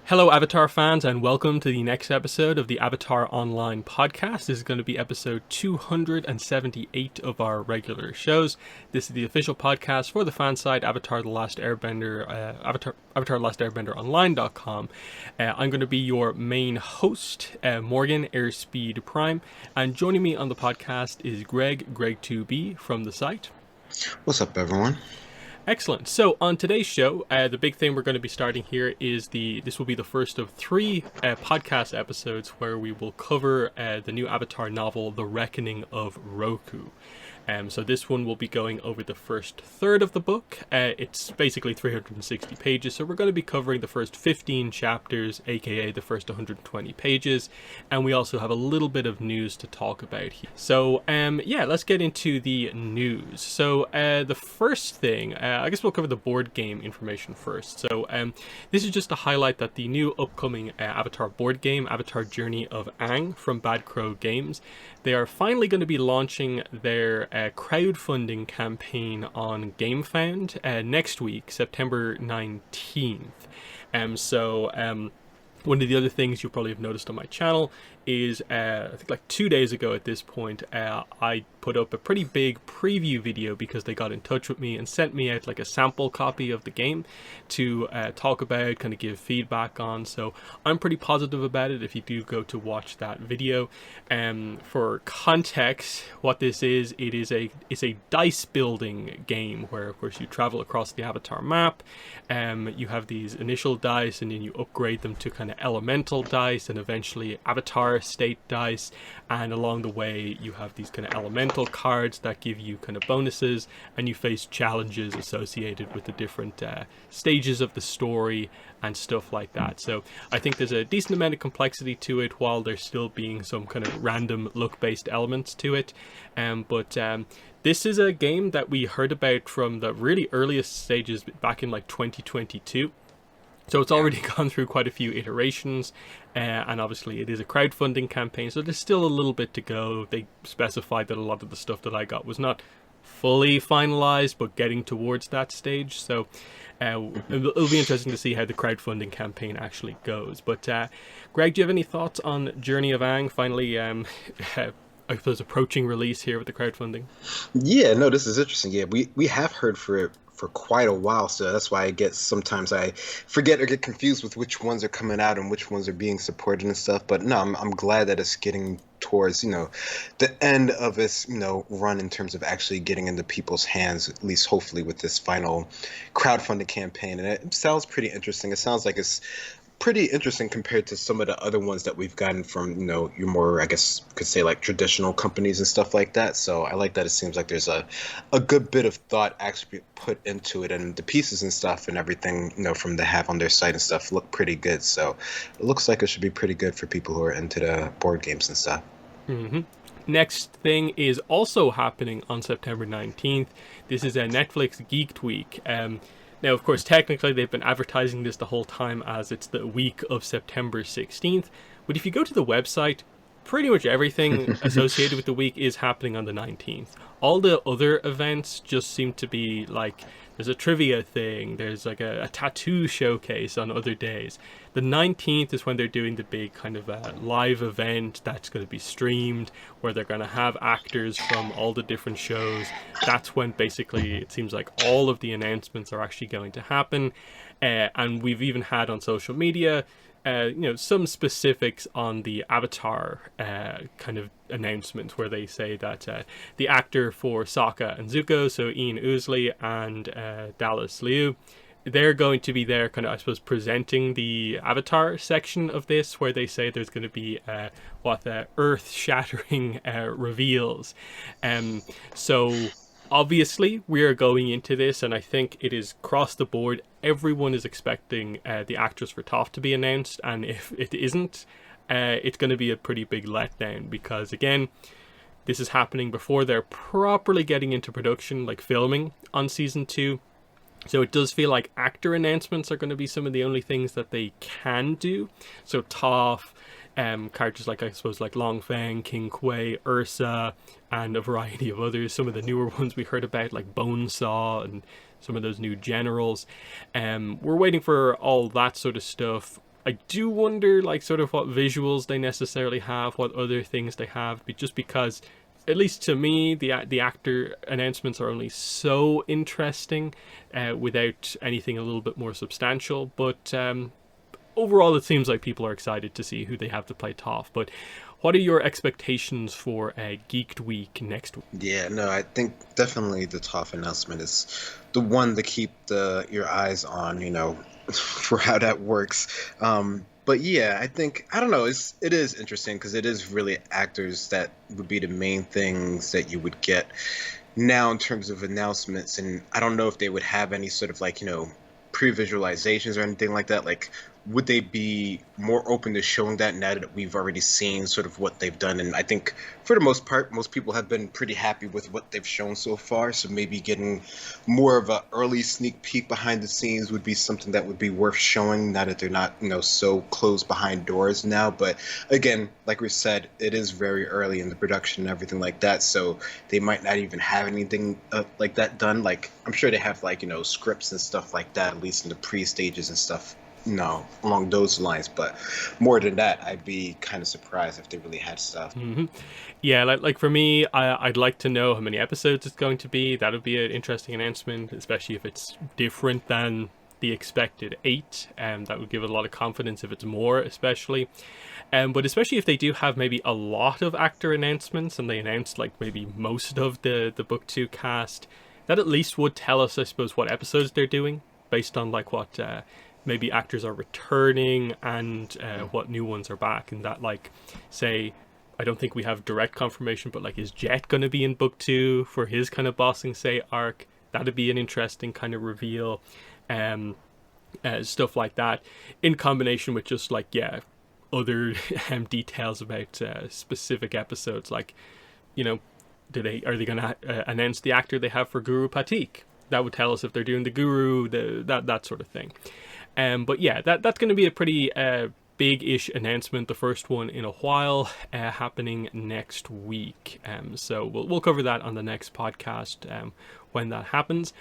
Hello, Avatar fans, and welcome to the next episode of the Avatar Online podcast. This is going to be episode 278 of our regular shows. This is the official podcast for the fan site Avatar The Last Airbender, Avatar The Last Airbender Online.com. I'm going to be your main host, Morgan, Airspeed Prime, and joining me on the podcast is Greg2B from the site. What's up, everyone? Excellent. So on today's show, the big thing we're going to be starting here is this will be the first of three podcast episodes where we will cover the new Avatar novel, The Reckoning of Roku. So this one will be going over the first third of the book. It's basically 360 pages, so we're going to be covering the first 15 chapters, aka the first 120 pages, and we also have a little bit of news to talk about here. So let's get into the news. So the first thing, I guess we'll cover the board game information first. So this is just to highlight that the new upcoming Avatar board game, Avatar Journey of Aang from Bad Crow Games, they are finally going to be launching their crowdfunding campaign on GameFound next week, September 19th. One of the other things you probably have noticed on my channel is, I think like 2 days ago at this point, I put up a pretty big preview video because they got in touch with me and sent me out like a sample copy of the game to talk about, kind of give feedback on. So I'm pretty positive about it if you do go to watch that video. For context, what this is, it's a dice building game where of course you travel across the Avatar map. You have these initial dice and then you upgrade them to kind of elemental dice and eventually Avatar state dice, and along the way you have these kind of elemental cards that give you kind of bonuses, and you face challenges associated with the different stages of the story and stuff like that. So I think there's a decent amount of complexity to it while there's still being some kind of random luck based elements to it. But this is a game that we heard about from the really earliest stages back in like 2022. So it's already gone through quite a few iterations, and obviously it is a crowdfunding campaign, so there's still a little bit to go. They specified that a lot of the stuff that I got was not fully finalized, but getting towards that stage. So it'll be interesting to see how the crowdfunding campaign actually goes. But Greg, do you have any thoughts on Journey of Aang finally, I suppose, approaching release here with the crowdfunding? Yeah, no, this is interesting. Yeah, we have heard for quite a while, so that's why sometimes I forget or get confused with which ones are coming out and which ones are being supported and stuff. But no, I'm glad that it's getting towards the end of its run in terms of actually getting into people's hands, at least hopefully with this final crowdfunding campaign. And it sounds pretty interesting. It sounds like it's pretty interesting compared to some of the other ones that we've gotten from your more, I guess could say, like traditional companies and stuff like that. So I like that it seems like there's a good bit of thought actually put into it, and the pieces and stuff and everything from the have on their site and stuff look pretty good. So it looks like it should be pretty good for people who are into the board games and stuff. Mm-hmm. Next thing is also happening on September 19th. This is a Netflix Geeked Week. Now, of course, technically they've been advertising this the whole time as it's the week of September 16th. But if you go to the website, pretty much everything associated with the week is happening on the 19th. All the other events just seem to be like, there's a trivia thing, there's like a tattoo showcase on other days. The 19th is when they're doing the big kind of live event that's going to be streamed, where they're going to have actors from all the different shows. That's when basically it seems like all of the announcements are actually going to happen. And we've even had on social media some specifiks on the Avatar kind of announcement, where they say that the actor for Sokka and Zuko, so Ian Ousley and Dallas Liu, they're going to be there kind of, I suppose, presenting the Avatar section of this, where they say there's going to be earth-shattering reveals. So obviously we are going into this, and I think it is across the board, everyone is expecting the actress for Toph to be announced, and if it isn't, it's going to be a pretty big letdown, because again, this is happening before they're properly getting into production, like filming on season 2. So it does feel like actor announcements are going to be some of the only things that they can do. So Toph, characters like, I suppose, like Long Feng, King Kuei, Ursa, and a variety of others. Some of the newer ones we heard about, like Bonesaw and some of those new generals. We're waiting for all that sort of stuff. I do wonder, like, sort of what visuals they necessarily have, what other things they have, just because, at least to me, the actor announcements are only so interesting without anything a little bit more substantial. But overall, it seems like people are excited to see who they have to play Toph. But what are your expectations for Geeked Week next week? Yeah, no, I think definitely the Toph announcement is the one to keep your eyes on, for how that works. But yeah, I don't know, it is interesting because it is really actors that would be the main things that you would get now in terms of announcements, and I don't know if they would have any sort of like, pre-visualizations or anything like that. Like, would they be more open to showing that now that we've already seen sort of what they've done? And I think for the most part, most people have been pretty happy with what they've shown so far. So maybe getting more of an early sneak peek behind the scenes would be something that would be worth showing now that they're not, so closed behind doors now. But again, like we said, it is very early in the production and everything like that. So they might not even have anything like that done. Like, I'm sure they have like, scripts and stuff like that, at least in the pre-stages and stuff, along those lines. But more than that, I'd be kind of surprised if they really had stuff. Yeah, like for me, I'd like to know how many episodes it's going to be. That would be an interesting announcement, especially if it's different than the expected 8. That would give it a lot of confidence if it's more, especially. But especially if they do have maybe a lot of actor announcements and they announced like maybe most of the Book 2 cast, that at least would tell us, I suppose, what episodes they're doing based on like what maybe actors are returning and what new ones are back. And that, like, say, I don't think we have direct confirmation, but like, is Jet going to be in Book 2 for his kind of Bossing Say arc? That'd be an interesting kind of reveal. Stuff like that, in combination with just like, other details about specific episodes, like, are they going to announce the actor they have for Guru Patik? That would tell us if they're doing the Guru, that sort of thing. But yeah, that's going to be a pretty big-ish announcement, the first one in a while, happening next week. So we'll cover that on the next podcast when that happens.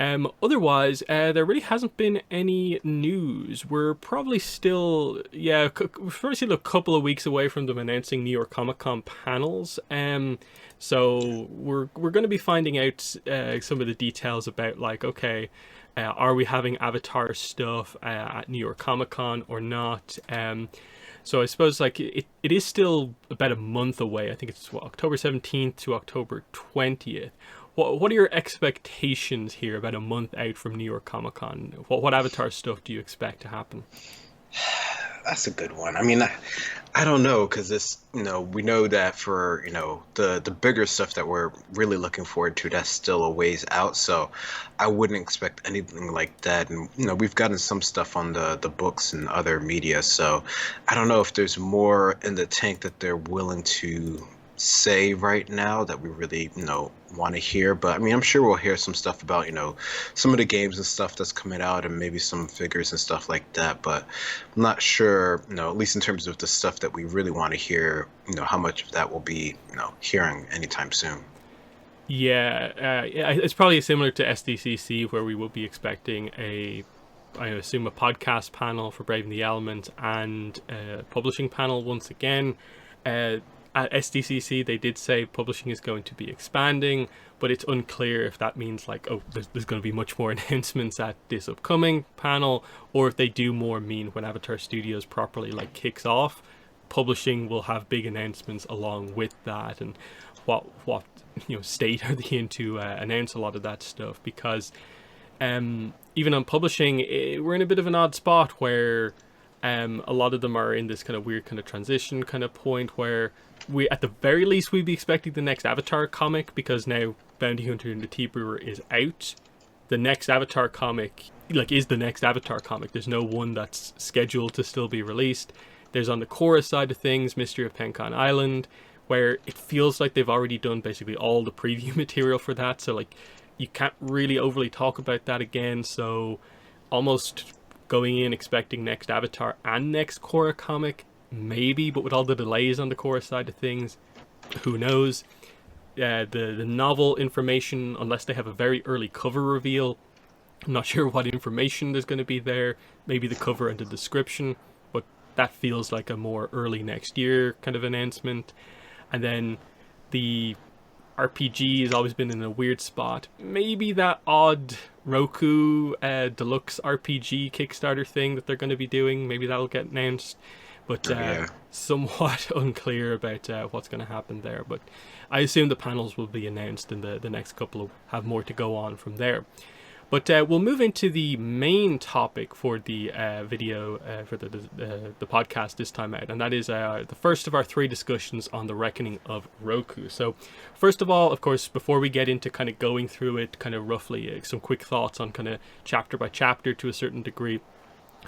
Otherwise, there really hasn't been any news. We're probably still, we're probably still a couple of weeks away from them announcing New York Comic Con panels. So we're going to be finding out some of the details about, like, okay, are we having Avatar stuff at New York Comic Con or not? So I suppose like it is still about a month away. I think it's October 17th to October 20th. What are your expectations here about a month out from New York Comic Con? What Avatar stuff do you expect to happen? That's a good one. I mean, I don't know, because this, we know that for, the bigger stuff that we're really looking forward to, that's still a ways out. So I wouldn't expect anything like that. And, we've gotten some stuff on the books and other media. So I don't know if there's more in the tank that they're willing to say right now that we really, want to hear. But I mean, I'm sure we'll hear some stuff about, some of the games and stuff that's coming out and maybe some figures and stuff like that. But I'm not sure, at least in terms of the stuff that we really want to hear, how much of that will be, hearing anytime soon. Yeah, it's probably similar to SDCC, where we will be expecting I assume a podcast panel for Braving the Elements and a publishing panel once again. At SDCC, they did say publishing is going to be expanding, but it's unclear if that means like, there's going to be much more announcements at this upcoming panel, or if they do more mean when Avatar Studios properly like kicks off, publishing will have big announcements along with that, and what state are they in to announce a lot of that stuff, because even on publishing, we're in a bit of an odd spot where a lot of them are in this kind of weird kind of transition kind of point where we, at the very least, we'd be expecting the next Avatar comic, because now Bounty Hunter and the Tea Brewer is out. The next Avatar comic, is the next Avatar comic. There's no one that's scheduled to still be released. There's, on the Korra side of things, Mystery of Penkan Island, where it feels like they've already done basically all the preview material for that. So, like, you can't really overly talk about that again. So, almost going in expecting next Avatar and next Korra comic, maybe, but with all the delays on the Korra side of things, who knows? The novel information, unless they have a very early cover reveal, I'm not sure what information there's going to be there. Maybe the cover and the description, that feels like a more early next year kind of announcement. And then the RPG has always been in a weird spot. Maybe that odd Roku deluxe RPG Kickstarter thing that they're going to be doing, maybe that'll get announced. But Yeah. somewhat unclear about what's going to happen there. But I assume the panels will be announced in the next couple of, have more to go on from there. But we'll move into the main topic for the video for the podcast this time out, and that is the first of our 3 discussions on the Reckoning of Roku. So, first of all, of course, before we get into kind of going through it, kind of roughly some quick thoughts on kind of chapter by chapter to a certain degree,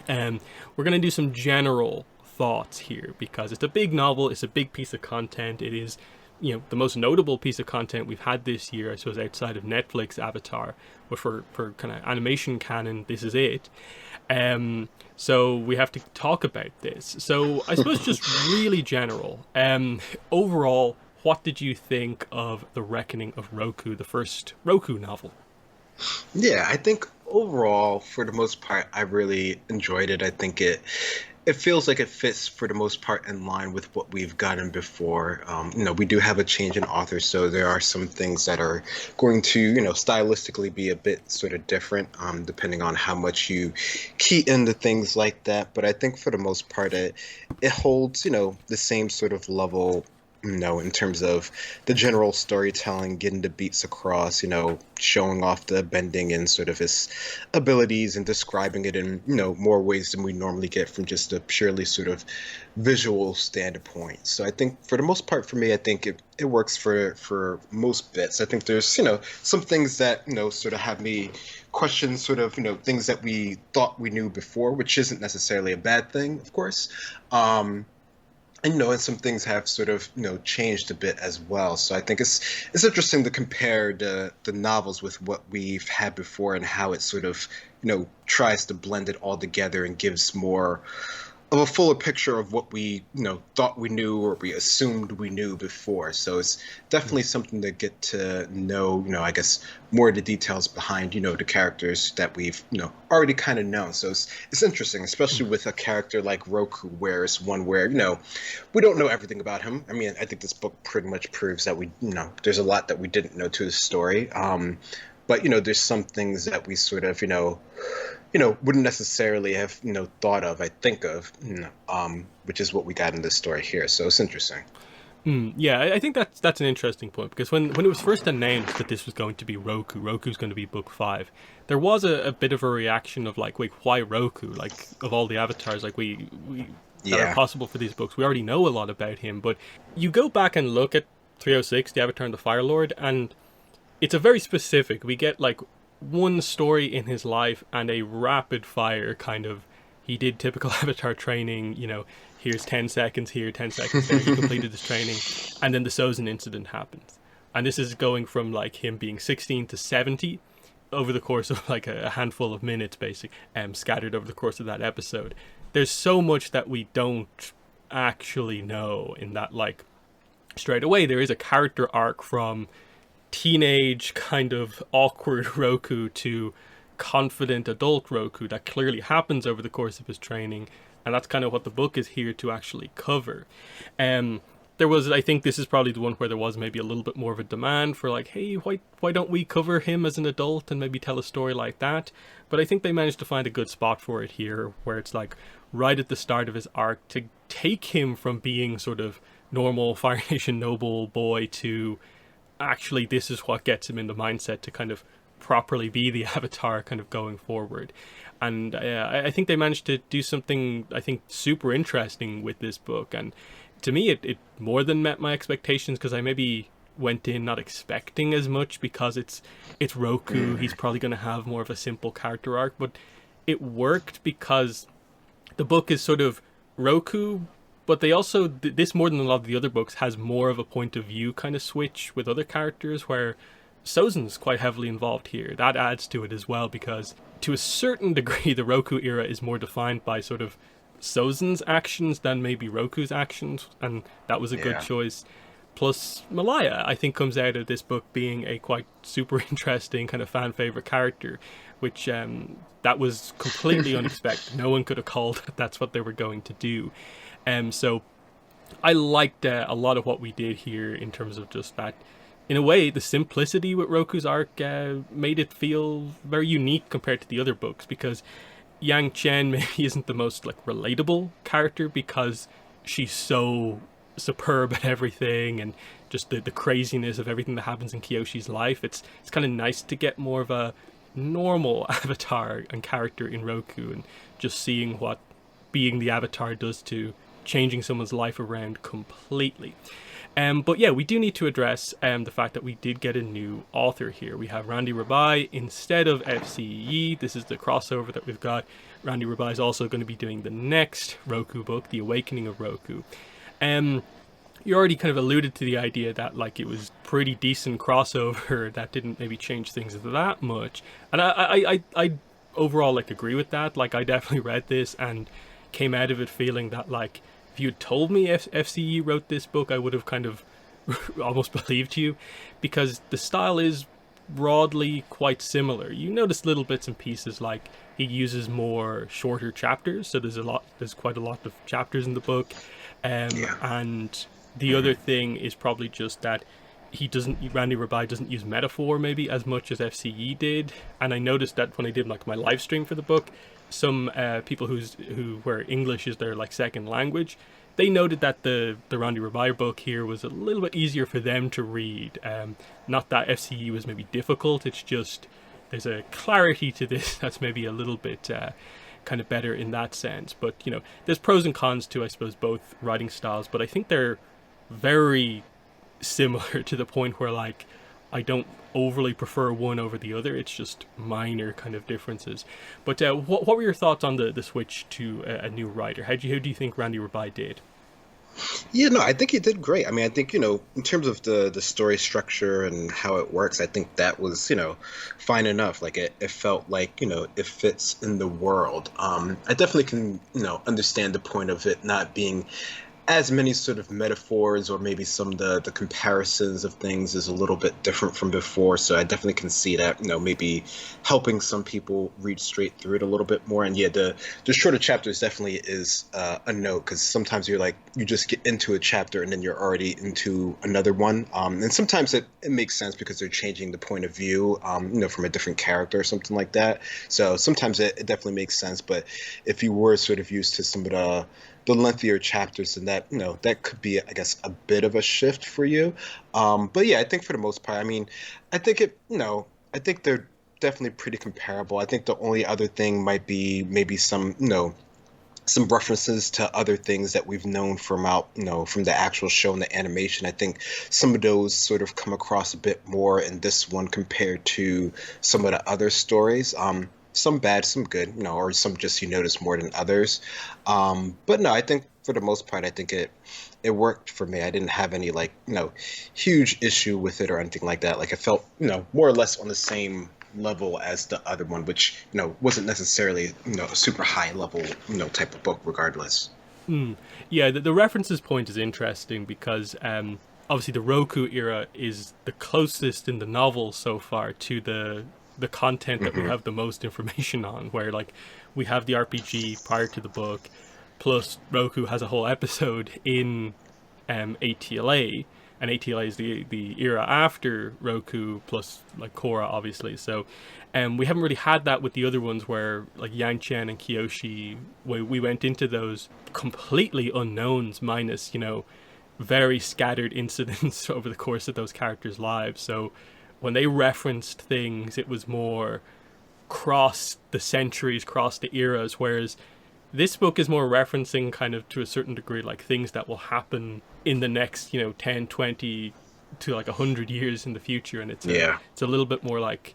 we're going to do some general thoughts here because it's a big novel, it's a big piece of content. It is, the most notable piece of content we've had this year, I suppose, outside of Netflix Avatar, but for kind of animation canon, this is it. So we have to talk about this. So I suppose just really general. Overall, what did you think of The Reckoning of Roku, the first Roku novel? Yeah, I think overall, for the most part, I really enjoyed it. I think it feels like it fits for the most part in line with what we've gotten before. We do have a change in author, so there are some things that are going to, stylistically be a bit sort of different, depending on how much you key into things like that. But I think for the most part, it holds, the same sort of level, in terms of the general storytelling, getting the beats across, showing off the bending and sort of his abilities and describing it in, more ways than we normally get from just a purely sort of visual standpoint. So I think for the most part, for me, I think it works for most bits. I think there's, some things that, sort of have me question sort of, things that we thought we knew before, which isn't necessarily a bad thing, of course. And some things have sort of, changed a bit as well. So I think it's interesting to compare the novels with what we've had before and how it sort of, tries to blend it all together and gives more of a fuller picture of what we, thought we knew or we assumed we knew before. So it's definitely something to get to know, I guess more of the details behind, the characters that we've, already kind of known. So it's interesting, especially with a character like Roku, where it's one where, we don't know everything about him. I mean, I think this book pretty much proves that we, there's a lot that we didn't know to his story. But, there's some things that we sort of, wouldn't necessarily have, thought of, I think of, which is what we got in this story here. So it's interesting. Yeah, I think that's an interesting point, because when it was first announced that this was going to be Roku's going to be book 5, there was a bit of a reaction of like, wait, why Roku? Like, of all the avatars, like we that are possible for these books, we already know a lot about him. But you go back and look at 306, the Avatar and the Fire Lord, and it's a very specific. We get like one story in his life and a rapid fire kind of, he did typical Avatar training, here's 10 seconds here, 10 seconds there, he completed his training, and then the Sozin incident happens. And this is going from like him being 16 to 70 over the course of like a handful of minutes, basically, scattered over the course of that episode. There's so much that we don't actually know in that, like, straight away there is a character arc from teenage kind of awkward Roku to confident adult Roku that clearly happens over the course of his training, and that's kind of what the book is here to actually cover. There was, I think this is probably the one where there was maybe a little bit more of a demand for like, hey, why don't we cover him as an adult and maybe tell a story like that? But I think they managed to find a good spot for it here, where it's like right at the start of his arc to take him from being sort of normal Fire Nation noble boy to actually this is what gets him in the mindset to kind of properly be the Avatar kind of going forward. And I think they managed to do something, I think, super interesting with this book. And to me, it more than met my expectations, because I maybe went in not expecting as much, because it's Roku. He's probably going to have more of a simple character arc. But it worked because the book is sort of Roku, but they also, this more than a lot of the other books, has more of a point of view kind of switch with other characters, where Sozin's quite heavily involved here. That adds to it as well, because to a certain degree the Roku era is more defined by sort of Sozin's actions than maybe Roku's actions, and that was a good choice. Plus, Malaya, I think, comes out of this book being a quite super interesting kind of fan favorite character, which that was completely unexpected. No one could have called that that's what they were going to do. So I liked a lot of what we did here in terms of just that. In a way, the simplicity with Roku's arc made it feel very unique compared to the other books, because Yang Chen maybe isn't the most like relatable character because she's so superb at everything, and just the craziness of everything that happens in Kiyoshi's life. It's kind of nice to get more of a normal avatar and character in Roku, and just seeing what being the avatar does to changing someone's life around completely. But yeah, we do need to address the fact that we did get a new author here. We have Randy Rabai instead of FCE. This is the crossover that we've got. Randy Rabai is also going to be doing the next Roku book, The Awakening of Roku. You already kind of alluded to the idea that like it was pretty decent crossover that didn't maybe change things that much, and I overall like agree with that. Like I definitely read this and came out of it feeling that like if you had told me FCE wrote this book, I would have kind of almost believed you, because the style is broadly quite similar. You notice little bits and pieces, like he uses more shorter chapters, so there's quite a lot of chapters in the book. And the other thing is probably just that Randy Rabai doesn't use metaphor maybe as much as FCE did. And I noticed that when I did like my live stream for the book, some people where English is their like second language, they noted that the Randy Rabai book here was a little bit easier for them to read. Not that FCE was maybe difficult, it's just there's a clarity to this that's maybe a little bit kind of better in that sense. But you know, there's pros and cons to, I suppose, both writing styles, but I think they're very similar to the point where like I don't overly prefer one over the other. It's just minor kind of differences. But what were your thoughts on the switch to a new writer? How do you think Randy Rabai did? Yeah, no, I think he did great. I mean, I think, in terms of the story structure and how it works, I think that was, fine enough. Like it felt like, it fits in the world. I definitely can, understand the point of it not being as many sort of metaphors, or maybe some of the comparisons of things is a little bit different from before. So I definitely can see that, maybe helping some people read straight through it a little bit more. And yeah, the shorter chapters definitely is a note, because sometimes you're like, you just get into a chapter and then you're already into another one. And sometimes it makes sense because they're changing the point of view, from a different character or something like that. So sometimes it definitely makes sense. But if you were sort of used to some of the lengthier chapters, and that that could be, I guess, a bit of a shift for you. But yeah, I think for the most part, I mean, I think I think they're definitely pretty comparable. I think the only other thing might be maybe some some references to other things that we've known from from the actual show and the animation. I think some of those sort of come across a bit more in this one compared to some of the other stories. Some bad, some good, or some just you notice more than others. But no, I think for the most part, I think it worked for me. I didn't have any like, huge issue with it or anything like that. Like it felt, more or less on the same level as the other one, which, wasn't necessarily, a super high level, type of book regardless. Yeah, the references point is interesting because obviously the Roku era is the closest in the novel so far to the content that we have the most information on, where like we have the RPG prior to the book, plus Roku has a whole episode in ATLA, and ATLA is the era after Roku, plus like Korra obviously. So we haven't really had that with the other ones, where like Yang Chen and Kiyoshi, we went into those completely unknowns, minus very scattered incidents over the course of those characters' lives. So when they referenced things, it was more cross the centuries, cross the eras, whereas this book is more referencing kind of to a certain degree like things that will happen in the next 10, 20 to like 100 years in the future, and it's a little bit more like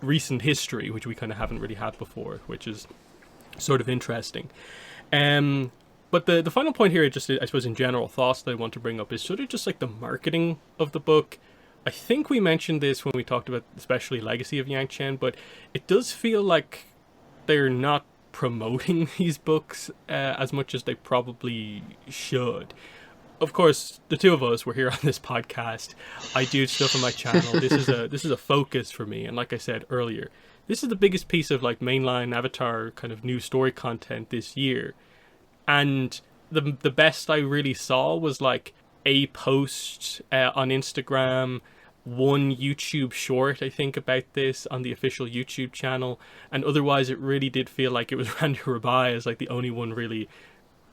recent history, which we kind of haven't really had before, which is sort of interesting. But the final point here, just I suppose in general thoughts that I want to bring up, is sort of just like the marketing of the book. I think we mentioned this when we talked about especially Legacy of Yang Chen, but it does feel like they're not promoting these books as much as they probably should. of course, the two of us, we're here on this podcast. I do stuff on my channel. This is a focus for me, and like I said earlier, this is the biggest piece of like mainline Avatar kind of new story content this year. And the best I really saw was like a post on Instagram, one YouTube short, I think, about this on the official YouTube channel, and otherwise it really did feel like it was Randy Rabai as like the only one really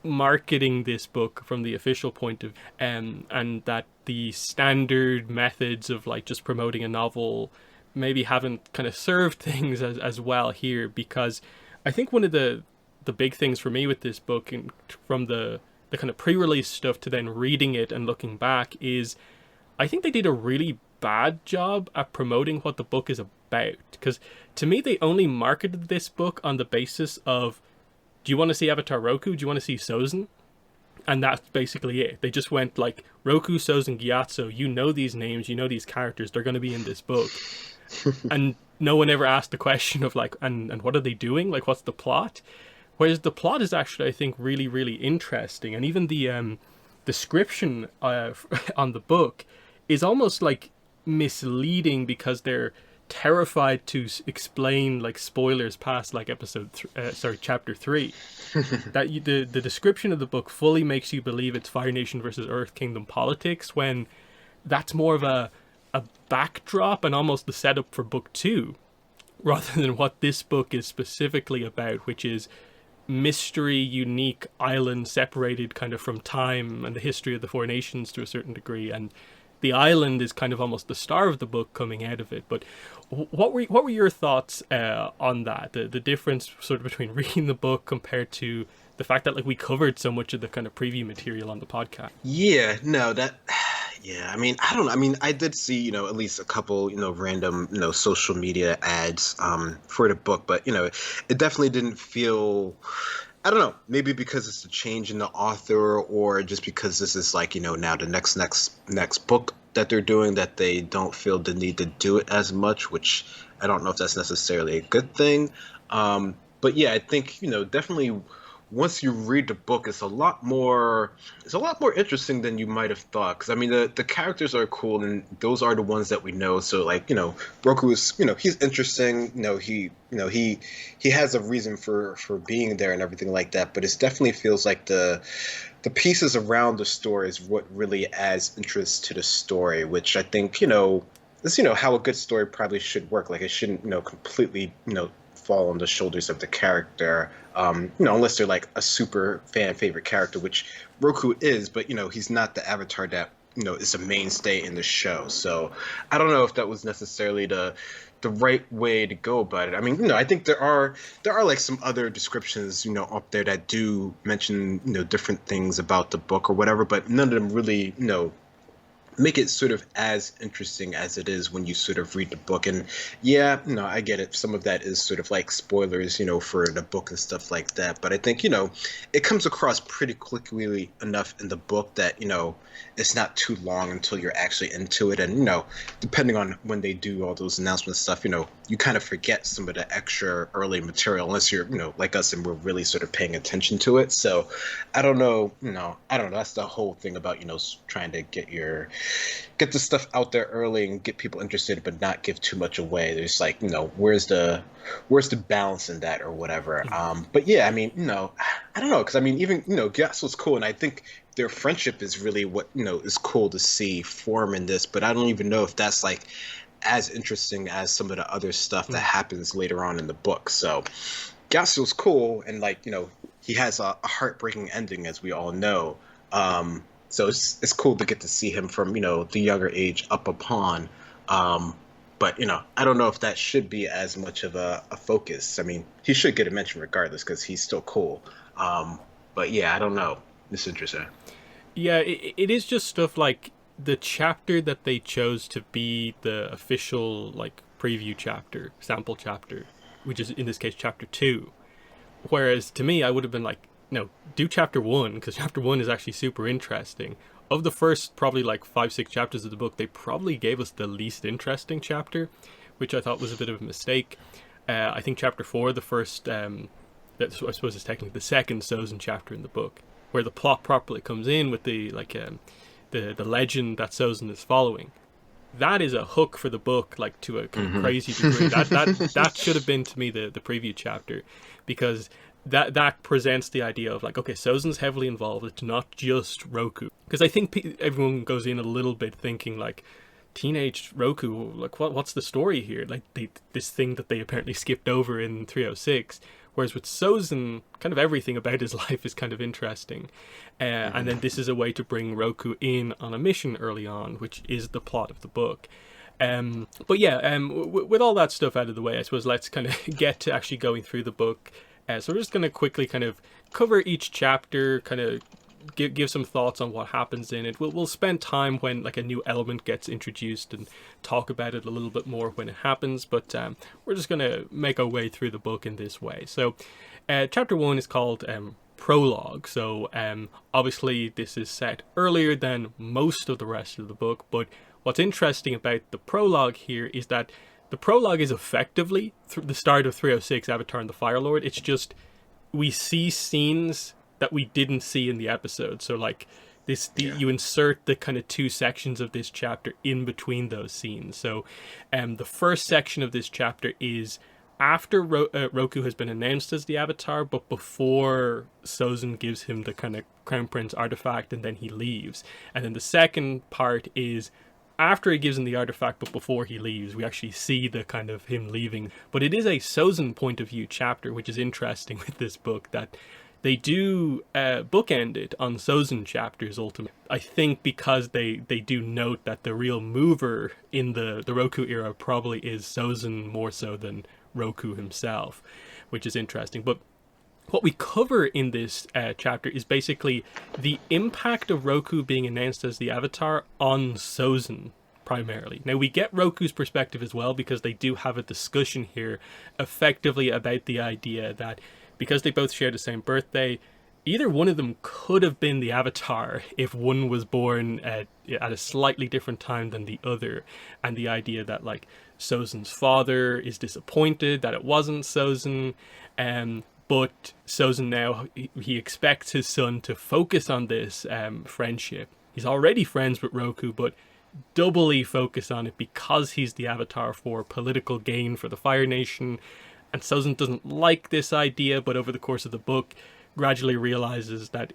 marketing this book from the official point of and that the standard methods of like just promoting a novel maybe haven't kind of served things as well here, because I think one of the big things for me with this book, and from the kind of pre-release stuff to then reading it and looking back, is I think they did a really bad job at promoting what the book is about. Because to me, they only marketed this book on the basis of, do you want to see Avatar Roku? Do you want to see Sozin? And that's basically it. They just went like, Roku, Sozin, Gyatso, you know these names, you know these characters, they're going to be in this book. And no one ever asked the question of like, and what are they doing? Like, what's the plot? Whereas the plot is actually, I think, really, really interesting. And even the description on the book is almost like misleading, because they're terrified to explain like spoilers past like chapter 3. That the description of the book fully makes you believe it's Fire Nation versus Earth Kingdom politics, when that's more of a backdrop and almost the setup for book 2, rather than what this book is specifically about, which is mystery, unique island separated kind of from time and the history of the Four Nations to a certain degree, and the island is kind of almost the star of the book coming out of it. But what were your thoughts on that? The difference sort of between reading the book compared to the fact that like we covered so much of the kind of preview material on the podcast. Yeah, no, that. Yeah, I mean, I don't know. I mean, I did see, at least a couple, random, social media ads for the book, but, it definitely didn't feel, I don't know, maybe because it's a change in the author, or just because this is like, now the next book that they're doing, that they don't feel the need to do it as much, which I don't know if that's necessarily a good thing. But yeah, I think, definitely once you read the book, it's a lot more interesting than you might have thought. Because I mean, the characters are cool, and those are the ones that we know. So like, Roku is, he's interesting. He has a reason for being there and everything like that. But it definitely feels like the pieces around the story is what really adds interest to the story, which I think, is how a good story probably should work. Like, it shouldn't, completely, fall on the shoulders of the character, unless they're like a super fan favorite character, which Roku is, but he's not the Avatar that is a mainstay in the show. So I don't know if that was necessarily the right way to go about it. I mean, I think there are like some other descriptions up there that do mention different things about the book or whatever, but none of them really make it sort of as interesting as it is when you sort of read the book. And yeah, I get it. Some of that is sort of like spoilers, for the book and stuff like that. But I think, it comes across pretty quickly enough in the book that, it's not too long until you're actually into it. And, depending on when they do all those announcement stuff, you kind of forget some of the extra early material unless you're, like us and we're really sort of paying attention to it. So I don't know. That's the whole thing about, trying to get the stuff out there early and get people interested, but not give too much away. There's like, where's the balance in that or whatever. But yeah, I mean, I don't know. Cause I mean, even, Gyatso's cool. And I think their friendship is really what, is cool to see form in this, but I don't even know if that's like as interesting as some of the other stuff that happens later on in the book. So Gyatso's cool. And like, he has a heartbreaking ending, as we all know. So it's cool to get to see him from, the younger age up upon. But, I don't know if that should be as much of a focus. I mean, he should get a mention regardless because he's still cool. But yeah, I don't know. It's interesting. Yeah, it is just stuff like the chapter that they chose to be the official like preview chapter, sample chapter, which is in this case chapter 2. Whereas to me, I would have been like, no, do chapter 1, because chapter 1 is actually super interesting. Of the first probably like 5-6 chapters of the book, they probably gave us the least interesting chapter, which I thought was a bit of a mistake. I think chapter 4, the first, that I suppose is technically the second Sozin chapter in the book, where the plot properly comes in with the the legend that Sozin is following. That is a hook for the book, like to a kind of crazy degree. That should have been to me the preview chapter, because that presents the idea of like, okay, Sozin's heavily involved. It's not just Roku, because I think everyone goes in a little bit thinking like, teenage Roku, like what's the story here? Like this thing that they apparently skipped over in 306. Whereas with Sozin, kind of everything about his life is kind of interesting. And then this is a way to bring Roku in on a mission early on, which is the plot of the book. But yeah, with all that stuff out of the way, I suppose let's kind of get to actually going through the book. So we're just going to quickly kind of cover each chapter, kind of give some thoughts on what happens in it. We'll spend time when like a new element gets introduced and talk about it a little bit more when it happens, but we're just going to make our way through the book in this way. So chapter 1 is called Prologue. So obviously this is set earlier than most of the rest of the book, but what's interesting about the prologue here is that the prologue is effectively the start of 306 Avatar and the Fire Lord. It's just we see scenes that we didn't see in the episode. So like you insert the kind of two sections of this chapter in between those scenes. So the first section of this chapter is after Roku has been announced as the Avatar, but before Sozin gives him the kind of Crown Prince artifact and then he leaves. And then the second part is after he gives him the artifact, but before he leaves. We actually see the kind of him leaving. But it is a Sozin point of view chapter, which is interesting with this book, that they do bookend it on Sozin chapters ultimately. I think because they do note that the real mover in the Roku era probably is Sozin more so than Roku himself, which is interesting. But what we cover in this chapter is basically the impact of Roku being announced as the Avatar on Sozin primarily. Now we get Roku's perspective as well, because they do have a discussion here effectively about the idea that because they both share the same birthday, either one of them could have been the Avatar if one was born at a slightly different time than the other. And the idea that like Sozin's father is disappointed that it wasn't Sozin, but Sozin now, he expects his son to focus on this friendship. He's already friends with Roku, but doubly focus on it because he's the Avatar for political gain for the Fire Nation. And Sozin doesn't like this idea, but over the course of the book, gradually realizes that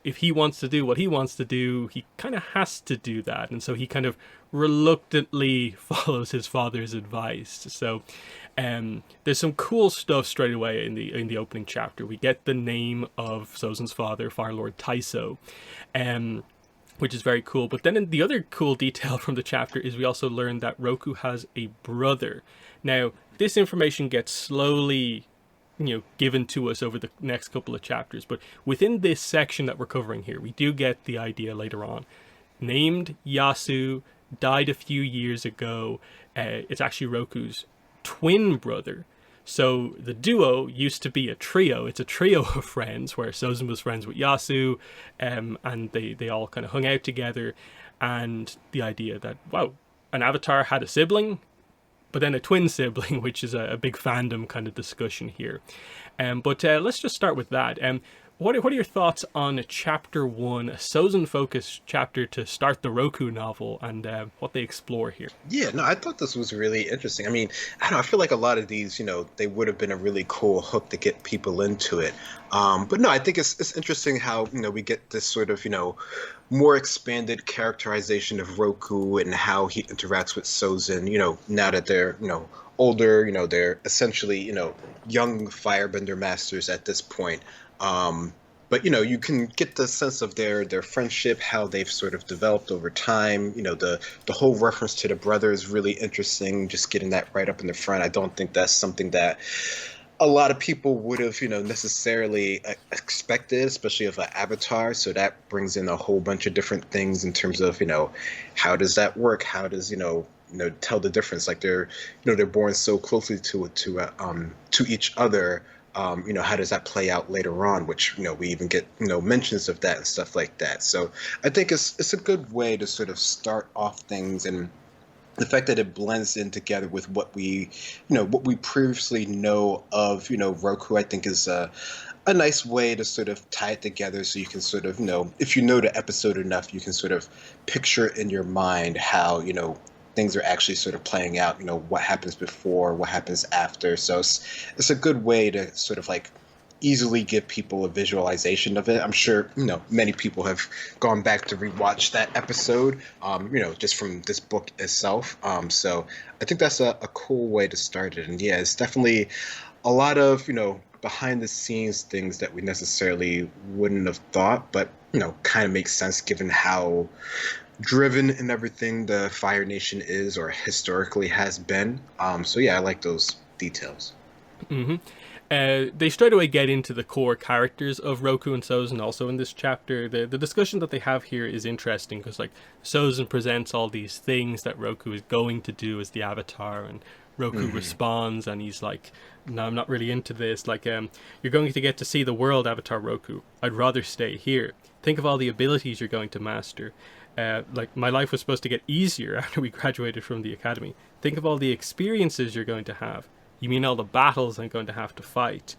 if he wants to do what he wants to do, he kind of has to do that. And so he kind of reluctantly follows his father's advice. So there's some cool stuff straight away in the opening chapter. We get the name of Sozin's father, Fire Lord Taiso, which is very cool. But then the other cool detail from the chapter is we also learn that Roku has a brother. Now, this information gets slowly, given to us over the next couple of chapters. But within this section that we're covering here, we do get the idea later on. Named Yasu, died a few years ago. It's actually Roku's twin brother. So the duo used to be a trio. It's a trio of friends where Sozin was friends with Yasu, and they all kind of hung out together. And the idea that, wow, an Avatar had a sibling, but then a twin sibling, which is a big fandom kind of discussion here. But let's just start with that. What are your thoughts on Chapter 1, a Sozin-focused chapter to start the Roku novel, and what they explore here? Yeah, no, I thought this was really interesting. I mean, I don't know, I feel like a lot of these, they would have been a really cool hook to get people into it. But no, I think it's interesting how, we get this sort of, more expanded characterization of Roku and how he interacts with Sozin, now that they're, older, they're essentially, young firebender masters at this point. But you can get the sense of their friendship, how they've sort of developed over time. The whole reference to the brother is really interesting. Just getting that right up in the front. I don't think that's something that a lot of people would have necessarily expected, especially of an Avatar. So that brings in a whole bunch of different things in terms of how does that work? How does tell the difference? Like they're born so closely to each other. How does that play out later on, which, we even get, mentions of that and stuff like that. So I think it's a good way to sort of start off things, and the fact that it blends in together with what we previously know of, Roku, I think is a a nice way to sort of tie it together so you can sort of, if you know the episode enough, you can sort of picture in your mind how, things are actually sort of playing out, what happens before, what happens after. So it's a good way to sort of like easily give people a visualization of it. I'm sure, many people have gone back to rewatch that episode, just from this book itself. So I think that's a cool way to start it. And yeah, it's definitely a lot of, behind the scenes things that we necessarily wouldn't have thought, but, kind of makes sense given how driven and everything the Fire Nation is or historically has been. So yeah, I like those details. Hmm. They straight away get into the core characters of Roku and Sozin also in this chapter. The discussion that they have here is interesting because like Sozin presents all these things that Roku is going to do as the Avatar, and Roku responds and he's like, no, I'm not really into this. Like, you're going to get to see the world, Avatar Roku. I'd rather stay here. Think of all the abilities you're going to master. Like, my life was supposed to get easier after we graduated from the academy. Think of all the experiences you're going to have. You mean all the battles I'm going to have to fight?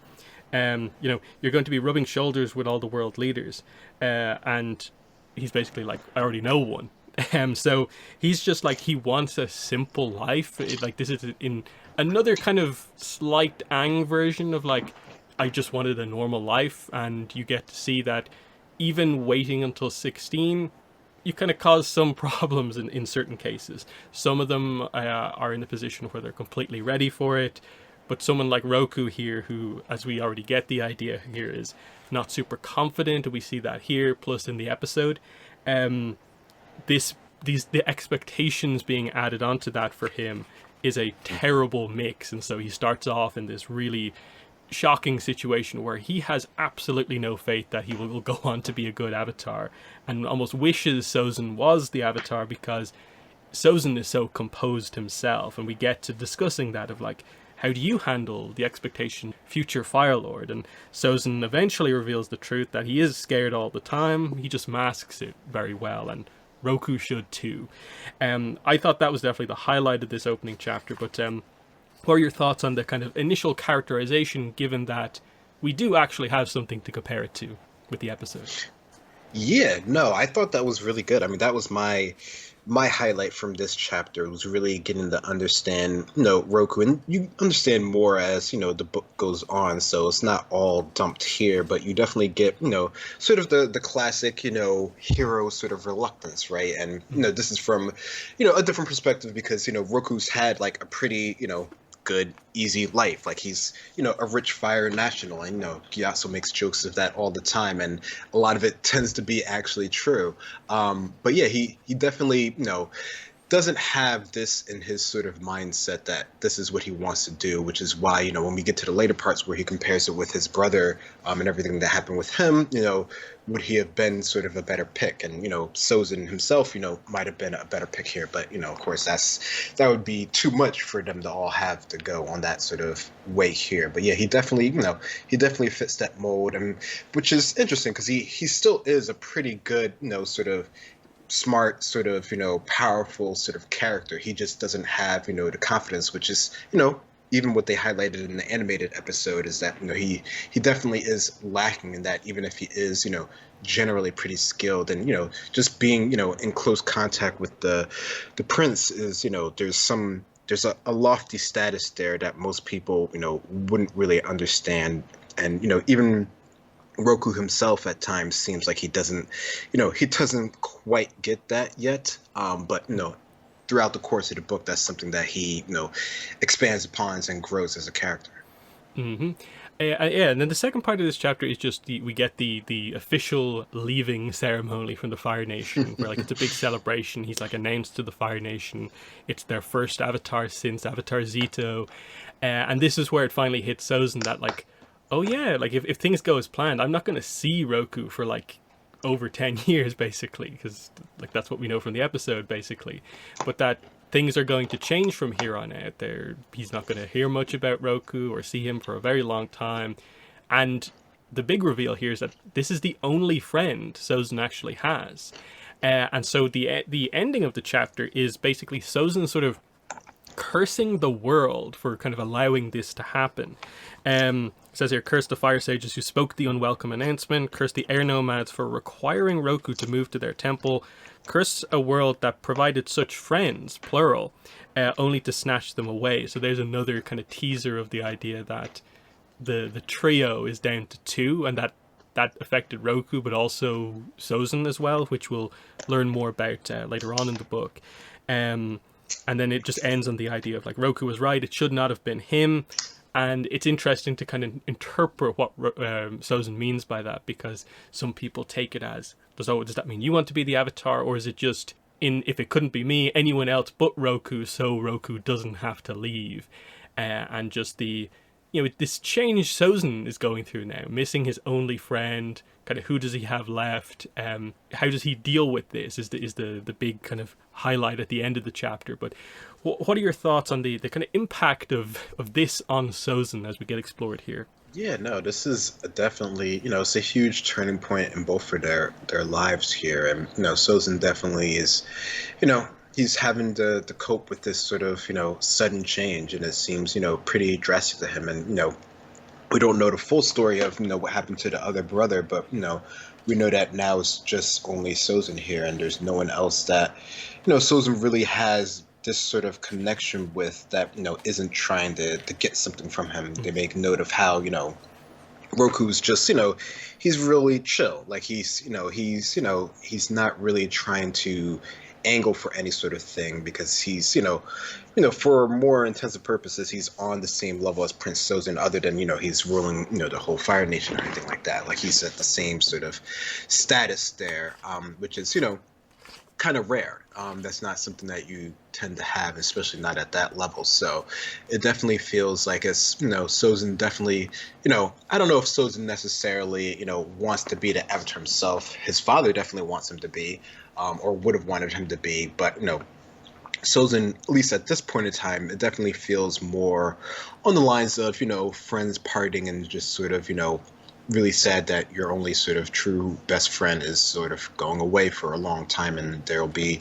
You're going to be rubbing shoulders with all the world leaders. And he's basically like, I already know one. So he's just like, he wants a simple life. Like, this is in another kind of slight Aang version of like, I just wanted a normal life. And you get to see that even waiting until 16, you kind of cause some problems in certain cases. Some of them are in a position where they're completely ready for it. But someone like Roku here, who, as we already get the idea here, is not super confident. We see that here, plus in the episode. The expectations being added onto that for him is a terrible mix. And so he starts off in this really shocking situation where he has absolutely no faith that he will go on to be a good Avatar, and almost wishes Sozin was the Avatar because Sozin is so composed himself. And we get to discussing that of like, how do you handle the expectation future Fire Lord? And Sozin eventually reveals the truth that he is scared all the time. He just masks it very well, and Roku should too. I thought that was definitely the highlight of this opening chapter, but what are your thoughts on the kind of initial characterization, given that we do actually have something to compare it to with the episode? Yeah, no, I thought that was really good. I mean, that was my highlight from this chapter, was really getting to understand, Roku, and you understand more as, the book goes on. So it's not all dumped here, but you definitely get, sort of the classic, hero sort of reluctance, right? And, this is from, a different perspective because, Roku's had like a pretty, good, easy life. Like he's, a rich fire national, and Gyatso makes jokes of that all the time, and a lot of it tends to be actually true. But yeah, he definitely, doesn't have this in his sort of mindset that this is what he wants to do, which is why, when we get to the later parts where he compares it with his brother, and everything that happened with him, would he have been sort of a better pick? And, Sozin himself, might have been a better pick here. But, of course, that would be too much for them to all have to go on that sort of way here. But yeah, he definitely fits that mold, and which is interesting because he still is a pretty good, sort of smart, sort of, powerful sort of character. He just doesn't have, the confidence, which is, even what they highlighted in the animated episode is that, he definitely is lacking in that, even if he is, generally pretty skilled. And, just being, in close contact with the prince is, there's a lofty status there that most people, wouldn't really understand. And, even Roku himself at times seems like he doesn't quite get that yet. But throughout the course of the book, that's something that he expands upon and grows as a character. Mm-hmm. Yeah, and then the second part of this chapter is just we get the official leaving ceremony from the Fire Nation, where like it's a big celebration. He's like announced to the Fire Nation. It's their first Avatar since Avatar Zito, and this is where it finally hits Sozin that like, oh yeah, like if things go as planned, I'm not going to see Roku for like over 10 years basically, because like that's what we know from the episode basically, but that things are going to change from here on out. He's not going to hear much about Roku or see him for a very long time. And the big reveal here is that this is the only friend Sozin actually has, and so the ending of the chapter is basically Sozin sort of cursing the world for kind of allowing this to happen. It says here, curse the fire sages who spoke the unwelcome announcement, curse the air nomads for requiring Roku to move to their temple, curse a world that provided such friends, plural, only to snatch them away. So there's another kind of teaser of the idea that the trio is down to two, and that affected Roku, but also Sozin as well, which we'll learn more about later on in the book. And then it just ends on the idea of like, Roku was right, it should not have been him. And it's interesting to kind of interpret what Sozin means by that, because some people take it as, does that mean you want to be the Avatar, or is it just, if it couldn't be me, anyone else but Roku, so Roku doesn't have to leave? And just this change Sozin is going through now, missing his only friend, kind of who does he have left? How does he deal with this? Is the big kind of highlight at the end of the chapter. But what are your thoughts on the kind of impact of this on Sozin as we get explored here? Yeah, no, this is definitely, it's a huge turning point in both for their lives here. And, Sozin definitely is, he's having to cope with this sort of, sudden change. And it seems, pretty drastic to him. And, we don't know the full story of, what happened to the other brother, but, we know that now it's just only Sozin here, and there's no one else that, Sozin really has this sort of connection with that, isn't trying to get something from him. They make note of how, Roku's just, he's really chill. Like he's not really trying to angle for any sort of thing, because he's, for more intensive purposes, he's on the same level as Prince Sozin, other than, he's ruling, the whole Fire Nation or anything like that. Like he's at the same sort of status there, which is, kind of rare. That's not something that you tend to have, especially not at that level. So it definitely feels like it's, Sozin definitely, I don't know if Sozin necessarily, wants to be the Avatar himself. His father definitely wants him to be, or would have wanted him to be. But, Sozin, at least at this point in time, it definitely feels more on the lines of, friends parting and just sort of, really sad that your only sort of true best friend is sort of going away for a long time, and there'll be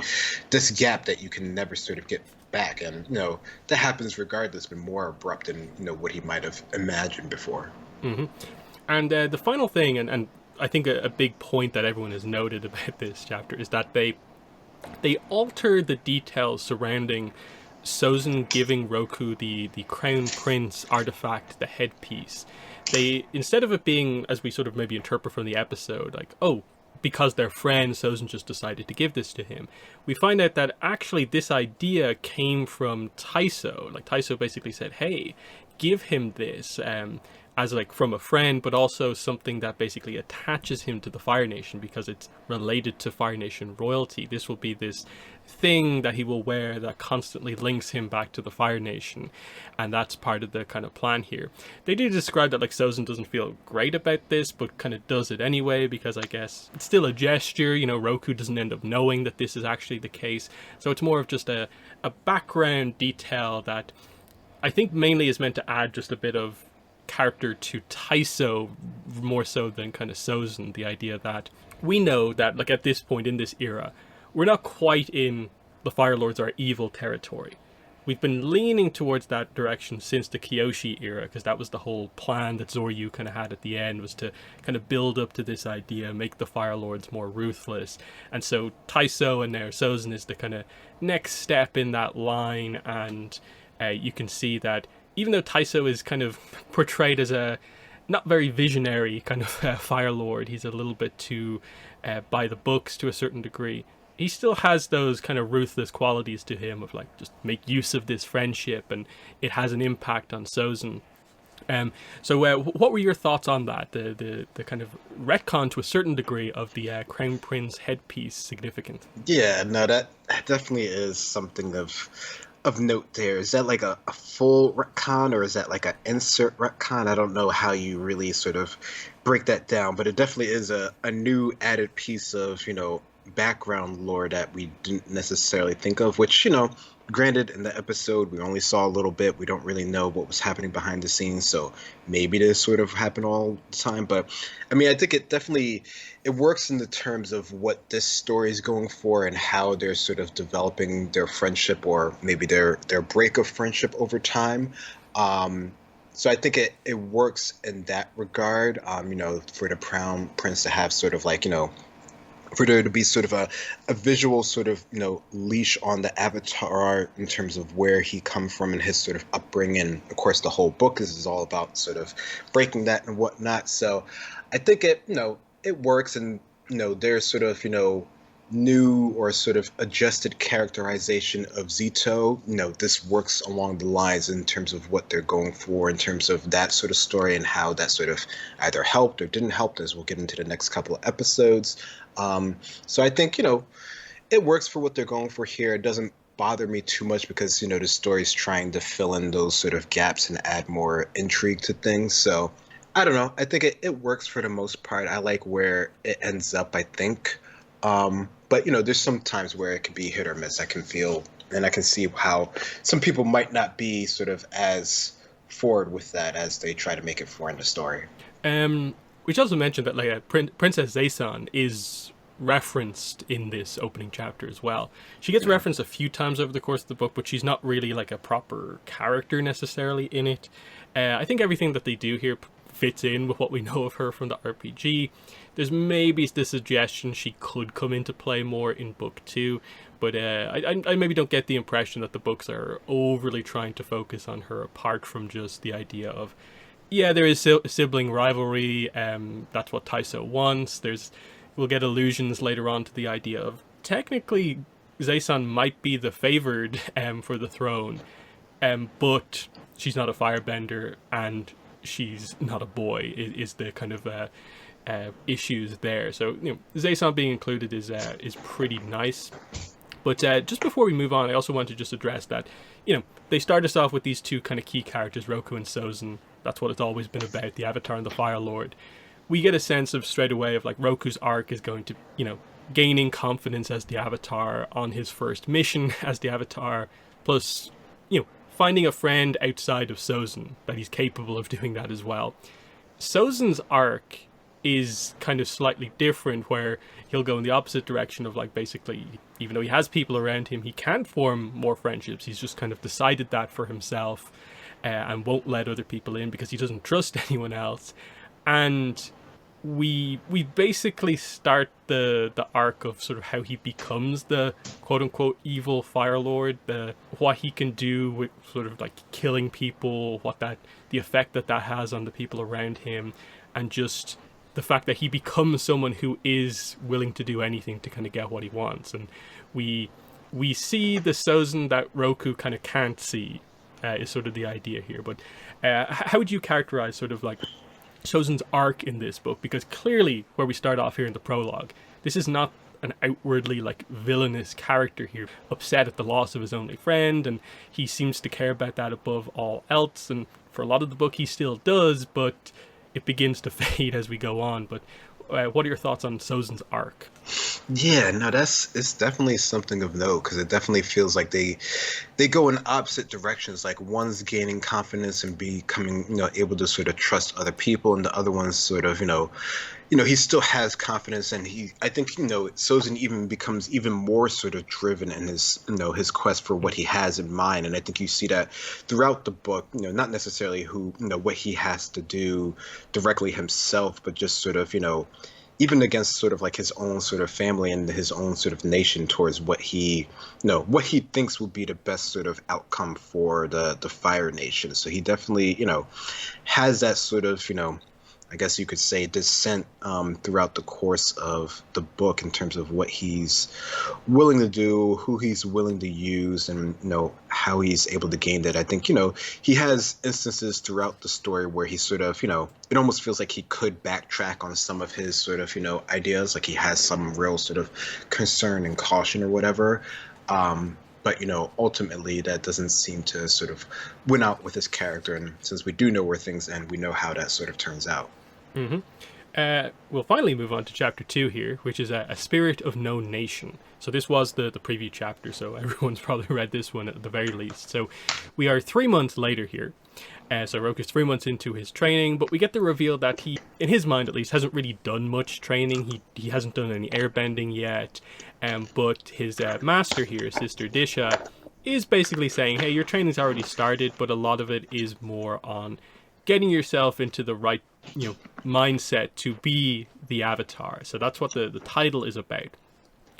this gap that you can never sort of get back. And, that happens regardless, but more abrupt than, what he might have imagined before. Mm-hmm. And the final thing, and I think a big point that everyone has noted about this chapter is that they alter the details surrounding Sozin giving Roku the Crown Prince artifact, the headpiece. They, instead of it being, as we sort of maybe interpret from the episode, like, oh, because they're friends, Sozin just decided to give this to him. We find out that actually this idea came from Taiso. Like, Taiso basically said, hey, give him this, as like from a friend, but also something that basically attaches him to the Fire Nation because it's related to Fire Nation royalty. This will be this thing that he will wear that constantly links him back to the Fire Nation, and that's part of the kind of plan here. They do describe that like Sozin doesn't feel great about this, but kind of does it anyway, because I guess it's still a gesture. Roku doesn't end up knowing that this is actually the case, so it's more of just a background detail that I think mainly is meant to add just a bit of character to Taiso more so than kind of Sozin. The idea that we know that like at this point in this era, we're not quite in the Fire Lords are evil territory. We've been leaning towards that direction since the Kyoshi era, because that was the whole plan that Zoryu kind of had at the end, was to kind of build up to this idea, make the Fire Lords more ruthless. And so Taiso and now Sozin is the kind of next step in that line, and you can see that even though Taiso is kind of portrayed as a not very visionary kind of Fire Lord, he's a little bit too by the books to a certain degree, he still has those kind of ruthless qualities to him of like, just make use of this friendship, and it has an impact on Sozin. So what were your thoughts on that? The kind of retcon to a certain degree of the Crown Prince headpiece significant? Yeah, no, that definitely is something of note there. Is that like a full retcon, or is that like an insert retcon? I don't know how you really sort of break that down, but it definitely is a new added piece of, background lore that we didn't necessarily think of, which, granted, in the episode, we only saw a little bit. We don't really know what was happening behind the scenes, so maybe this sort of happened all the time. But I mean, I think it works in the terms of what this story is going for and how they're sort of developing their friendship, or maybe their break of friendship over time. So I think it works in that regard. For the Crown Prince to have sort of like, for there to be sort of a visual sort of, leash on the Avatar in terms of where he come from and his sort of upbringing. Of course, the whole book is all about sort of breaking that and whatnot. So I think it works, and, there's sort of, new or sort of adjusted characterization of Zito. This works along the lines in terms of what they're going for in terms of that sort of story and how that sort of either helped or didn't help, as we'll get into the next couple of episodes. So I think, it works for what they're going for here. It doesn't bother me too much because, the story's trying to fill in those sort of gaps and add more intrigue to things. So I don't know. I think it works for the most part. I like where it ends up, I think. But, there's some times where it can be hit or miss. I can feel, and I can see how some people might not be sort of as forward with that as they try to make it for in the story. We should also mention that like Princess Zaysan is referenced in this opening chapter as well. She gets referenced a few times over the course of the book, but she's not really like a proper character necessarily in it. I think everything that they do here fits in with what we know of her from the RPG. There's maybe the suggestion she could come into play more in book 2, but I maybe don't get the impression that the books are overly trying to focus on her, apart from just the idea of, yeah, there is sibling rivalry. That's what Taiso wants. We'll get allusions later on to the idea of technically Zaysan might be the favored for the throne, but she's not a firebender and she's not a boy. Is the kind of issues there. So Zaysan being included is pretty nice. But just before we move on, I also want to just address that they start us off with these two kind of key characters, Roku and Sozin. That's what it's always been about, the Avatar and the Fire Lord. We get a sense of straight away of like Roku's arc is going to, gaining confidence as the Avatar on his first mission as the Avatar, plus, finding a friend outside of Sozin, that he's capable of doing that as well. Sozin's arc is kind of slightly different, where he'll go in the opposite direction of like basically, even though he has people around him, he can't form more friendships. He's just kind of decided that for himself. And won't let other people in because he doesn't trust anyone else. And we basically start the arc of sort of how he becomes the quote-unquote evil Fire Lord, what he can do with sort of like killing people, the effect that has on the people around him, and just the fact that he becomes someone who is willing to do anything to kind of get what he wants. And we see the Sozin that Roku kind of can't see, is sort of the idea here. But how would you characterize sort of like Sozin's arc in this book? Because clearly, where we start off here in the prologue, this is not an outwardly like villainous character here, upset at the loss of his only friend, and he seems to care about that above all else. And for a lot of the book, he still does, but it begins to fade as we go on. But what are your thoughts on Sozin's arc? Yeah, no, it's definitely something of note, because it definitely feels like they go in opposite directions. Like one's gaining confidence and becoming, able to sort of trust other people, and the other one's sort of, he still has confidence, and I think, Sozin even becomes even more sort of driven in his, his quest for what he has in mind. And I think you see that throughout the book, not necessarily what he has to do directly himself, but just sort of, even against sort of like his own sort of family and his own sort of nation, towards what he thinks will be the best sort of outcome for the Fire Nation. So he definitely, has that sort of, I guess you could say, dissent throughout the course of the book in terms of what he's willing to do, who he's willing to use, and how he's able to gain that. I think he has instances throughout the story where he sort of it almost feels like he could backtrack on some of his sort of ideas, like he has some real sort of concern and caution or whatever. But ultimately that doesn't seem to sort of win out with his character. And since we do know where things end, we know how that sort of turns out. Mm-hmm. We'll finally move on to chapter 2 here, which is a spirit of no nation. So this was the preview chapter, so everyone's probably read this one at the very least. So we are 3 months later here. So Roku's 3 months into his training, but we get the reveal that he, in his mind at least, hasn't really done much training. He hasn't done any airbending yet. But his master here, Sister Disha, is basically saying, hey, your training's already started, but a lot of it is more on getting yourself into the right, mindset to be the Avatar. So that's what the title is about.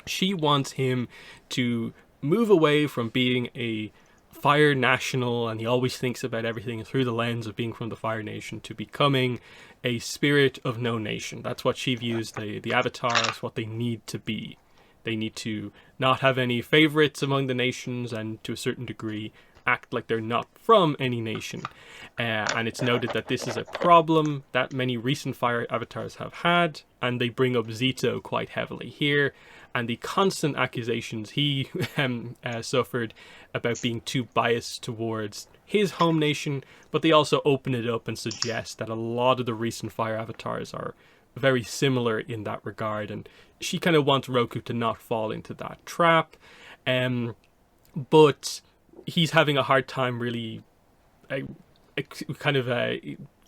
She wants him to move away from being a Fire National, and he always thinks about everything through the lens of being from the Fire Nation, to becoming a spirit of no nation. That's what she views the Avatar as, what they need to be. They need to not have any favorites among the nations, and to a certain degree act like they're not from any nation. And it's noted that this is a problem that many recent Fire Avatars have had, and they bring up Zito quite heavily here, and the constant accusations he suffered about being too biased towards his home nation, but they also open it up and suggest that a lot of the recent Fire Avatars are very similar in that regard, and she kind of wants Roku to not fall into that trap. But he's having a hard time really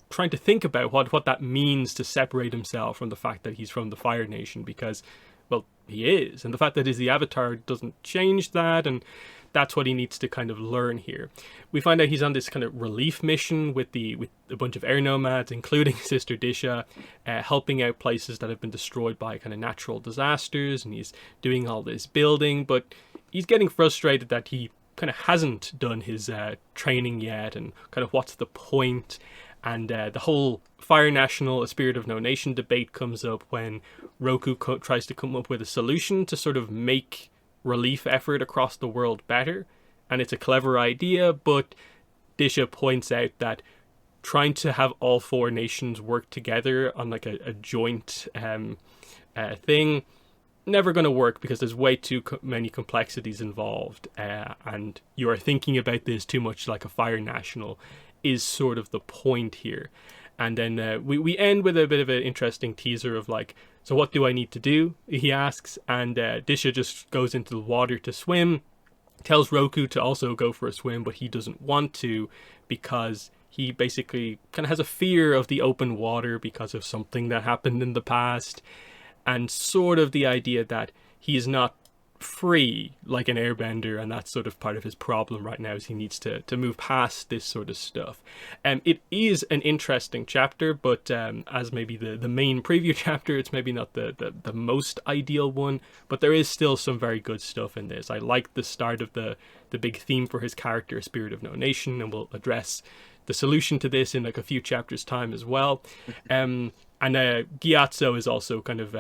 trying to think about what that means to separate himself from the fact that he's from the Fire Nation, because, well, he is, and the fact that he's the Avatar doesn't change that, and that's what he needs to kind of learn here. We find out he's on this kind of relief mission with a bunch of air nomads, including Sister Disha, helping out places that have been destroyed by kind of natural disasters, and he's doing all this building, but he's getting frustrated that he kind of hasn't done his training yet, and kind of what's the point. And the whole Fire National, a Spirit of No Nation debate comes up when Roku tries to come up with a solution to sort of make relief effort across the world better. And it's a clever idea, but Disha points out that trying to have all 4 nations work together on like a joint thing, never going to work, because there's way too many complexities involved, and you are thinking about this too much like a Fire National is sort of the point here. And then we end with a bit of an interesting teaser of like, so what do I need to do, he asks, and Disha just goes into the water to swim, tells Roku to also go for a swim, but he doesn't want to, because he basically kind of has a fear of the open water because of something that happened in the past, and sort of the idea that he is not free like an airbender, and that's sort of part of his problem right now, is he needs to move past this sort of stuff. It is an interesting chapter, but as maybe the main preview chapter, it's maybe not the most ideal one, but there is still some very good stuff in this. I like the start of the big theme for his character, Spirit of No Nation, and we'll address the solution to this in like a few chapters time as well. And Gyatso is also kind of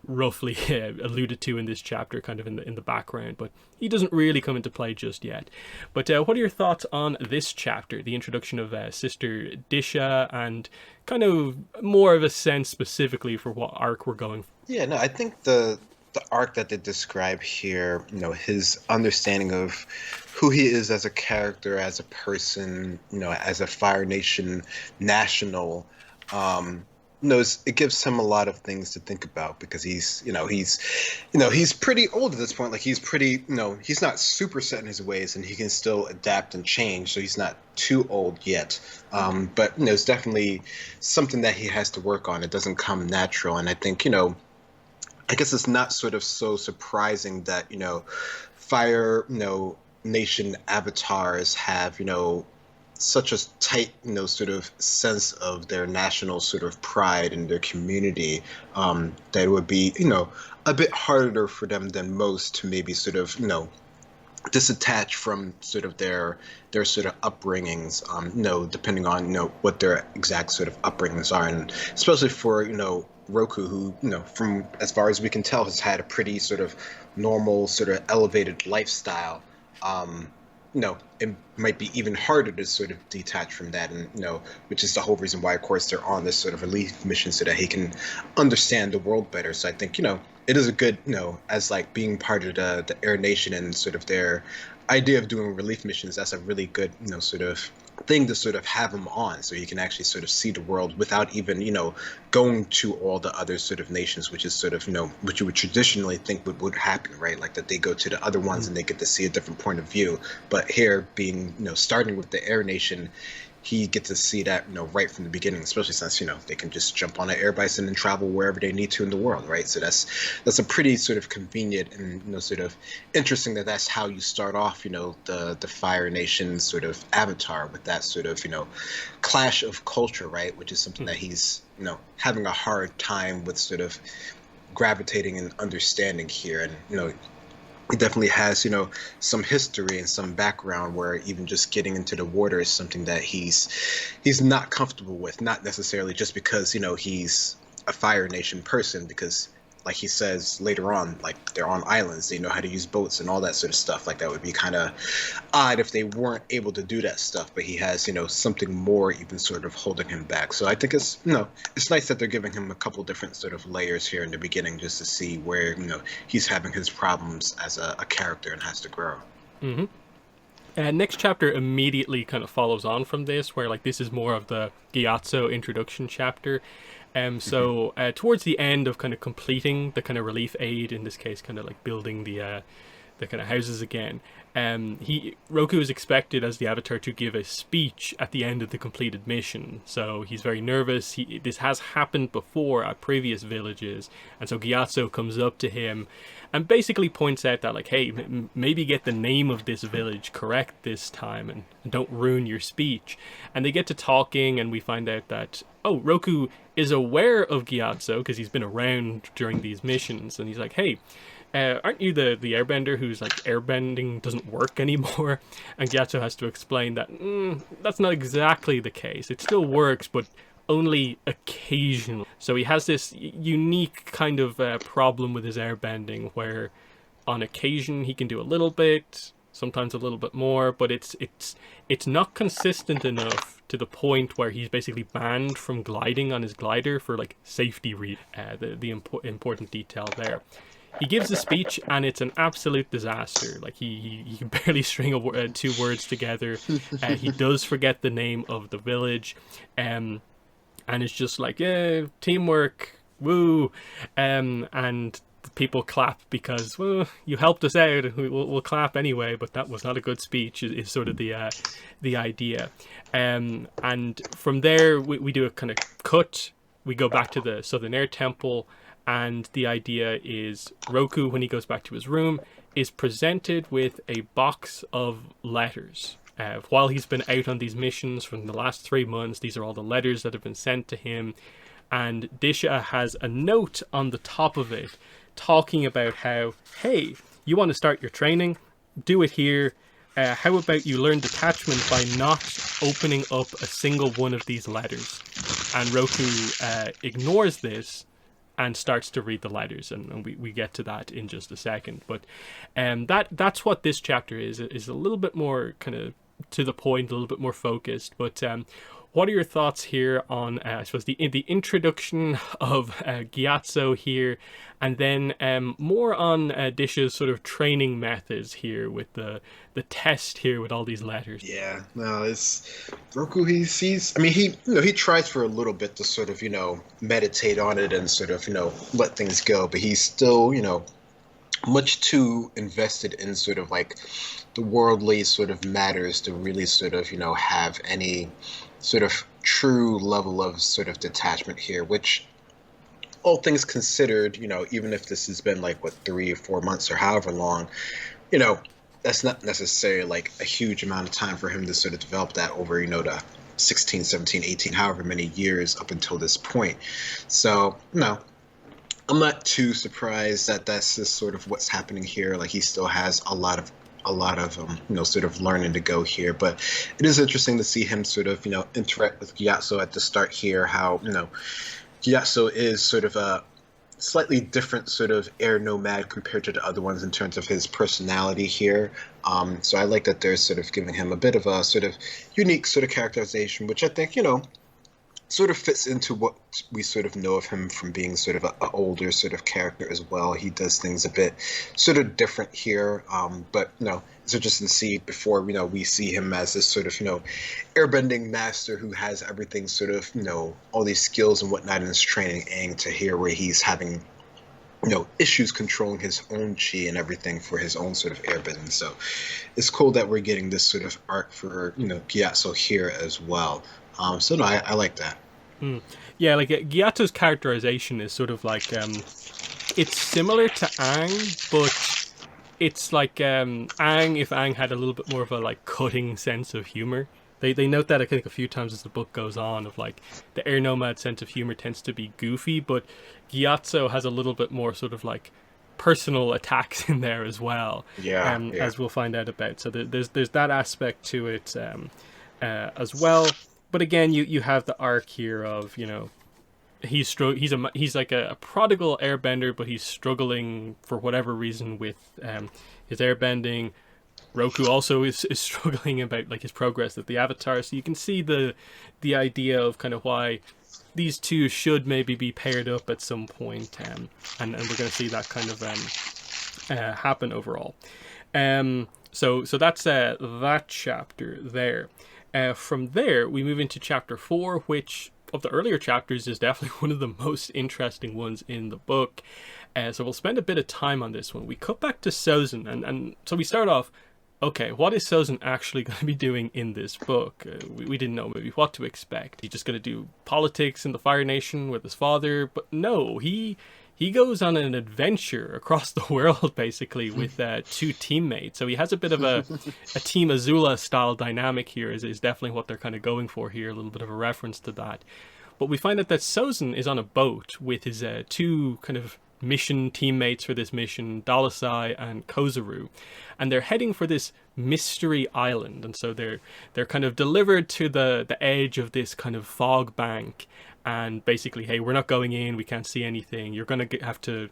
roughly alluded to in this chapter, kind of in the background, but he doesn't really come into play just yet. But what are your thoughts on this chapter, the introduction of Sister Disha, and kind of more of a sense specifically for what arc we're going for? Yeah, no, I think the arc that they describe here, his understanding of who he is as a character, as a person, as a Fire Nation national, it gives him a lot of things to think about, because he's pretty old at this point. Like, he's pretty, he's not super set in his ways, and he can still adapt and change. So he's not too old yet. But it's definitely something that he has to work on. It doesn't come natural. And I think, I guess it's not sort of so surprising that, Fire, Nation avatars have, such a tight, sort of sense of their national sort of pride and their community, that it would be, a bit harder for them than most to maybe sort of, disattach from sort of their sort of upbringings, depending on, what their exact sort of upbringings are. And especially for, Roku, who, from as far as we can tell, has had a pretty sort of normal, sort of elevated lifestyle. It might be even harder to sort of detach from that, and which is the whole reason why, of course, they're on this sort of relief mission, so that he can understand the world better. So I think it is a good, as like being part of the Air Nation and sort of their idea of doing relief missions. That's a really good, sort of thing to sort of have him on, so he can actually sort of see the world without even, going to all the other sort of nations, which is sort of, what you would traditionally think would happen, right? Like that they go to the other ones and they get to see a different point of view. But here, being, starting with the Air Nation, he gets to see that, right from the beginning, especially since, they can just jump on an air bison and travel wherever they need to in the world, right? So that's a pretty sort of convenient and, sort of interesting that that's how you start off, the Fire Nation sort of avatar, with that sort of, clash of culture, right? Which is something that he's, having a hard time with sort of gravitating and understanding here. And, he definitely has, some history and some background where even just getting into the water is something that he's not comfortable with. Not necessarily just because, he's a Fire Nation person, because like he says later on, like they're on islands, they know how to use boats and all that sort of stuff. Like that would be kind of odd if they weren't able to do that stuff. But he has, something more even sort of holding him back. So I think it's, it's nice that they're giving him a couple different sort of layers here in the beginning, just to see where, he's having his problems as a character and has to grow. Mm-hmm. Next chapter immediately kind of follows on from this, where like this is more of the Gyatso introduction chapter. So towards the end of kind of completing the kind of relief aid, in this case, kind of like building the kind of houses again, Roku is expected as the Avatar to give a speech at the end of the completed mission. So he's very nervous. This has happened before at previous villages, and so Gyatso comes up to him and basically points out that like, hey, maybe get the name of this village correct this time, and don't ruin your speech. And they get to talking, and we find out that Roku is aware of Gyatso because he's been around during these missions, and he's like, hey, aren't you the airbender who's like, airbending doesn't work anymore? And Gyatso has to explain that that's not exactly the case. It still works, but only occasionally. So he has this unique kind of problem with his airbending, where on occasion he can do a little bit, sometimes a little bit more, but it's not consistent enough to the point where he's basically banned from gliding on his glider for like safety reasons. The important detail there. He gives a speech and it's an absolute disaster. Like he can barely string two words together. He does forget the name of the village, and it's just like, yeah, teamwork, woo, and people clap because, well, you helped us out. We'll clap anyway, but that was not a good speech. Is sort of the idea, and from there we do a kind of cut. We go back to the Southern Air Temple. And the idea is Roku, when he goes back to his room, is presented with a box of letters. While he's been out on these missions from the last 3 months, these are all the letters that have been sent to him. And Disha has a note on the top of it talking about how, hey, you want to start your training? Do it here. How about you learn detachment by not opening up a single one of these letters? And Roku ignores this and starts to read the letters, and we get to that in just a second. But that's what this chapter is a little bit more kind of to the point, a little bit more focused. But what are your thoughts here on, I suppose, the introduction of Gyatso here, and then more on Disha's sort of training methods here with the test here with all these letters? Yeah, no, it's Roku. He sees. I mean, he tries for a little bit to sort of meditate on it and sort of let things go, but he's still much too invested in sort of like the worldly sort of matters to really sort of have any sort of true level of sort of detachment here, which, all things considered, even if this has been like 3 or 4 months or however long, that's not necessarily like a huge amount of time for him to sort of develop that over, the 16, 17, 18, however many years up until this point. So, no, I'm not too surprised that that's just sort of what's happening here. Like he still has a lot of sort of learning to go here, but it is interesting to see him sort of interact with Gyatso at the start here. How Gyatso is sort of a slightly different sort of air nomad compared to the other ones in terms of his personality here. So I like that they're sort of giving him a bit of a sort of unique sort of characterization, which I think sort of fits into what we sort of know of him from being sort of a older sort of character as well. He does things a bit sort of different here, but it's interesting to see before we see him as this sort of airbending master who has everything sort of all these skills and whatnot in his training, and to hear where he's having issues controlling his own chi and everything for his own sort of airbending. So it's cool that we're getting this sort of arc for Gyatso here as well. So no, I like that. Yeah, like Gyato's characterization is sort of like it's similar to Aang, but it's like Aang if Aang had a little bit more of a like cutting sense of humor. They note that I think a few times as the book goes on, of like the air nomad sense of humor tends to be goofy, but Gyatso has a little bit more sort of like personal attacks in there as well. Yeah. As we'll find out about. So there's that aspect to it as well. But again, you have the arc here of he's like a prodigal airbender, but he's struggling for whatever reason with his airbending. Roku also is struggling about like his progress with the Avatar, so you can see the idea of kind of why these two should maybe be paired up at some point, and we're going to see that kind of happen overall. So that's that chapter there. From there, we move into chapter 4, which of the earlier chapters is definitely one of the most interesting ones in the book. So we'll spend a bit of time on this one. We cut back to Sozin, and so we start off. Okay, what is Sozin actually going to be doing in this book? We didn't know maybe what to expect. He's just going to do politics in the Fire Nation with his father, but no, he goes on an adventure across the world basically with two teammates. So he has a bit of a Team Azula style dynamic here. Is definitely what they're kind of going for here. A little bit of a reference to that. But we find out that Sozin is on a boat with his two kind of mission teammates for this mission, Dalasai and Kozaru, and they're heading for this mystery island. And so they're kind of delivered to the edge of this kind of fog bank, and basically, hey, we're not going in, we can't see anything, you're gonna have to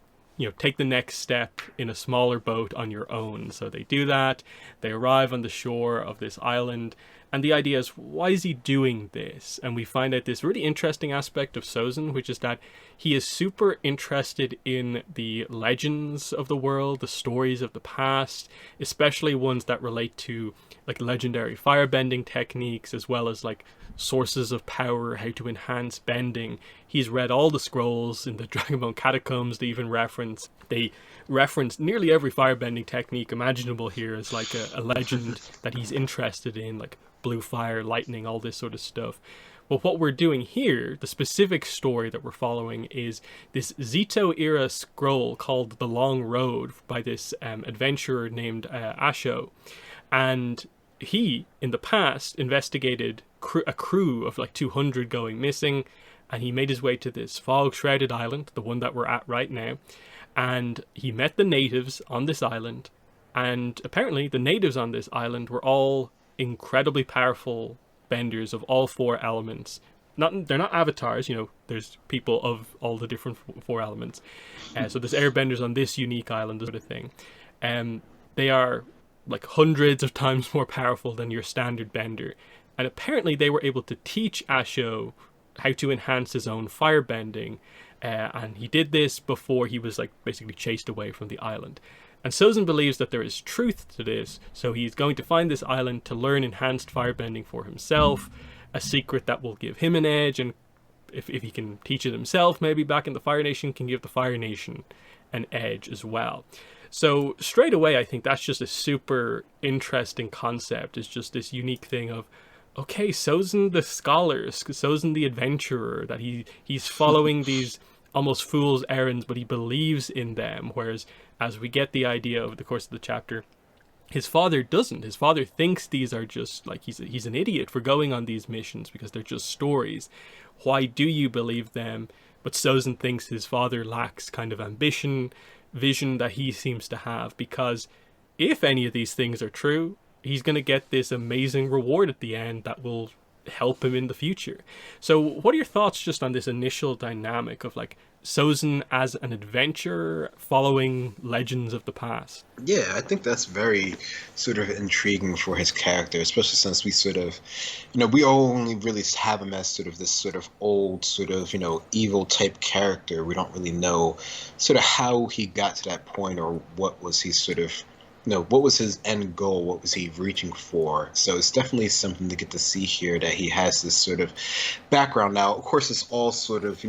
take the next step in a smaller boat on your own. So they do that. They arrive on the shore of this island, and the idea is, why is he doing this? And we find out this really interesting aspect of Sozin, which is that he is super interested in the legends of the world, the stories of the past, especially ones that relate to like legendary firebending techniques, as well as like sources of power, how to enhance bending. He's read all the scrolls in the Dragonbone Catacombs. They reference nearly every firebending technique imaginable here as like a legend that he's interested in, like blue fire, lightning, all this sort of stuff. But what we're doing here, the specific story that we're following, is this Zito era scroll called The Long Road by this adventurer named Asho. And he, in the past, investigated a crew of like 200 going missing, and he made his way to this fog-shrouded island, the one that we're at right now, and he met the natives on this island, and apparently the natives on this island were all incredibly powerful benders of all four elements. They're not avatars, there's people of all the different four elements. So there's airbenders on this unique island, sort of thing. They are like hundreds of times more powerful than your standard bender. And apparently they were able to teach Asho how to enhance his own firebending. And he did this before he was like basically chased away from the island. And Sozin believes that there is truth to this, so he's going to find this island to learn enhanced firebending for himself, a secret that will give him an edge, and if he can teach it himself, maybe back in the Fire Nation, can give the Fire Nation an edge as well. So straight away, I think that's just a super interesting concept. It's just this unique thing of, okay, Sozin the scholar, Sozin the adventurer, that he's following these almost fool's errands, but he believes in them. Whereas, as we get the idea over the course of the chapter, his father doesn't. His father thinks these are just like he's an idiot for going on these missions because they're just stories. Why do you believe them? But Sozin thinks his father lacks kind of ambition, vision that he seems to have, because if any of these things are true, he's going to get this amazing reward at the end that will help him in the future. So what are your thoughts just on this initial dynamic of like Sozin as an adventurer following legends of the past? Yeah, I think that's very sort of intriguing for his character, especially since we sort of, we only really have him as sort of this sort of old, sort of, evil type character. We don't really know sort of how he got to that point, or what was he sort of, what was his end goal? What was he reaching for? So it's definitely something to get to see here, that he has this sort of background. Now, of course, it's all sort of,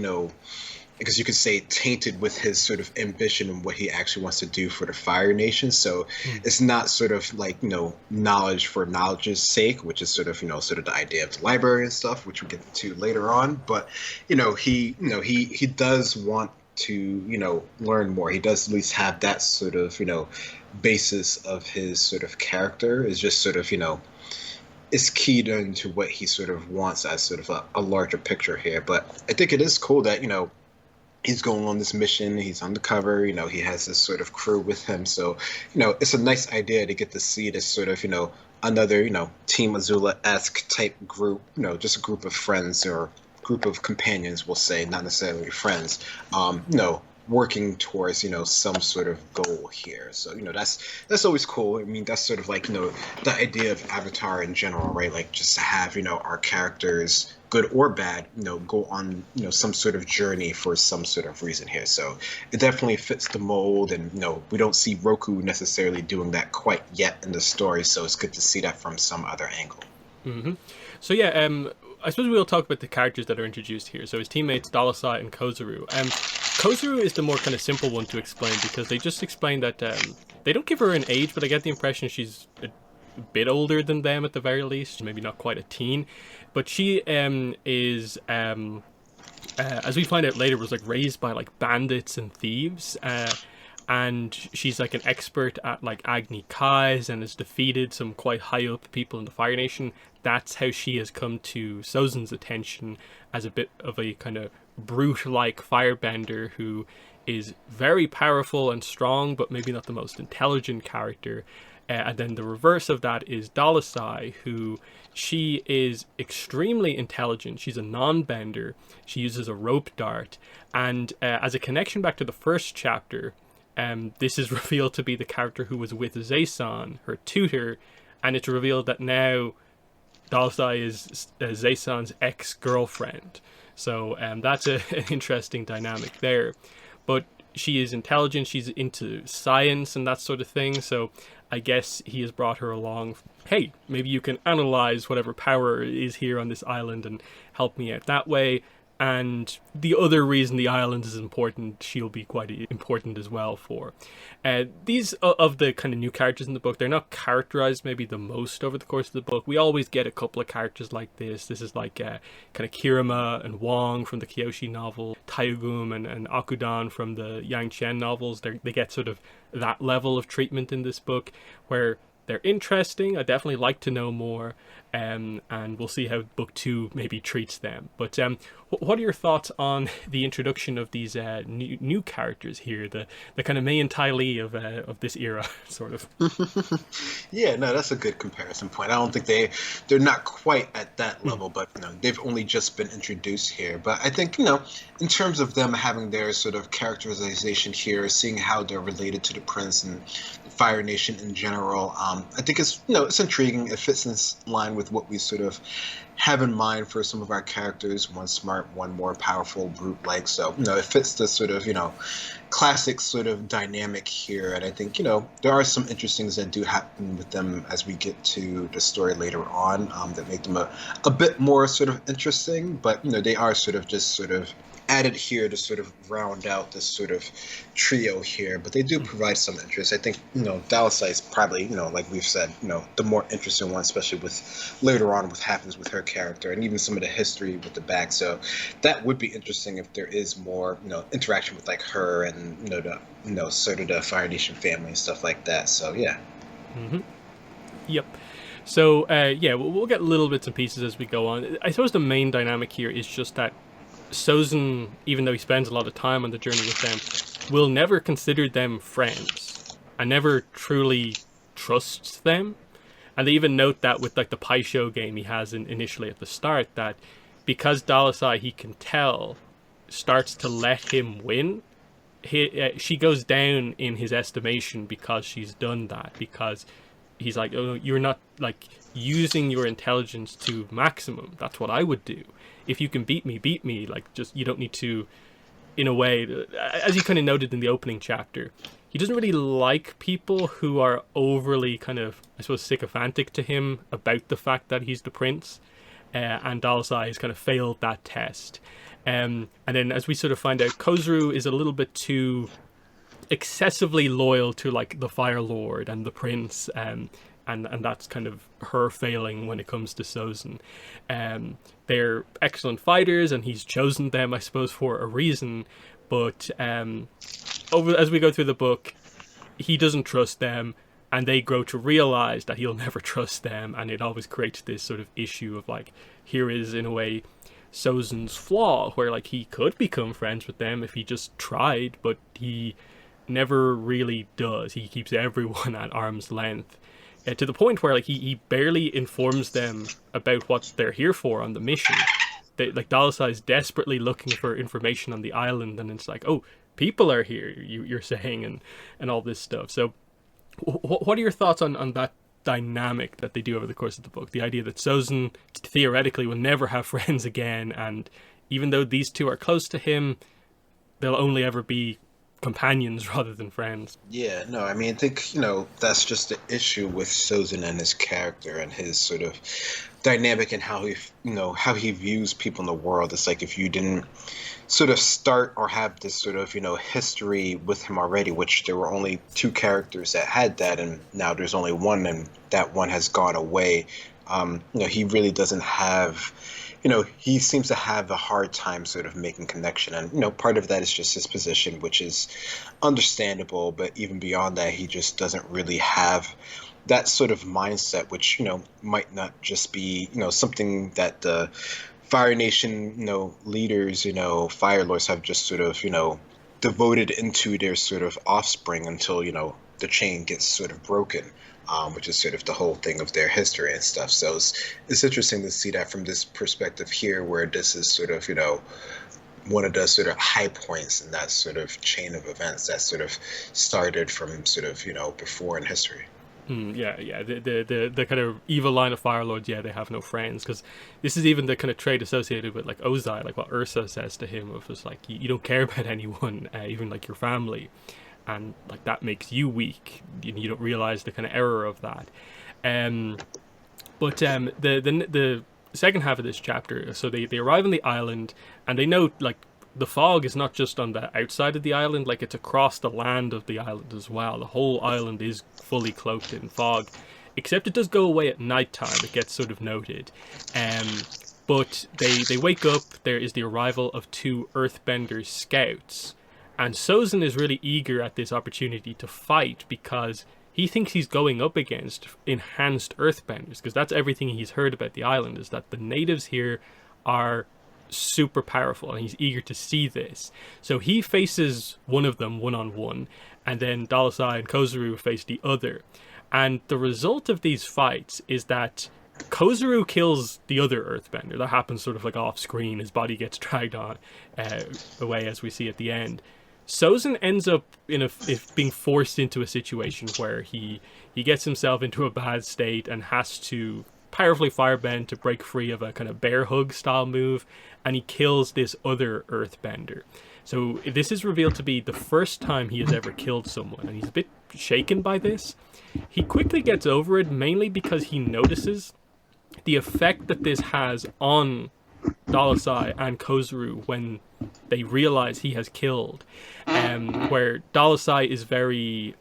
because you could say tainted with his sort of ambition and what he actually wants to do for the Fire Nation. So it's not sort of like, knowledge for knowledge's sake, which is sort of, sort of the idea of the library and stuff, which we'll get to later on. But, he does want to, learn more. He does at least have that sort of, basis of his sort of character, is just sort of, is keyed into what he sort of wants as sort of a larger picture here. But I think it is cool that, he's going on this mission. He's undercover. He has this sort of crew with him. So, it's a nice idea to get to see this sort of, another, Team Azula-esque type group, just a group of friends, or group of companions, we'll say, not necessarily friends, working towards, some sort of goal here. So, that's always cool. I mean, that's sort of like, the idea of Avatar in general, right? Like, just to have, our characters, good or bad, go on, some sort of journey for some sort of reason here. So it definitely fits the mold, and, we don't see Roku necessarily doing that quite yet in the story. So it's good to see that from some other angle. Mm-hmm. So yeah, I suppose we'll talk about the characters that are introduced here. So his teammates Dalasai and Kozuru. Kozuru is the more kind of simple one to explain, because they just explain that they don't give her an age, but I get the impression she's a bit older than them at the very least, maybe not quite a teen. But she is, as we find out later, was like raised by like bandits and thieves. And she's like an expert at like Agni Kais, and has defeated some quite high up people in the Fire Nation. That's how she has come to Sozin's attention, as a bit of a kind of brute-like firebender who is very powerful and strong, but maybe not the most intelligent character. And then the reverse of that is Dalasai, who she is extremely intelligent. She's a non-bender. She uses a rope dart. And as a connection back to the first chapter, this is revealed to be the character who was with Zaysan, her tutor, and it's revealed that now Dalasai is Zaysan's ex-girlfriend. So that's an interesting dynamic there. But she is intelligent, she's into science and that sort of thing, so I guess he has brought her along. Hey, maybe you can analyze whatever power is here on this island and help me out that way. And the other reason the island is important, she'll be quite important as well for. These of the kind of new characters in the book, they're not characterized maybe the most over the course of the book. We always get a couple of characters like this. This is like kind of Kirima and Wong from the Kyoshi novel, Taiyugum and Akudan from the Yang Chen novels. They get sort of that level of treatment in this book, where they're interesting. I definitely like to know more, and we'll see how book 2 maybe treats them. But what are your thoughts on the introduction of these new characters here, the kind of Mei and Tai Li of this era, sort of? Yeah, no, that's a good comparison point. I don't think they're not quite at that level, but they've only just been introduced here. But I think in terms of them having their sort of characterization here, seeing how they're related to the prince and the Fire Nation in general, I think it's it's intriguing. It fits in line with what we sort of have in mind for some of our characters, one smart, one more powerful, brute-like. So, it fits the sort of, classic sort of dynamic here. And I think, there are some interesting things that do happen with them as we get to the story later on, that make them a bit more sort of interesting. But, they are sort of just sort of added here to sort of round out this sort of trio here, but they do provide some interest. I think, Dalasai is probably, like we've said, the more interesting one, especially with later on what happens with her character and even some of the history with the back. So that would be interesting if there is more, interaction with like her and, the, sort of the Fire Nation family and stuff like that. So yeah. Mm-hmm. Yep. So, we'll get little bits and pieces as we go on. I suppose the main dynamic here is just that Sozin, even though he spends a lot of time on the journey with them, will never consider them friends and never truly trusts them. And they even note that with like the Pai Sho game he has initially at the start, that because Dalasai, he can tell, starts to let him win, she goes down in his estimation because she's done that. Because he's like, oh, you're not like using your intelligence to maximum. That's what I would do. If you can beat me. Like, just, you don't need to, in a way, as you kind of noted in the opening chapter, he doesn't really like people who are overly kind of, I suppose, sycophantic to him about the fact that he's the prince. And Dalasai has kind of failed that test. And then as we sort of find out, Kozuru is a little bit too excessively loyal to like the Fire Lord and the prince, and that's kind of her failing when it comes to Sozin. They're excellent fighters, and he's chosen them, I suppose, for a reason. But as we go through the book, he doesn't trust them, and they grow to realize that he'll never trust them, and it always creates this sort of issue of like, here is in a way Sozin's flaw, where like he could become friends with them if he just tried, but he never really does. He keeps everyone at arm's length, to the point where like he barely informs them about what they're here for on the mission. Like Dalasai is desperately looking for information on the island, and it's like, oh, people are here, you're saying, and all this stuff. So what are your thoughts on that dynamic that they do over the course of the book? The idea that Sozin theoretically will never have friends again, and even though these two are close to him, they'll only ever be companions rather than friends. Yeah, no, I mean, I think, that's just the issue with Sozin and his character and his sort of dynamic and how he views people in the world. It's like, if you didn't sort of start or have this sort of, history with him already, which there were only two characters that had that, and now there's only one, and that one has gone away. He really doesn't have, he seems to have a hard time sort of making connection. And, part of that is just his position, which is understandable. But even beyond that, he just doesn't really have that sort of mindset, which, might not just be, something that the Fire Nation, leaders, Fire Lords have just sort of, devoted into their sort of offspring until, the chain gets sort of broken. Which is sort of the whole thing of their history and stuff. So it's interesting to see that from this perspective here, where this is sort of, one of the sort of high points in that sort of chain of events that sort of started from sort of, before in history. Yeah. The kind of evil line of Fire Lords, they have no friends, because this is even the kind of trait associated with like Ozai, like what Ursa says to him of just like, you don't care about anyone, even like your family. And like that makes you weak. You don't realize the kind of error of that. But the second half of this chapter, so they arrive on the island, and they know like the fog is not just on the outside of the island, like it's across the land of the island as well. The whole island is fully cloaked in fog, except it does go away at nighttime. It gets sort of noted. But they wake up. There is the arrival of two Earthbender scouts. And Sozin is really eager at this opportunity to fight, because he thinks he's going up against enhanced Earthbenders, because that's everything he's heard about the island, is that the natives here are super powerful, and he's eager to see this. So he faces one of them one-on-one, and then Dalasai and Kozuru face the other. And the result of these fights is that Kozuru kills the other Earthbender. That happens sort of like off screen. His body gets dragged on away, as we see at the end. Sozin ends up being forced into a situation where he gets himself into a bad state and has to powerfully firebend to break free of a kind of bear hug style move, and he kills this other Earthbender. So this is revealed to be the first time he has ever killed someone, and he's a bit shaken by this. He quickly gets over it, mainly because he notices the effect that this has on Dalasai and Kozuru when they realize he has killed, where Dalasai is very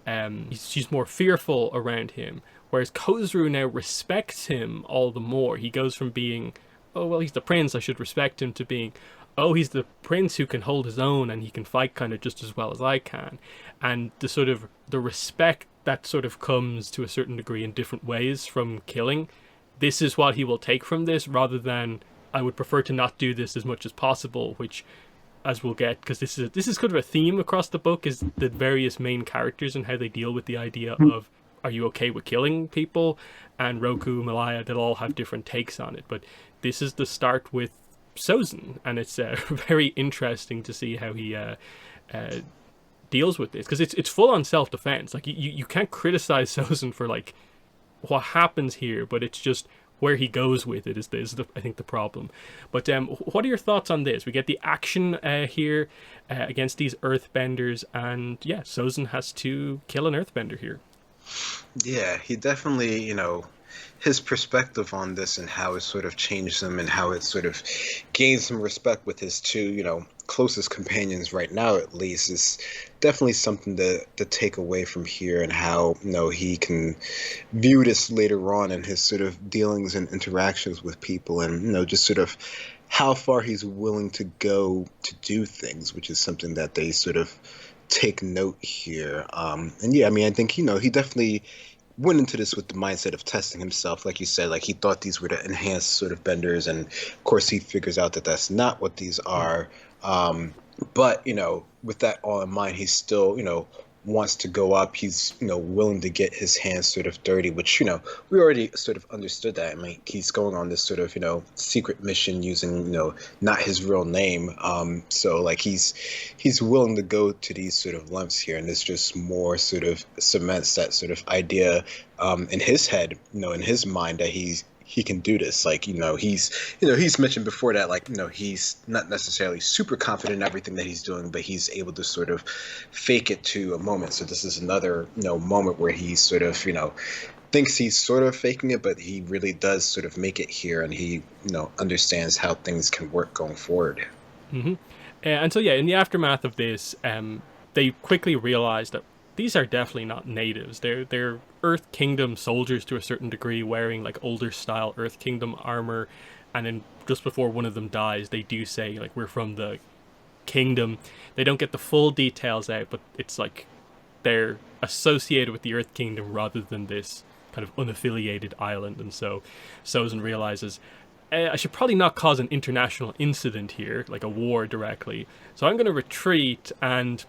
she's more fearful around him, whereas Kozuru now respects him all the more. He goes from being, oh well, he's the prince, I should respect him, to being, oh, he's the prince who can hold his own and he can fight kind of just as well as I can. And the respect that sort of comes to a certain degree in different ways from killing, this is what he will take from this, rather than, I would prefer to not do this as much as possible, which, as we'll get, because this is kind of a theme across the book, is the various main characters and how they deal with the idea of are you okay with killing people? And Roku, Malaya, they'll all have different takes on it. But this is the start with Sozin, and it's very interesting to see how he deals with this, because it's full on self defense. Like you can't criticize Sozin for like what happens here, but it's just where he goes with it is I think the problem. But what are your thoughts on this? We get the action here against these Earthbenders, and yeah, Sozin has to kill an Earthbender here. Yeah, he definitely, his perspective on this and how it sort of changed him and how it sort of gained some respect with his two, closest companions right now, at least, is definitely something to take away from here, and how, he can view this later on in his sort of dealings and interactions with people, and, just sort of how far he's willing to go to do things, which is something that they sort of take note here. And yeah, I mean, I think, he definitely went into this with the mindset of testing himself. Like you said, like he thought these were the enhanced sort of benders, and of course he figures out that that's not what these are. But, with that all in mind, he still, wants to go up. He's, willing to get his hands sort of dirty, which, we already sort of understood that. I mean, he's going on this sort of, secret mission using, not his real name. So like he's willing to go to these sort of lengths here, and this just more sort of cements that sort of idea in his head, in his mind, that he can do this. Like, he's mentioned before that, like, he's not necessarily super confident in everything that he's doing, but he's able to sort of fake it to a moment. So this is another, moment where he sort of, thinks he's sort of faking it, but he really does sort of make it here, and he, understands how things can work going forward. Mm-hmm. And so, yeah, in the aftermath of this, they quickly realize that these are definitely not natives. They're Earth Kingdom soldiers to a certain degree, wearing like older style Earth Kingdom armor. And then just before one of them dies, they do say like, we're from the kingdom. They don't get the full details out, but it's like they're associated with the Earth Kingdom rather than this kind of unaffiliated island. And so Sozin realizes, I should probably not cause an international incident here, like a war directly. So I'm going to retreat. And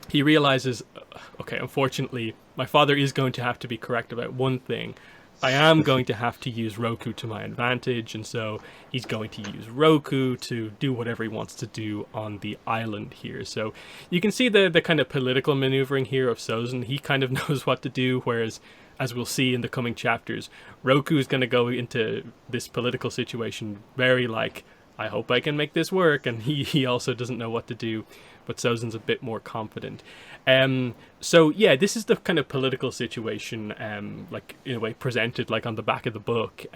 he realizes, okay, unfortunately, my father is going to have to be correct about one thing. I am going to have to use Roku to my advantage, and so he's going to use Roku to do whatever he wants to do on the island here. So you can see the kind of political maneuvering here of Sozin. He kind of knows what to do, whereas, as we'll see in the coming chapters, Roku is going to go into this political situation very like, I hope I can make this work, and he also doesn't know what to do, but Sozin's a bit more confident. So yeah, this is the kind of political situation, like in a way presented like on the back of the book.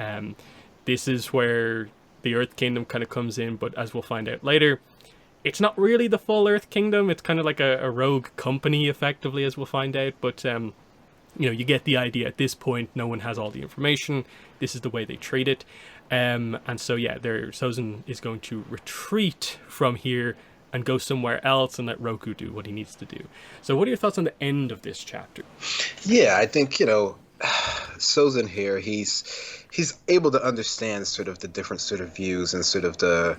This is where the Earth Kingdom kind of comes in, but as we'll find out later, it's not really the full Earth Kingdom. It's kind of like a rogue company, effectively, as we'll find out. But you get the idea. At this point, no one has all the information. This is the way they treat it. And so yeah, Sozin is going to retreat from here and go somewhere else and let Roku do what he needs to do. So what are your thoughts on the end of this chapter? Yeah, I think, Sozin here, he's able to understand sort of the different sort of views and sort of the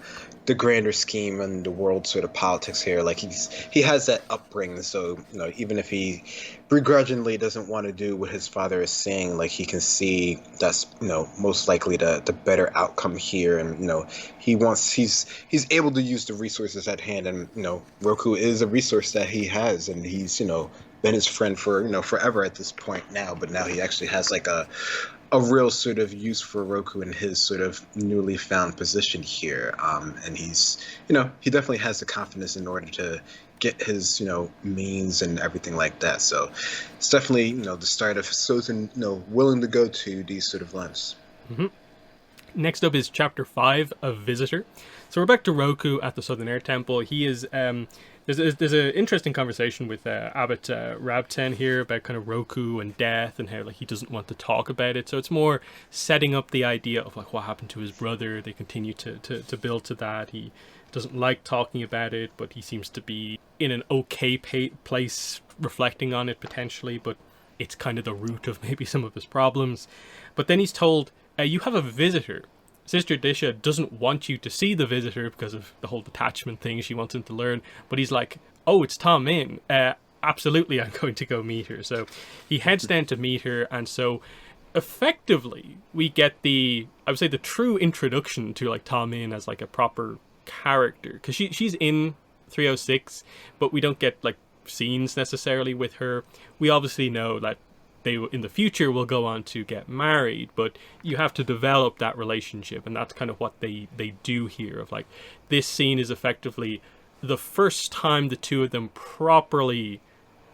grander scheme and the world sort of politics here. Like he has that upbringing, so even if he begrudgingly doesn't want to do what his father is saying, like he can see that's most likely the better outcome here, and he's able to use the resources at hand, and Roku is a resource that he has, and he's been his friend for forever at this point now, but now he actually has like a real sort of use for Roku in his sort of newly found position here. And he's, he definitely has the confidence in order to get his, means and everything like that. So it's definitely, the start of Sozin, willing to go to these sort of lengths. Mm-hmm. Next up is Chapter 5 of Visitor. So we're back to Roku at the Southern Air Temple. He is, there's an interesting conversation with Abbot Rabten here about kind of Roku and death and how like he doesn't want to talk about it. So it's more setting up the idea of like what happened to his brother. They continue to build to that. He doesn't like talking about it, but he seems to be in an okay place reflecting on it potentially, but it's kind of the root of maybe some of his problems. But then he's told, you have a visitor. Sister Disha doesn't want you to see the visitor because of the whole detachment thing. She wants him to learn. But he's like, oh, it's Tom In. absolutely, I'm going to go meet her. So he heads down to meet her, and so effectively we get I would say the true introduction to like Ta Min as like a proper character, because she's in 306, but we don't get like scenes necessarily with her. We obviously know that they in the future will go on to get married, but you have to develop that relationship, and that's kind of what they do here. Of like, this scene is effectively the first time the two of them properly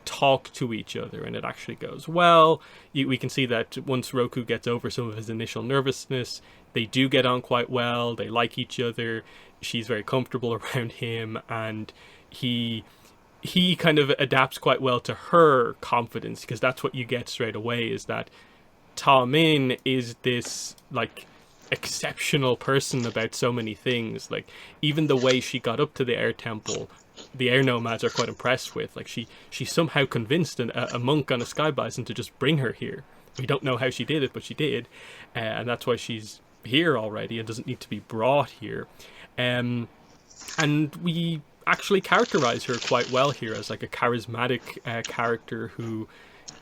talk to each other, and it actually goes well. We can see that once Roku gets over some of his initial nervousness, they do get on quite well. They like each other. She's very comfortable around him, and he kind of adapts quite well to her confidence, because that's what you get straight away, is that Ta Min is this like exceptional person about so many things. Like, even the way she got up to the air temple, the air nomads are quite impressed with. Like, she somehow convinced a monk on a sky bison to just bring her here. We don't know how she did it, but she did, and that's why she's here already and doesn't need to be brought here. And we actually characterize her quite well here as like a charismatic character who,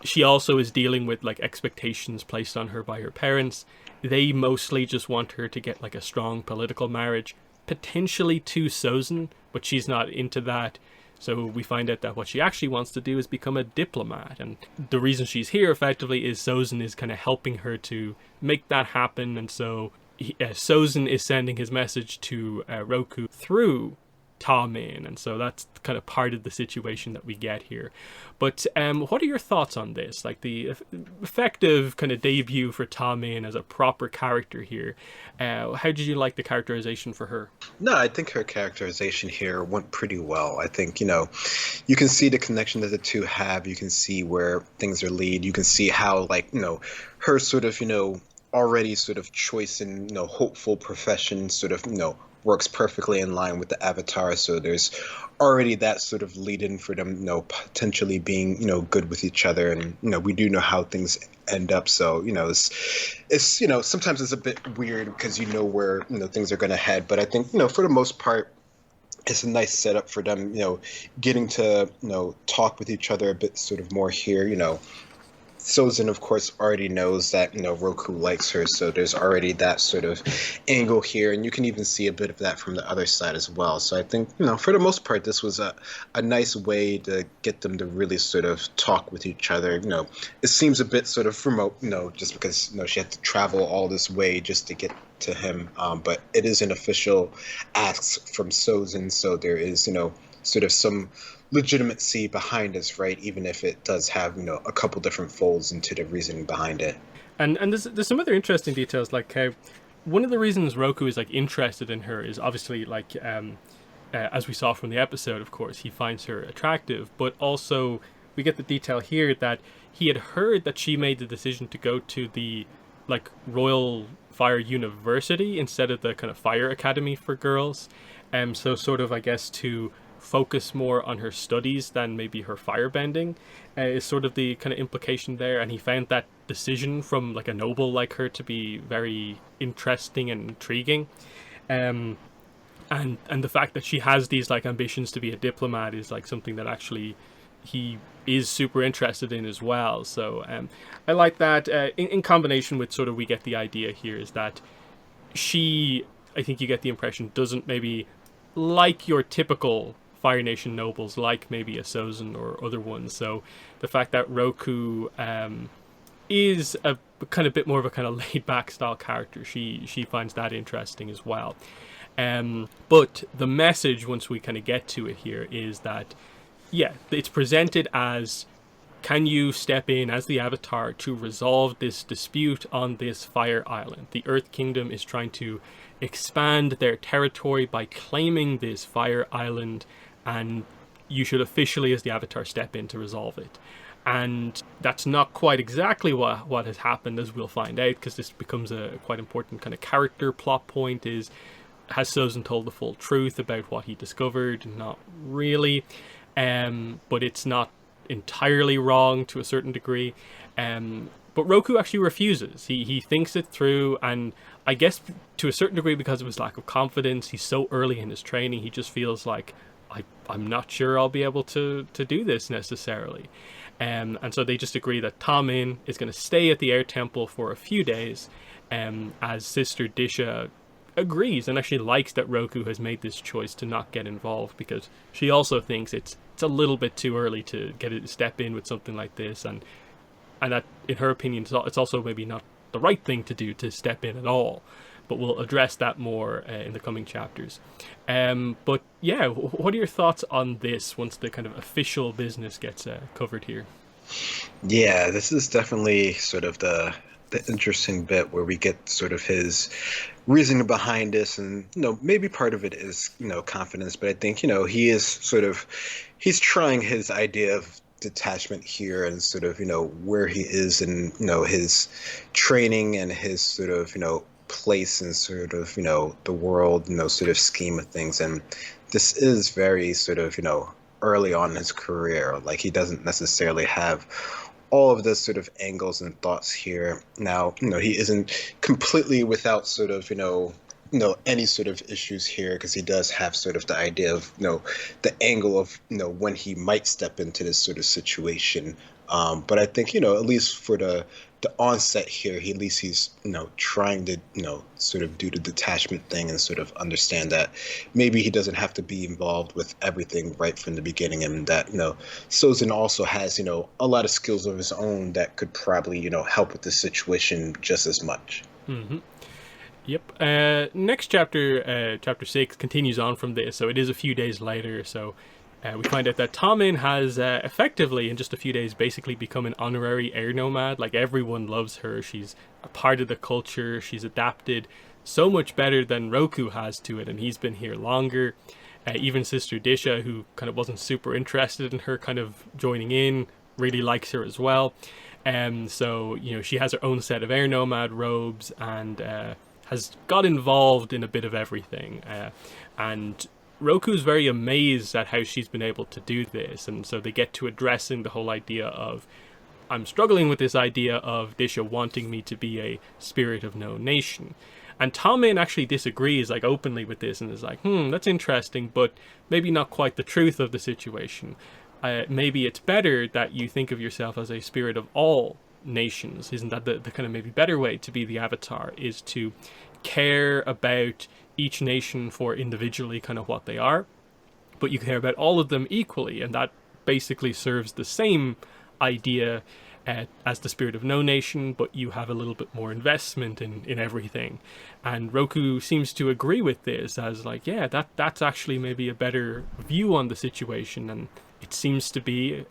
she also is dealing with like expectations placed on her by her parents. They mostly just want her to get like a strong political marriage, potentially to Sozin, but she's not into that. So we find out that what she actually wants to do is become a diplomat, and the reason she's here effectively is Sozin is kind of helping her to make that happen. And so Sozin is sending his message to Roku through Ta Min, and so that's kind of part of the situation that we get here. But what are your thoughts on this? Like, the effective kind of debut for Ta Min as a proper character here. How did you like the characterization for her? No, I think her characterization here went pretty well. I think, you can see the connection that the two have. You can see where things are lead. You can see how, like, her sort of, already sort of choice and, hopeful profession sort of, works perfectly in line with the Avatar. So there's already that sort of lead in for them, potentially being, good with each other. And, we do know how things end up. So, it's sometimes it's a bit weird because where, things are going to head. But I think, for the most part, it's a nice setup for them, getting to, talk with each other a bit sort of more here. Sozin, of course, already knows that, Roku likes her, so there's already that sort of angle here, and you can even see a bit of that from the other side as well. So I think, for the most part, this was a nice way to get them to really sort of talk with each other. It seems a bit sort of remote, just because, she had to travel all this way just to get to him, but it is an official ask from Sozin, so there is, sort of some legitimacy behind us, right? Even if it does have, a couple different folds into the reasoning behind it. And there's some other interesting details, like how one of the reasons Roku is like interested in her is obviously like as we saw from the episode, of course, he finds her attractive, but also we get the detail here that he had heard that she made the decision to go to the like Royal Fire University instead of the kind of Fire Academy for girls. So sort of, I guess, to focus more on her studies than maybe her firebending is sort of the kind of implication there. And he found that decision from like a noble like her to be very interesting and intriguing. And the fact that she has these like ambitions to be a diplomat is like something that actually he is super interested in as well. So I like that in combination with sort of, we get the idea here is that she, I think you get the impression, doesn't maybe like your typical Fire Nation nobles, like maybe a Sozin or other ones. So the fact that Roku is a kind of bit more of a kind of laid back style character, she finds that interesting as well. But the message, once we kind of get to it here, is that it's presented as, can you step in as the Avatar to resolve this dispute on this fire island? The Earth Kingdom is trying to expand their territory by claiming this fire island, and you should officially, as the Avatar, step in to resolve it. And that's not quite exactly what has happened, as we'll find out, because this becomes a quite important kind of character plot point. Is, has Sozin told the full truth about what he discovered? Not really, but it's not entirely wrong to a certain degree. But Roku actually refuses. He thinks it through, and I guess to a certain degree because of his lack of confidence, he's so early in his training, he just feels like, I'm not sure I'll be able to do this necessarily. And so they just agree that Tamin is going to stay at the air temple for a few days, as Sister Disha agrees and actually likes that Roku has made this choice to not get involved, because she also thinks it's a little bit too early to step in with something like this, and that, in her opinion, it's also maybe not the right thing to do to step in at all. But we'll address that more in the coming chapters. But yeah, what are your thoughts on this once the kind of official business gets covered here? Yeah, this is definitely sort of the interesting bit where we get sort of his reasoning behind this, and maybe part of it is confidence, but I think he is sort of he's trying his idea of detachment here, and sort of where he is in his training and his sort of place in sort of the world sort of scheme of things. And this is very sort of early on in his career. Like, he doesn't necessarily have all of the sort of angles and thoughts here. Now, he isn't completely without sort of any sort of issues here, because he does have sort of the idea of the angle of when he might step into this sort of situation. But I think at least for the onset here, at least he's trying to sort of do the detachment thing and sort of understand that maybe he doesn't have to be involved with everything right from the beginning, and that Sozin also has a lot of skills of his own that could probably help with the situation just as much. Mm-hmm. Yep. Next chapter, chapter 6, continues on from this. So it is a few days later. So we find out that Tamin has effectively, in just a few days, basically become an honorary air nomad. Like, everyone loves her. She's a part of the culture. She's adapted so much better than Roku has to it, and he's been here longer. Even Sister Disha, who kind of wasn't super interested in her kind of joining in, really likes her as well. So, she has her own set of air nomad robes, and has got involved in a bit of everything. And Roku's very amazed at how she's been able to do this. And so they get to addressing the whole idea of, I'm struggling with this idea of Disha wanting me to be a spirit of no nation. And Tamin actually disagrees, like, openly with this, and is like, that's interesting, but maybe not quite the truth of the situation. Maybe it's better that you think of yourself as a spirit of all nations. Isn't that the kind of maybe better way to be the Avatar, is to care about each nation for individually kind of what they are, but you care about all of them equally, and that basically serves the same idea as the spirit of no nation, but you have a little bit more investment in everything. And Roku seems to agree with this, as like, yeah, that's actually maybe a better view on the situation, and it seems to be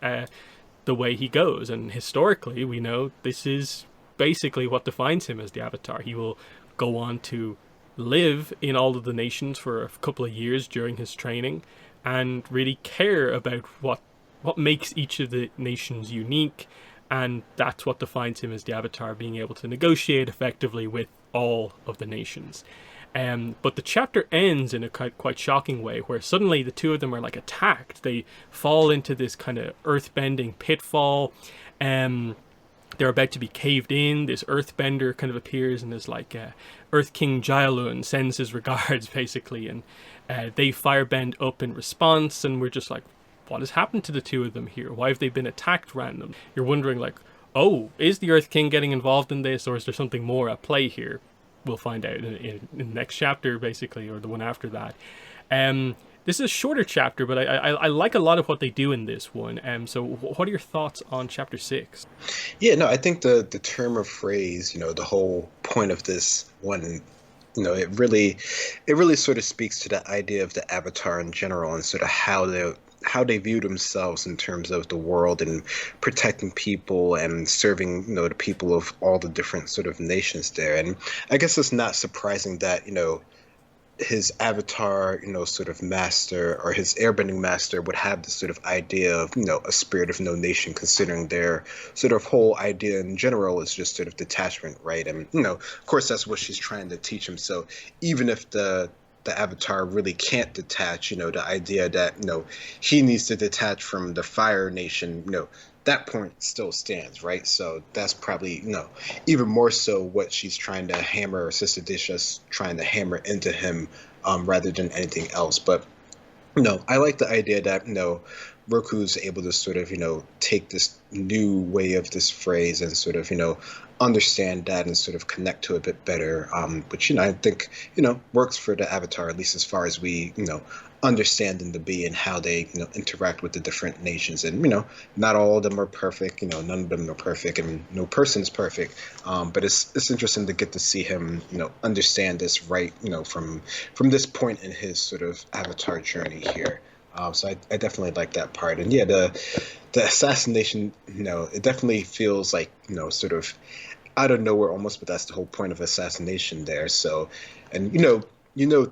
the way he goes. And historically, we know this is basically what defines him as the Avatar. He will go on to live in all of the nations for a couple of years during his training, and really care about what makes each of the nations unique, and that's what defines him as the Avatar, being able to negotiate effectively with all of the nations. But the chapter ends in a quite shocking way, where suddenly the two of them are like attacked. They fall into this kind of earthbending pitfall. They're about to be caved in. This earthbender kind of appears and is like, Earth King Jaialun sends his regards, basically, and they firebend up in response, and we're just like, what has happened to the two of them here? Why have they been attacked randomly? You're wondering, like, oh, is the Earth King getting involved in this, or is there something more at play here? We'll find out in the next chapter, basically, or the one after that. This is a shorter chapter, but I like a lot of what they do in this one. So what are your thoughts on chapter 6? Yeah, no, I think the term of phrase, the whole point of this one, it really sort of speaks to the idea of the Avatar in general, and sort of how they view themselves in terms of the world and protecting people and serving the people of all the different sort of nations there. And I guess it's not surprising that his Avatar sort of master, or his airbending master, would have this sort of idea of a spirit of no nation, considering their sort of whole idea in general is just sort of detachment, right? And of course that's what she's trying to teach him. So even if the Avatar really can't detach, the idea that he needs to detach from the Fire Nation, that point still stands, right? So that's probably even more so what she's trying to hammer, or Sister Disha's trying to hammer into him, rather than anything else. But No, I like the idea that, Roku's able to sort of, take this new way of this phrase and sort of, understand that and sort of connect to it a bit better. Which, I think, works for the Avatar, at least as far as we, understand them to be and how they, interact with the different nations. And, not all of them are perfect, none of them are perfect, and no person is perfect. But it's interesting to get to see him, understand this right, from this point in his sort of Avatar journey here. So I definitely like that part. And yeah, the assassination, it definitely feels like, sort of out of nowhere almost, but that's the whole point of assassination there. So, and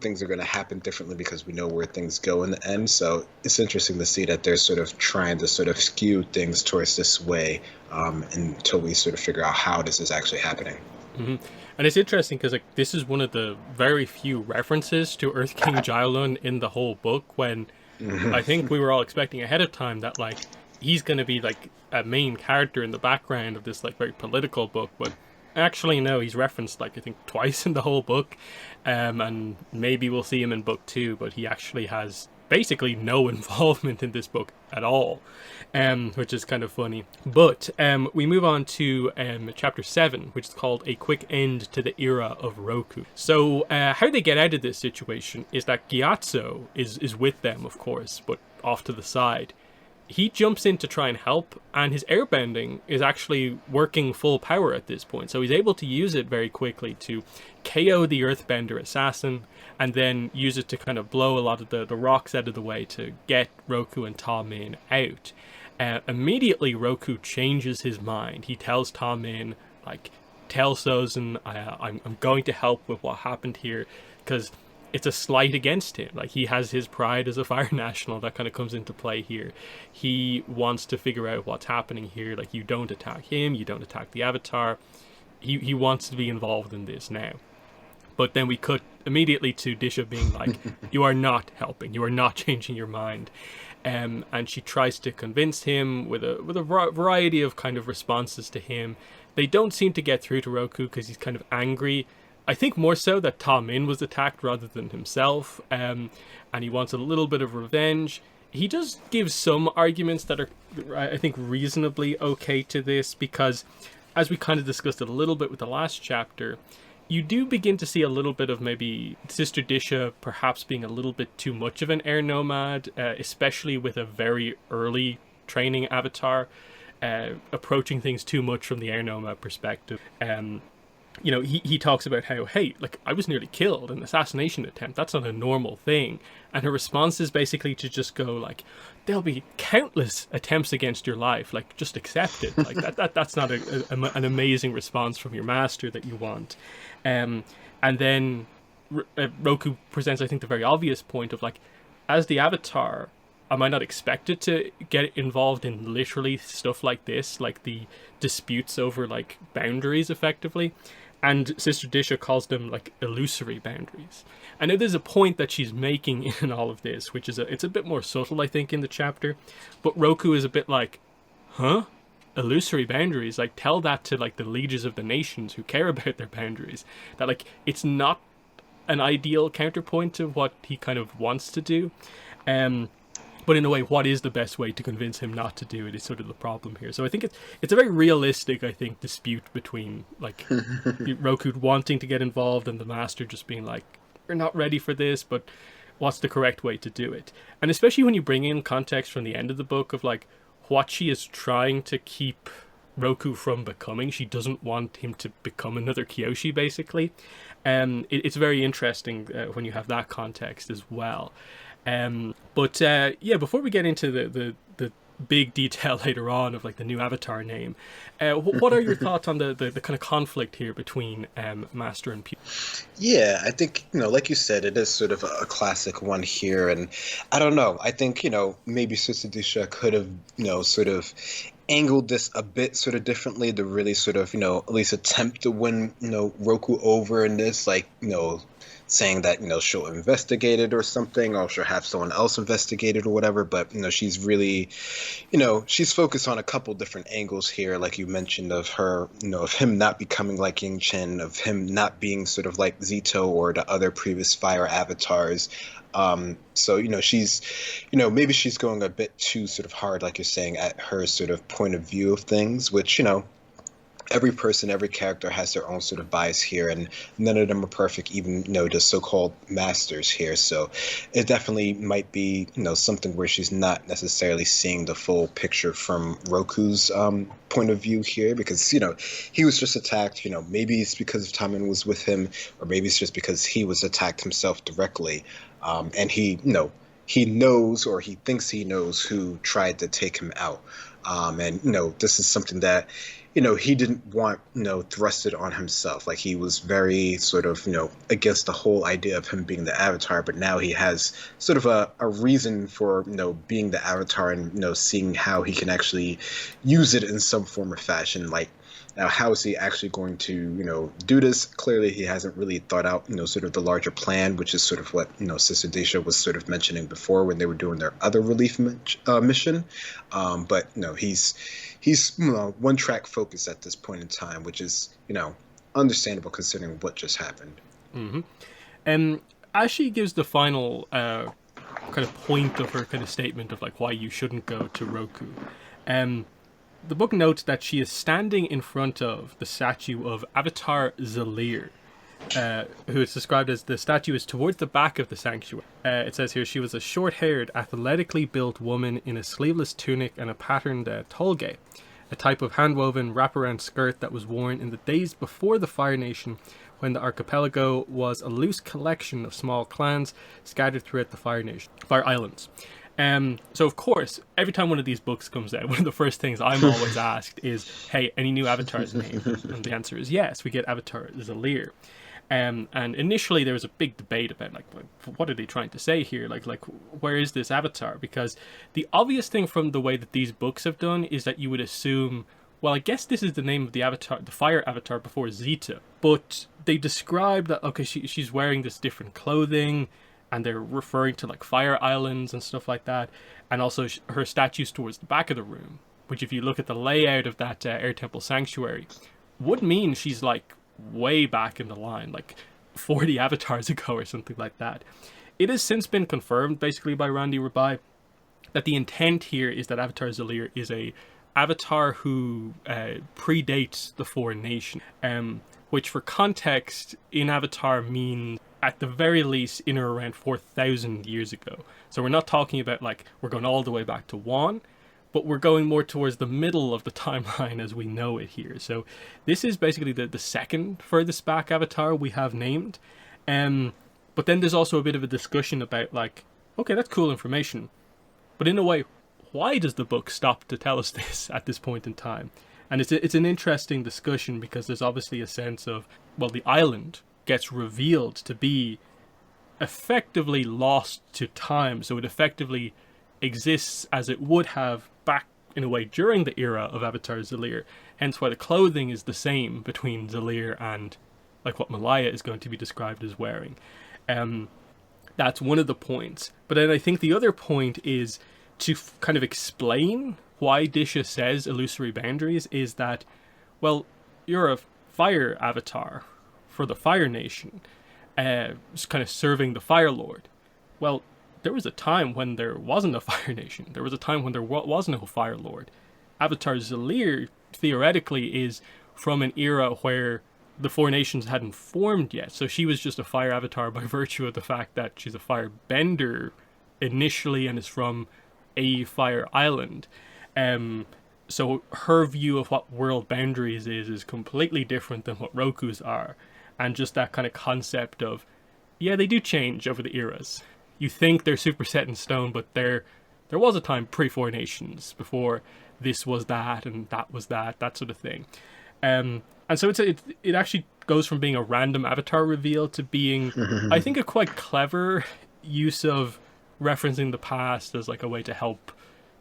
things are going to happen differently because we know where things go in the end. So it's interesting to see that they're sort of trying to sort of skew things towards this way, until we sort of figure out how this is actually happening. Hmm. And it's interesting because like this is one of the very few references to Earth King Jайлun in the whole book, when I think we were all expecting ahead of time that like he's going to be like a main character in the background of this like very political book, but actually no, he's referenced like I think twice in the whole book, and maybe we'll see him in book two, but he actually has basically no involvement in this book at all, which is kind of funny. But we move on to chapter 7, which is called A Quick End to the Era of Roku. So how they get out of this situation is that Gyatso is with them, of course, but off to the side. He jumps in to try and help, and his airbending is actually working full power at this point. So he's able to use it very quickly to KO the Earthbender assassin, and then use it to kind of blow a lot of the rocks out of the way to get Roku and Ta Min out. Immediately, Roku changes his mind. He tells Ta Min, like, tell Sozin I'm going to help with what happened here, because it's a slight against him. Like, he has his pride as a Fire National that kind of comes into play here. He wants to figure out what's happening here. Like, you don't attack him, you don't attack the Avatar. He wants to be involved in this now. But then we cut immediately to Disha being like, you are not helping, you are not changing your mind. And she tries to convince him with a variety of kind of responses to him. They don't seem to get through to Roku because he's kind of angry. I think more so that Ta Min was attacked rather than himself, and he wants a little bit of revenge. He does give some arguments that are, I think, reasonably okay to this, because as we kind of discussed it a little bit with the last chapter, you do begin to see a little bit of maybe Sister Disha perhaps being a little bit too much of an air nomad, especially with a very early training Avatar, approaching things too much from the air nomad perspective. He talks about how, hey, like, I was nearly killed in an assassination attempt. That's not a normal thing. And her response is basically to just go, like, there'll be countless attempts against your life. Like, just accept it. Like, that's not an amazing response from your master that you want. And then Roku presents, I think, the very obvious point of, like, as the Avatar, am I not expected to get involved in literally stuff like this, like the disputes over, like, boundaries, effectively? And Sister Disha calls them, like, illusory boundaries. I know there's a point that she's making in all of this, which is it's a bit more subtle, I think, in the chapter. But Roku is a bit like, huh? Illusory boundaries? Like, tell that to, like, the leaders of the nations who care about their boundaries. That, like, it's not an ideal counterpoint to what he kind of wants to do. But in a way, what is the best way to convince him not to do it is sort of the problem here. So I think it's a very realistic, I think, dispute between, like, Roku wanting to get involved and the Master just being like, we're not ready for this, but what's the correct way to do it? And especially when you bring in context from the end of the book of, like, what she is trying to keep Roku from becoming. She doesn't want him to become another Kyoshi, basically. It's very interesting when you have that context as well. Before we get into the big detail later on of, like, the new Avatar name, what are your thoughts on the kind of conflict here between Master and Pupil? Yeah, I think, like you said, it is sort of a classic one here. And I don't know. I think, maybe Sister Disha could have, sort of angled this a bit sort of differently to really sort of, at least attempt to win, Roku over in this, like, saying that she'll investigate it or something, or she'll have someone else investigate it or whatever. But she's really, she's focused on a couple different angles here, like you mentioned, of her, of him not becoming like Ying Chen, of him not being sort of like Zito or the other previous fire avatars. So she's, maybe she's going a bit too sort of hard, like you're saying, at her sort of point of view of things, which every person, every character has their own sort of bias here, and none of them are perfect, even, the so-called masters here. So it definitely might be, something where she's not necessarily seeing the full picture from Roku's point of view here, because, he was just attacked. Maybe it's because Tommen was with him, or maybe it's just because he was attacked himself directly. And he knows, or he thinks he knows, who tried to take him out. And, this is something that, he didn't want, thrusted on himself. Like, he was very sort of, against the whole idea of him being the Avatar, but now he has sort of a reason for, being the Avatar, and, seeing how he can actually use it in some form or fashion. Like, now, how is he actually going to, do this? Clearly, he hasn't really thought out, sort of the larger plan, which is sort of what, Sister Desha was sort of mentioning before when they were doing their other relief mission. But, he's one track focus at this point in time, which is, understandable considering what just happened. Mm-hmm. As she gives the final kind of point of her kind of statement of like why you shouldn't go to Roku, the book notes that she is standing in front of the statue of Avatar Zalir, who is described as the statue is towards the back of the sanctuary. It says here, she was a short-haired, athletically built woman in a sleeveless tunic and a patterned tolge, a type of hand-woven wraparound skirt that was worn in the days before the Fire Nation, when the archipelago was a loose collection of small clans scattered throughout the Fire Islands. So of course, every time one of these books comes out, one of the first things I'm always asked is, hey, any new avatars named? And the answer is yes, we get Avatar Zalir. And initially there was a big debate about like what are they trying to say here? Like where is this avatar? Because the obvious thing from the way that these books have done is that you would assume, well, I guess this is the name of the avatar, the fire avatar before Zeta. But they describe that, okay, she's wearing this different clothing, and they're referring to like fire islands and stuff like that, and also her statue's towards the back of the room, which if you look at the layout of that Air Temple Sanctuary, would mean she's like way back in the line, like 40 avatars ago or something like that. It has since been confirmed, basically by Randy Rabai, that the intent here is that Avatar Zalir is a avatar who predates the Foreign Nation, which for context in Avatar means at the very least in or around 4,000 years ago. So we're not talking about like we're going all the way back to Wan, but we're going more towards the middle of the timeline as we know it here. So this is basically the second furthest back avatar we have named. But then there's also a bit of a discussion about like, okay, that's cool information, but in a way, why does the book stop to tell us this at this point in time? And it's an interesting discussion because there's obviously a sense of, well, the island gets revealed to be effectively lost to time, so it effectively exists as it would have back in a way during the era of Avatar Zalir, hence why the clothing is the same between Zalir and like what Malaya is going to be described as wearing. That's one of the points, but then I think the other point is to kind of explain why Disha says illusory boundaries is that, well, you're a fire avatar for the Fire Nation, kind of serving the Fire Lord. Well, there was a time when there wasn't a Fire Nation. There was a time when there was no Fire Lord. Avatar Zalir, theoretically, is from an era where the Four Nations hadn't formed yet. So she was just a fire avatar by virtue of the fact that she's a fire bender initially and is from a fire island. So her view of what world boundaries is completely different than what Roku's are. And just that kind of concept of, yeah, they do change over the eras. You think they're super set in stone, but there was a time pre-Four Nations, before this was that and that was that sort of thing. And so it actually goes from being a random avatar reveal to being, I think, a quite clever use of referencing the past as like a way to help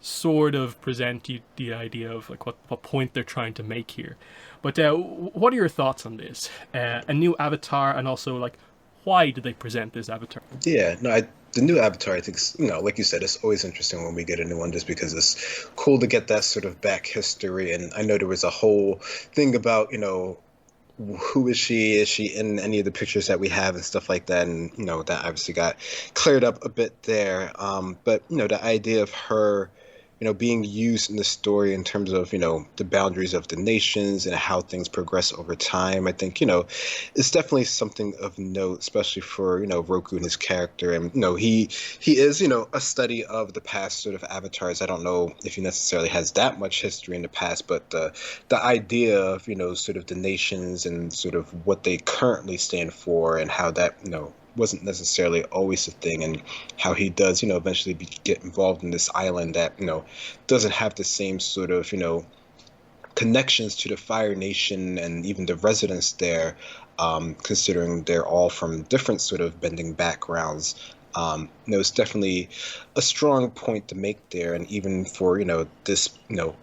sort of present you the idea of like what point they're trying to make here. But what are your thoughts on this? A new avatar, and also like why did they present this avatar? Yeah, no, the new Avatar, I think, like you said, it's always interesting when we get a new one, just because it's cool to get that sort of back history. And I know there was a whole thing about, who is she? Is she in any of the pictures that we have and stuff like that? And that obviously got cleared up a bit there. But the idea of her, being used in the story in terms of the boundaries of the nations and how things progress over time, I think it's definitely something of note, especially for Roku and his character. And he is a study of the past sort of avatars. I don't know if he necessarily has that much history in the past, but the idea of sort of the nations and sort of what they currently stand for and how that wasn't necessarily always a thing, and how he does eventually get involved in this island that doesn't have the same sort of connections to the Fire Nation and even the residents there, considering they're all from different sort of bending backgrounds. It's definitely a strong point to make there. And even for this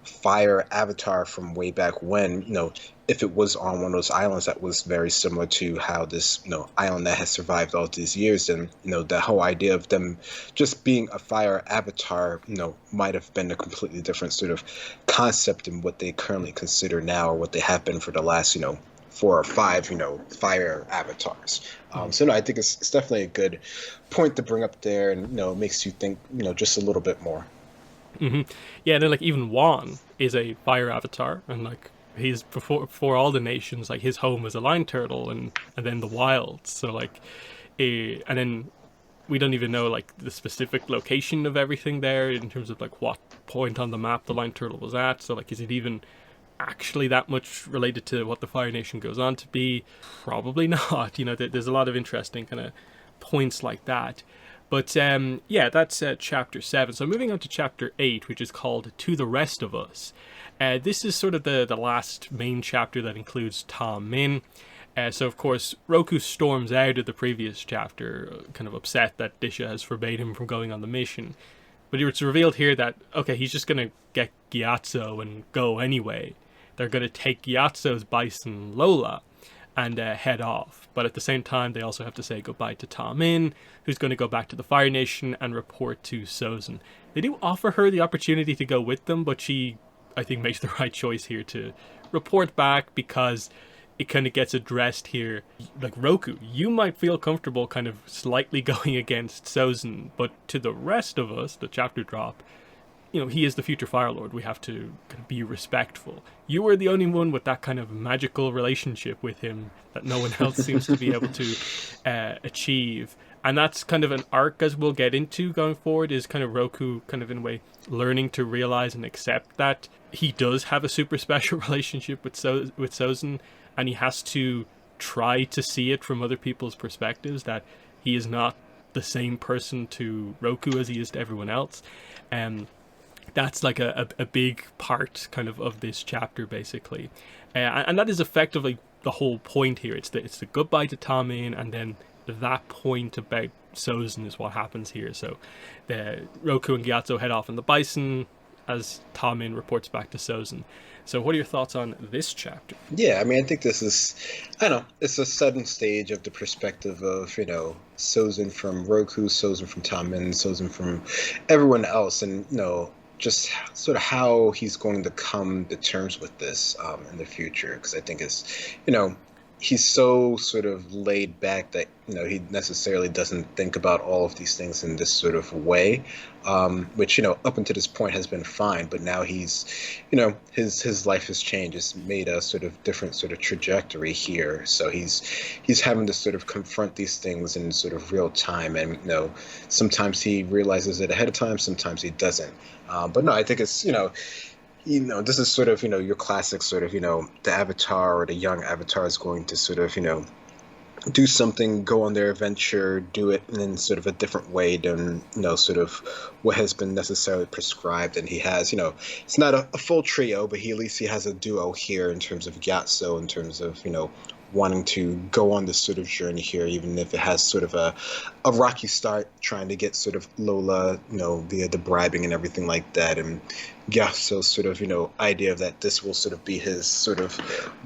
fire avatar from way back when, if it was on one of those islands that was very similar to how this island that has survived all these years, then the whole idea of them just being a fire avatar might have been a completely different sort of concept than what they currently consider now, or what they have been for the last 4 or 5 fire avatars. So no, I think it's definitely a good point to bring up there, and it makes you think just a little bit more. Mm-hmm. Yeah, and then like even Juan is a fire avatar, and like he's before all the nations, like his home was a lion turtle, and then the wilds. So like, and then we don't even know like the specific location of everything there in terms of like what point on the map the lion turtle was at. So like, is it even actually that much related to what the Fire Nation goes on to be? Probably not. There's a lot of interesting kind of points like that. But yeah, that's chapter 7. So moving on to chapter 8, which is called To the Rest of Us. This is sort of the last main chapter that includes Ta Min. So of course, Roku storms out of the previous chapter, kind of upset that Disha has forbade him from going on the mission. But it's revealed here that, okay, he's just going to get Gyatso and go anyway. They're going to take Gyatso's bison Lola and head off. But at the same time, they also have to say goodbye to Ta Min, who's going to go back to the Fire Nation and report to Sozin. They do offer her the opportunity to go with them, but she, I think, makes the right choice here to report back, because it kind of gets addressed here. Like, Roku, you might feel comfortable kind of slightly going against Sozin, but to the rest of us, the chapter drop, he is the future Fire Lord. We have to kind of be respectful. You are the only one with that kind of magical relationship with him that no one else seems to be able to achieve. And that's kind of an arc, as we'll get into going forward, is kind of Roku kind of in a way learning to realize and accept that he does have a super special relationship with Sozin, and he has to try to see it from other people's perspectives, that he is not the same person to Roku as he is to everyone else. That's like a big part kind of this chapter, basically. And that is effectively the whole point here. It's the goodbye to Ta Min, and then that point about Sozin is what happens here. So the Roku and Gyatso head off in the bison as Ta Min reports back to Sozin. So what are your thoughts on this chapter? Yeah, I mean, I think this is, I don't know, it's a sudden stage of the perspective of, Sozin from Roku, Sozin from Ta Min, Sozin from everyone else, and, just sort of how he's going to come to terms with this in the future. Because I think it's, he's so sort of laid back that he necessarily doesn't think about all of these things in this sort of way, which up until this point has been fine. But now he's his life has changed. It's made a sort of different sort of trajectory here. So he's having to sort of confront these things in sort of real time, and sometimes he realizes it ahead of time, sometimes he doesn't. But no, I think it's this is sort of, your classic sort of, the avatar or the young avatar is going to sort of, do something, go on their adventure, do it in sort of a different way than, sort of what has been necessarily prescribed. And he has, it's not a full trio, but at least he has a duo here in terms of Gyatso, in terms of, wanting to go on this sort of journey here, even if it has sort of a rocky start, trying to get sort of Lola, via the bribing and everything like that. And yeah, so sort of, idea that this will sort of be his sort of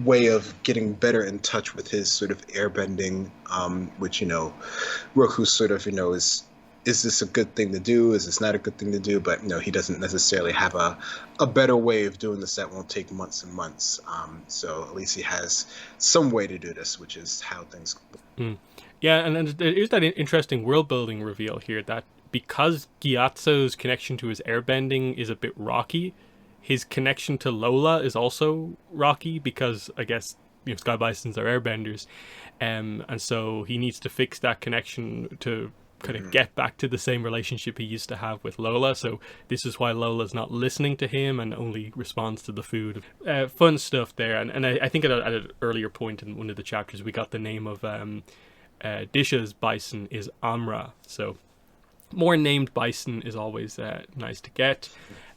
way of getting better in touch with his sort of airbending, which, Roku sort of, is this a good thing to do? Is this not a good thing to do? But he doesn't necessarily have a better way of doing this that won't take months and months. So at least he has some way to do this, which is how things. Mm. Yeah, and then there's that interesting world building reveal here that because Gyatso's connection to his airbending is a bit rocky, his connection to Lola is also rocky because I guess Sky Bisons are airbenders, and so he needs to fix that connection to kind of get back to the same relationship he used to have with Lola. So this is why Lola's not listening to him and only responds to the food. Fun stuff there. And I think at an earlier point in one of the chapters, we got the name of Disha's bison is Amra. So more named bison is always nice to get.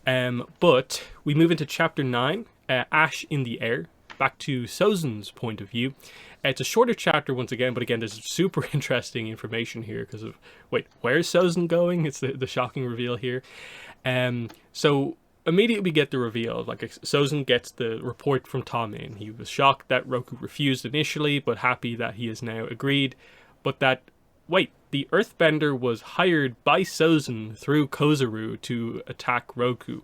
But we move into chapter 9, Ash in the Air. Back to Sozan's point of view. It's a shorter chapter once again, but again, there's super interesting information here because of, where's Sozan going? It's the shocking reveal here. So immediately we get the reveal. Like Sozan gets the report from Tommen. He was shocked that Roku refused initially, but happy that he has now agreed. But that, the Earthbender was hired by Sozan through Kozaru to attack Roku.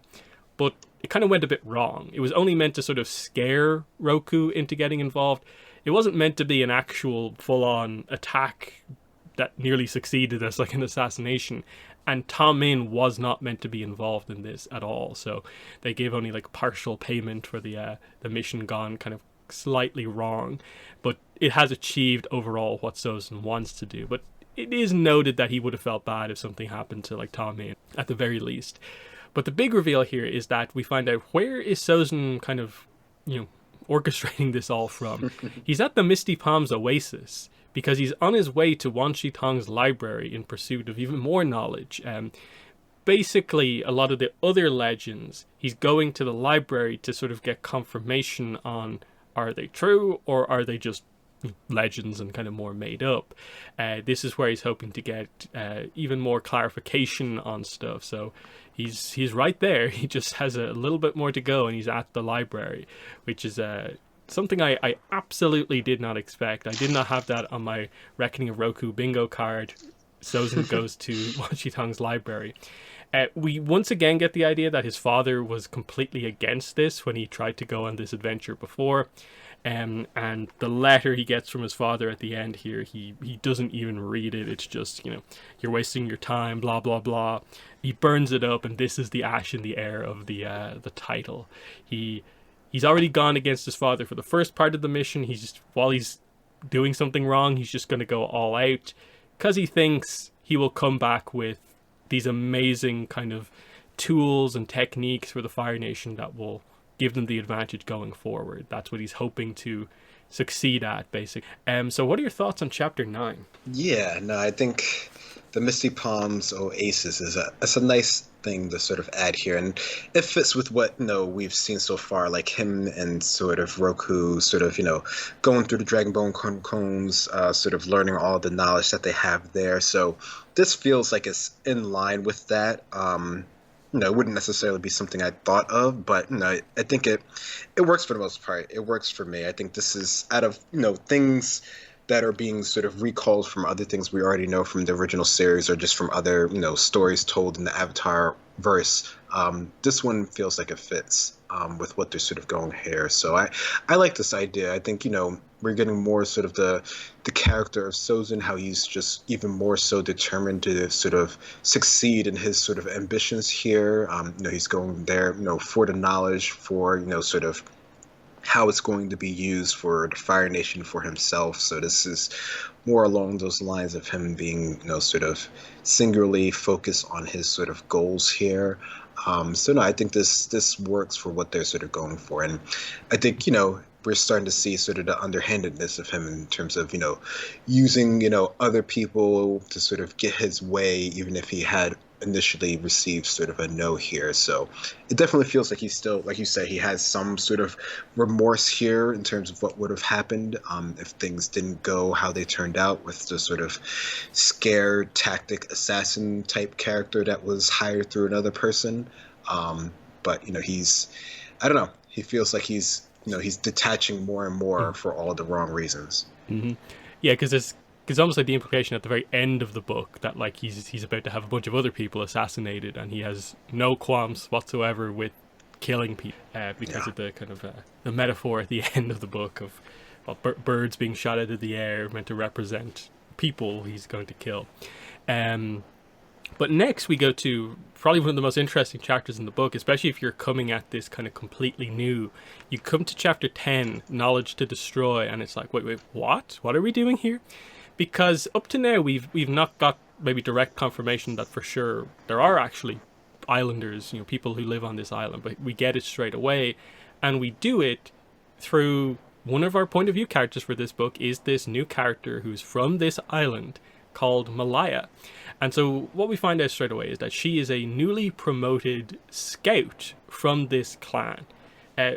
But it kind of went a bit wrong. It was only meant to sort of scare Roku into getting involved. It wasn't meant to be an actual full-on attack that nearly succeeded as like an assassination. And Tommen was not meant to be involved in this at all. So they gave only like partial payment for the mission gone kind of slightly wrong. But it has achieved overall what Sozan wants to do. But it is noted that he would have felt bad if something happened to like Tommen at the very least. But the big reveal here is that we find out where is Sozan kind of, orchestrating this all from. He's at the Misty Palms Oasis because he's on his way to Wan Shi Tong's library in pursuit of even more knowledge. Basically, a lot of the other legends, he's going to the library to sort of get confirmation on are they true or are they just legends and kind of more made up. This is where he's hoping to get even more clarification on stuff. So he's right there. He just has a little bit more to go, and he's at the library, which is something I absolutely did not expect. I did not have that on my Reckoning of Roku bingo card. Sozan goes to Wan Shi Tong's library. We once again get the idea that his father was completely against this when he tried to go on this adventure before. And the letter he gets from his father at the end here, he doesn't even read it. It's just, you're wasting your time, blah, blah, blah. He burns it up, and this is the ash in the air of the title. He's already gone against his father for the first part of the mission. While he's doing something wrong, he's just going to go all out because he thinks he will come back with these amazing kind of tools and techniques for the Fire Nation that will give them the advantage going forward. That's what he's hoping to succeed at, basically. So what are your thoughts on chapter 9? Yeah, no, I think the Misty Palms Oasis it's a nice thing to sort of add here, and it fits with what we've seen so far, like him and sort of Roku sort of going through the Dragonbone combs, sort of learning all the knowledge that they have there. So this feels like it's in line with that. It wouldn't necessarily be something I thought of, but I think it works for the most part. It works for me. I think this is out of things that are being sort of recalled from other things we already know from the original series or just from other stories told in the Avatar verse. This one feels like it fits with what they're sort of going here. So I like this idea. I think we're getting more sort of the character of Sozan, how he's just even more so determined to sort of succeed in his sort of ambitions here. He's going there, for the knowledge, for sort of how it's going to be used for the Fire Nation, for himself. So this is more along those lines of him being, sort of singularly focused on his sort of goals here. So no, I think this works for what they're sort of going for. And I think, we're starting to see sort of the underhandedness of him in terms of, using, other people to sort of get his way, even if he had initially received sort of a no here. So it definitely feels like he's still, like you said, he has some sort of remorse here in terms of what would have happened if things didn't go how they turned out with the sort of scared tactic assassin type character that was hired through another person. But I don't know, he feels like he's detaching more and more for all the wrong reasons. Hmm. Yeah, because it's almost like the implication at the very end of the book that like he's about to have a bunch of other people assassinated, and he has no qualms whatsoever with killing people because Yeah. of the kind of the metaphor at the end of the book of birds being shot out of the air meant to represent people he's going to kill. Um, but next we go to probably one of the most interesting chapters in the book, especially if you're coming at this kind of completely new. You come to chapter 10, Knowledge to Destroy, and it's like, wait, what? What are we doing here? Because up to now we've not got maybe direct confirmation that for sure there are actually islanders, people who live on this island, but we get it straight away, and we do it through one of our point of view characters for this book is this new character who's from this island called Malaya. And so what we find out straight away is that she is a newly promoted scout from this clan.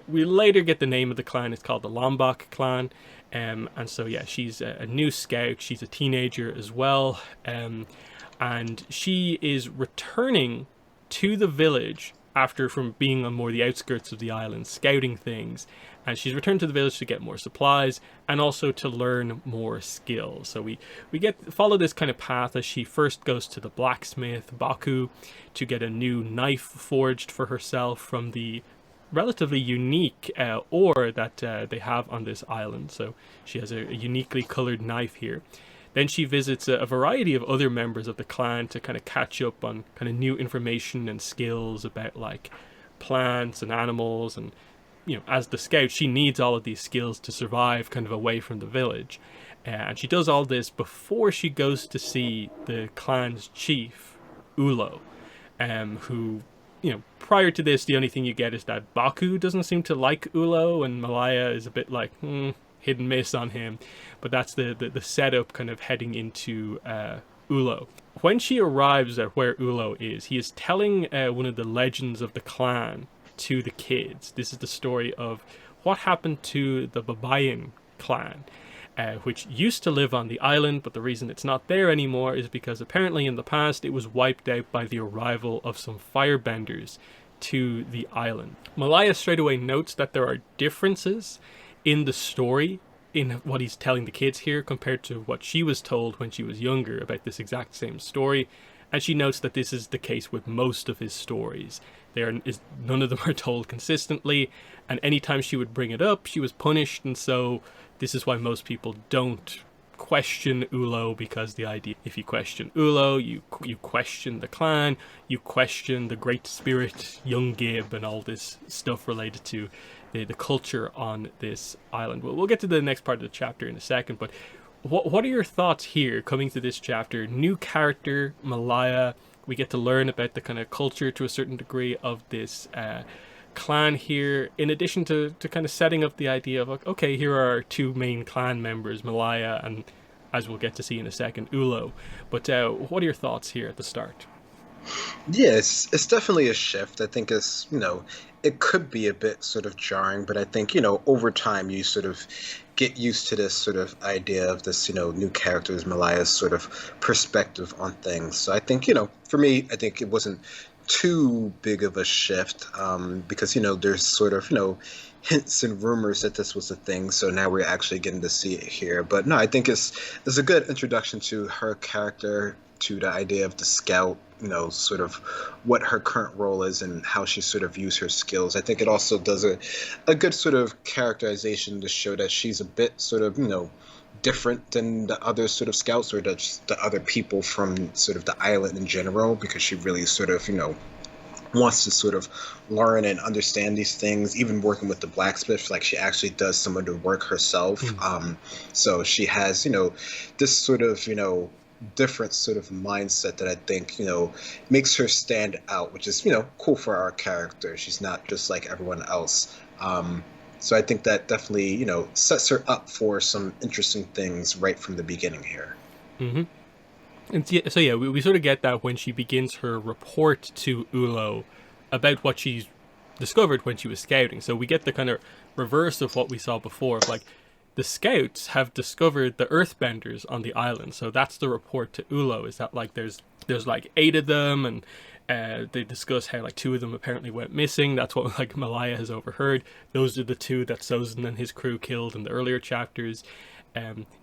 We later get the name of the clan. It's called the Lombok clan. And so, yeah, she's a new scout. She's a teenager as well. And she is returning to the village after from being on more the outskirts of the island, scouting things. And she's returned to the village to get more supplies and also to learn more skills. So we follow this kind of path as she first goes to the blacksmith, Baku, to get a new knife forged for herself from the relatively unique ore that they have on this island. So she has a uniquely colored knife here. Then she visits a variety of other members of the clan to kind of catch up on kind of new information and skills about like plants and animals. And as the scout, she needs all of these skills to survive kind of away from the village. And she does all this before she goes to see the clan's chief, Ulo, who, prior to this, the only thing you get is that Baku doesn't seem to like Ulo, and Malaya is a bit like, hit and miss on him. But that's the setup kind of heading into Ulo. When she arrives at where Ulo is, he is telling one of the legends of the clan to the kids. This is the story of what happened to the Babayan clan, which used to live on the island, but the reason it's not there anymore is because apparently in the past it was wiped out by the arrival of some firebenders to the island. Malaya straight away notes that there are differences in the story in what he's telling the kids here compared to what she was told when she was younger about this exact same story. And she notes that this is the case with most of his stories. None of them are told consistently, and anytime she would bring it up, she was punished, and so this is why most people don't question Ulo, because the idea, if you question Ulo, you question the clan, you question the Great Spirit, Young Gib, and all this stuff related to the culture on this island. We'll get to the next part of the chapter in a second, but what are your thoughts here coming to this chapter? New character, Malaya. We get to learn about the kind of culture to a certain degree of this clan here, in addition to kind of setting up the idea of, like, okay, here are our two main clan members, Malaya and, as we'll get to see in a second, Ulo. But what are your thoughts here at the start? Yeah, it's definitely a shift. I think it could be a bit sort of jarring, but I think, over time you sort of get used to this sort of idea of this, new characters, Malaya's sort of perspective on things. So I think, for me, I think it wasn't too big of a shift because, there's sort of, hints and rumors that this was a thing. So now we're actually getting to see it here. But no, I think it's a good introduction to her character, to the idea of the scout, sort of what her current role is and how she sort of views her skills. I think it also does a good sort of characterization to show that she's a bit sort of, different than the other sort of scouts or the other people from sort of the island in general, because she really sort of, wants to sort of learn and understand these things, even working with the blacksmith. Like, she actually does some of the work herself. So she has, this sort of, different sort of mindset that I think, makes her stand out, which is, cool for our character. She's not just like everyone else. So I think that definitely, sets her up for some interesting things right from the beginning here. Mm-hmm. And so yeah, we sort of get that when she begins her report to Ulo about what she's discovered when she was scouting. So we get the kind of reverse of what we saw before of like the scouts have discovered the earthbenders on the island. So that's the report to Ulo, is that like there's like 8 of them, and they discuss how like 2 of them apparently went missing. That's what like Malaya has overheard. Those are the 2 that Sozin and his crew killed in the earlier chapters.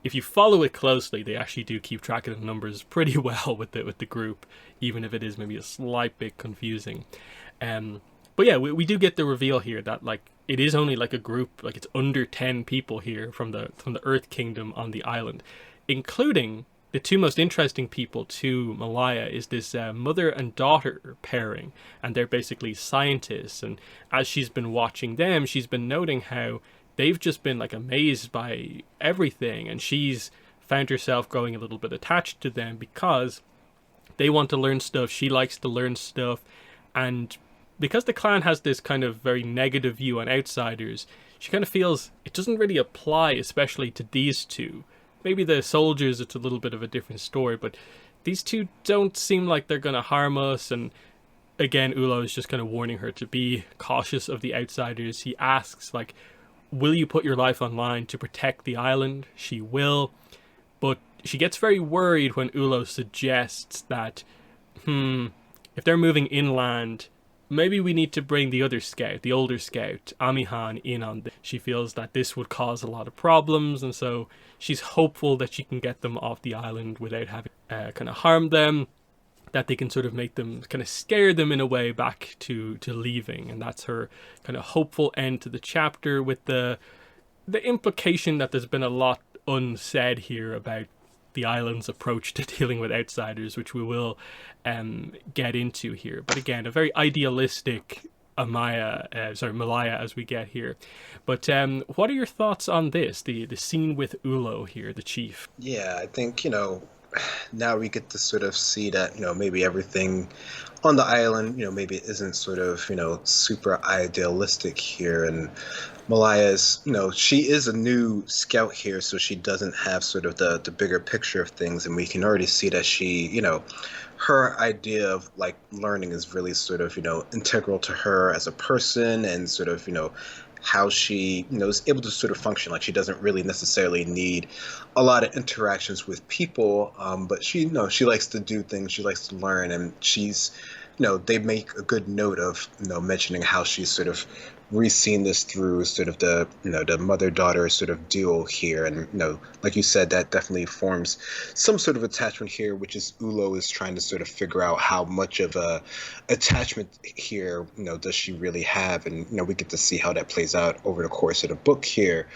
If you follow it closely, they actually do keep track of the numbers pretty well with the group, even if it is maybe a slight bit confusing. But yeah, we do get the reveal here that like it is only like a group, like it's under 10 people here from the Earth Kingdom on the island, including the 2 most interesting people to Malaya is this mother and daughter pairing, and they're basically scientists. And as she's been watching them, she's been noting how they've just been like amazed by everything, and she's found herself growing a little bit attached to them because they want to learn stuff, she likes to learn stuff. And because the clan has this kind of very negative view on outsiders, she kind of feels it doesn't really apply, especially to these 2. Maybe the soldiers, it's a little bit of a different story, but these 2 don't seem like they're going to harm us. And again, Ulo is just kind of warning her to be cautious of the outsiders. He asks like, will you put your life on line to protect the island? She will. But she gets very worried when Ulo suggests that, if they're moving inland, maybe we need to bring the other scout, the older scout, Amihan, in on this. She feels that this would cause a lot of problems, and so she's hopeful that she can get them off the island without having kind of harm them, that they can sort of make them, kind of scare them in a way back to leaving. And that's her kind of hopeful end to the chapter, with the implication that there's been a lot unsaid here about the island's approach to dealing with outsiders, which we will get into here. But again, a very idealistic Malaya as we get here. But what are your thoughts on this, the scene with Ulo here, the chief? Yeah, I think, now we get to sort of see that, maybe everything on the island, maybe it isn't sort of, super idealistic here. And Malaya is, she is a new scout here, so she doesn't have sort of the bigger picture of things. And we can already see that she, her idea of like learning is really sort of, integral to her as a person, and sort of, how she, is able to sort of function. Like she doesn't really necessarily need a lot of interactions with people, but she, she likes to do things, she likes to learn, and she's, they make a good note of, mentioning how she's sort of re-seen this through sort of the, the mother-daughter sort of duel here. And, like you said, that definitely forms some sort of attachment here, which is Ulo is trying to sort of figure out how much of a attachment here, does she really have? And, we get to see how that plays out over the course of the book here.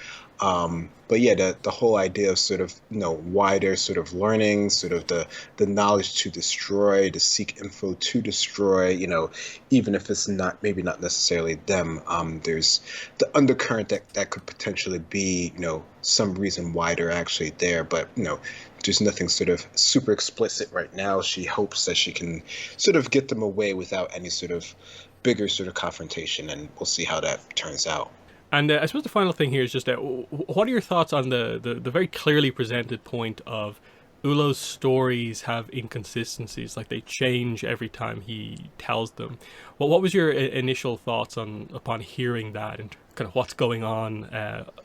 But yeah, the whole idea of sort of, why they're sort of learning, sort of the knowledge to destroy, to seek info to destroy, even if it's maybe not necessarily them, there's the undercurrent that could potentially be, some reason why they're actually there. But, there's nothing sort of super explicit right now. She hopes that she can sort of get them away without any sort of bigger sort of confrontation, and we'll see how that turns out. And I suppose the final thing here is just what are your thoughts on the very clearly presented point of Ulo's stories have inconsistencies, like they change every time he tells them. Well, what was your initial thoughts upon hearing that, and kind of what's going on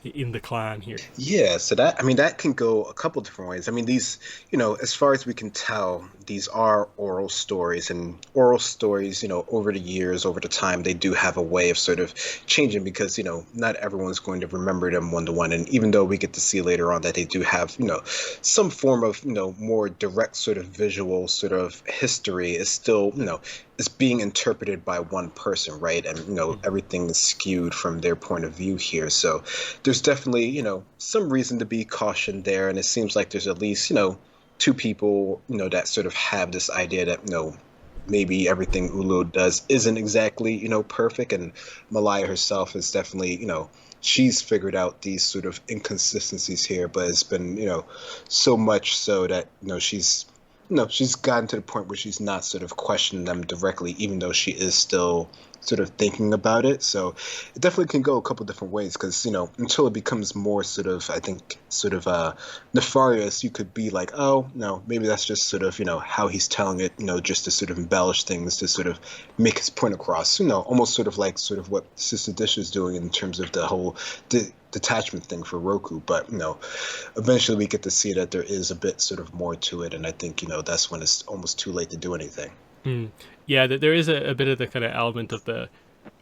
in the clan here? Yeah, so that can go a couple different ways. I mean, these, as far as we can tell, these are oral stories, and oral stories, over the years, over the time, they do have a way of sort of changing, because, not everyone's going to remember them one to one. And even though we get to see later on that they do have, some form of, more direct sort of visual sort of history, is still, is being interpreted by one person, right? And, everything is skewed from their point of view here. So there's definitely, some reason to be cautioned there. And it seems like there's at least, 2 people, that sort of have this idea that, maybe everything Ulo does isn't exactly, perfect. And Malaya herself is definitely, she's figured out these sort of inconsistencies here, but it's been, so much so that, she's no, she's gotten to the point where she's not sort of questioning them directly, even though she is still sort of thinking about it. So it definitely can go a couple different ways because, until it becomes more sort of, I think, sort of nefarious, you could be like, oh, no, maybe that's just sort of, how he's telling it, just to sort of embellish things, to sort of make his point across, almost sort of like sort of what Sister Dish is doing in terms of the whole detachment thing for Roku. But, eventually we get to see that there is a bit sort of more to it. And I think, that's when it's almost too late to do anything. Mm. Yeah, there is a bit of the kind of element of the,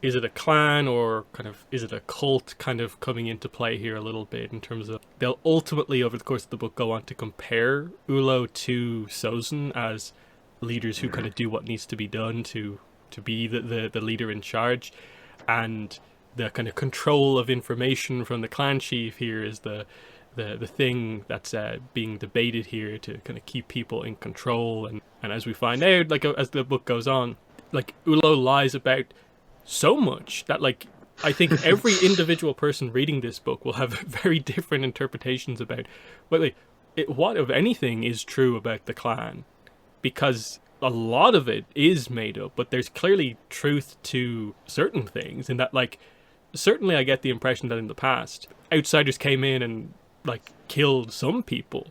is it a clan or kind of, is it a cult kind of coming into play here a little bit in terms of, they'll ultimately over the course of the book go on to compare Ulo to Sozin as leaders who kind of do what needs to be done to be the leader in charge. And the kind of control of information from the clan chief here is the thing that's being debated here to kind of keep people in control. And as we find out, like as the book goes on, like Ulo lies about so much that like I think every individual person reading this book will have very different interpretations about what if anything is true about the clan, because a lot of it is made up, but there's clearly truth to certain things. In that, like, certainly I get the impression that in the past outsiders came in and like killed some people.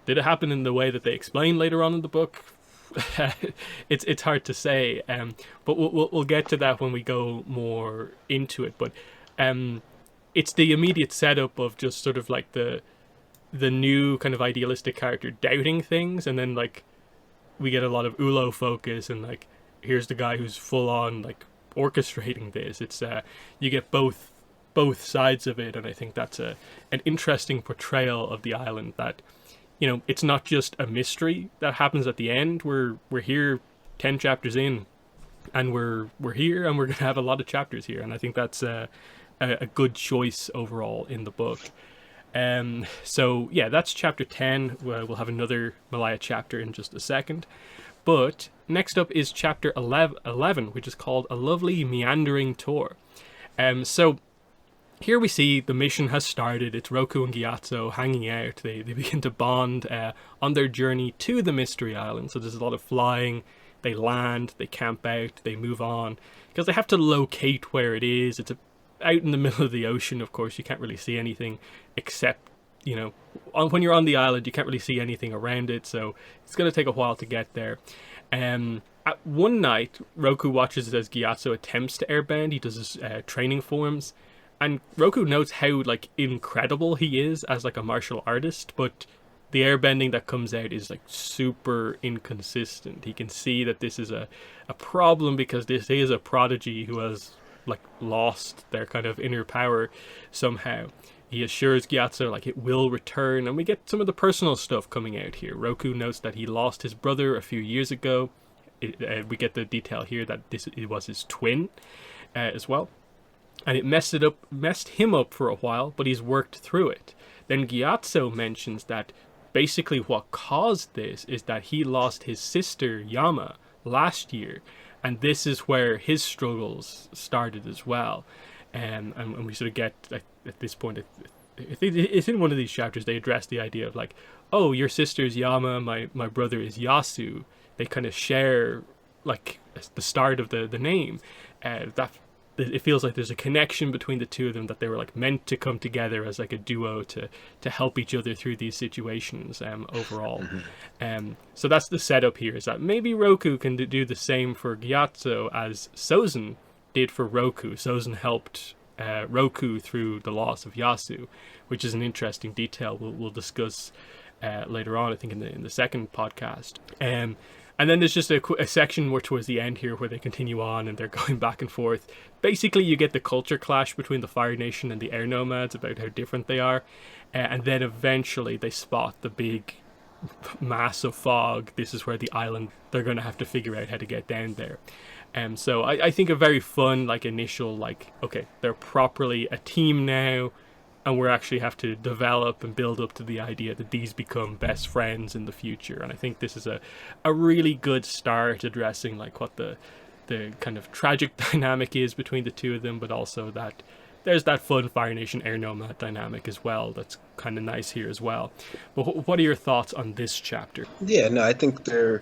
Did it happen in the way that they explain later on in the book? It's hard to say, but we'll get to that when we go more into it. But it's the immediate setup of just sort of like the new kind of idealistic character doubting things, and then like we get a lot of Ulo focus, and like here's the guy who's full on like orchestrating this. It's you get both sides of it, and I think that's an interesting portrayal of the island, that it's not just a mystery that happens at the end. We're here 10 chapters in, and we're here, and we're gonna have a lot of chapters here, and I think that's a good choice overall in the book. So yeah, that's chapter 10. We'll have another Malaya chapter in just a second. But next up is chapter 11, which is called A Lovely Meandering Tour. So here we see the mission has started. It's Roku and Gyatso hanging out. They begin to bond on their journey to the Mystery Island. So there's a lot of flying. They land, they camp out, they move on, because they have to locate where it is. It's out in the middle of the ocean, of course. You can't really see anything except, when you're on the island, you can't really see anything around it. So it's going to take a while to get there. At one night, Roku watches as Gyatso attempts to airbend. He does his training forms. And Roku notes how like incredible he is as like a martial artist, but the airbending that comes out is like super inconsistent. He can see that this is a problem, because this is a prodigy who has like lost their kind of inner power somehow. He assures Gyatso like it will return, and we get some of the personal stuff coming out here. Roku notes that he lost his brother a few years ago. We get the detail here that it was his twin as well. And it messed him up for a while, but he's worked through it. Then Gyatso mentions that basically what caused this is that he lost his sister Yama last year, and this is where his struggles started as well. And we sort of get at this point, it's in one of these chapters, they address the idea of like, oh, your sister's Yama, my brother is Yasu. They kind of share like the start of the name. That it feels like there's a connection between the two of them, that they were like meant to come together as like a duo to help each other through these situations overall. So that's the setup here, is that maybe Roku can do the same for Gyatso as Sozin did for Roku. Sozin helped Roku through the loss of Yasu, which is an interesting detail we'll discuss later on, I think in the second podcast. And then there's just a section more towards the end here where they continue on and they're going back and forth. Basically, you get the culture clash between the Fire Nation and the Air Nomads about how different they are. And then eventually they spot the big mass of fog. This is where the island, they're going to have to figure out how to get down there. So I think a very fun, like, initial, like, okay, they're properly a team now, and we actually have to develop and build up to the idea that these become best friends in the future. And I think this is a really good start addressing like what the kind of tragic dynamic is between the two of them, but also that there's that fun Fire Nation Air Nomad dynamic as well. That's kind of nice here as well. But what are your thoughts on this chapter? Yeah, no, I think their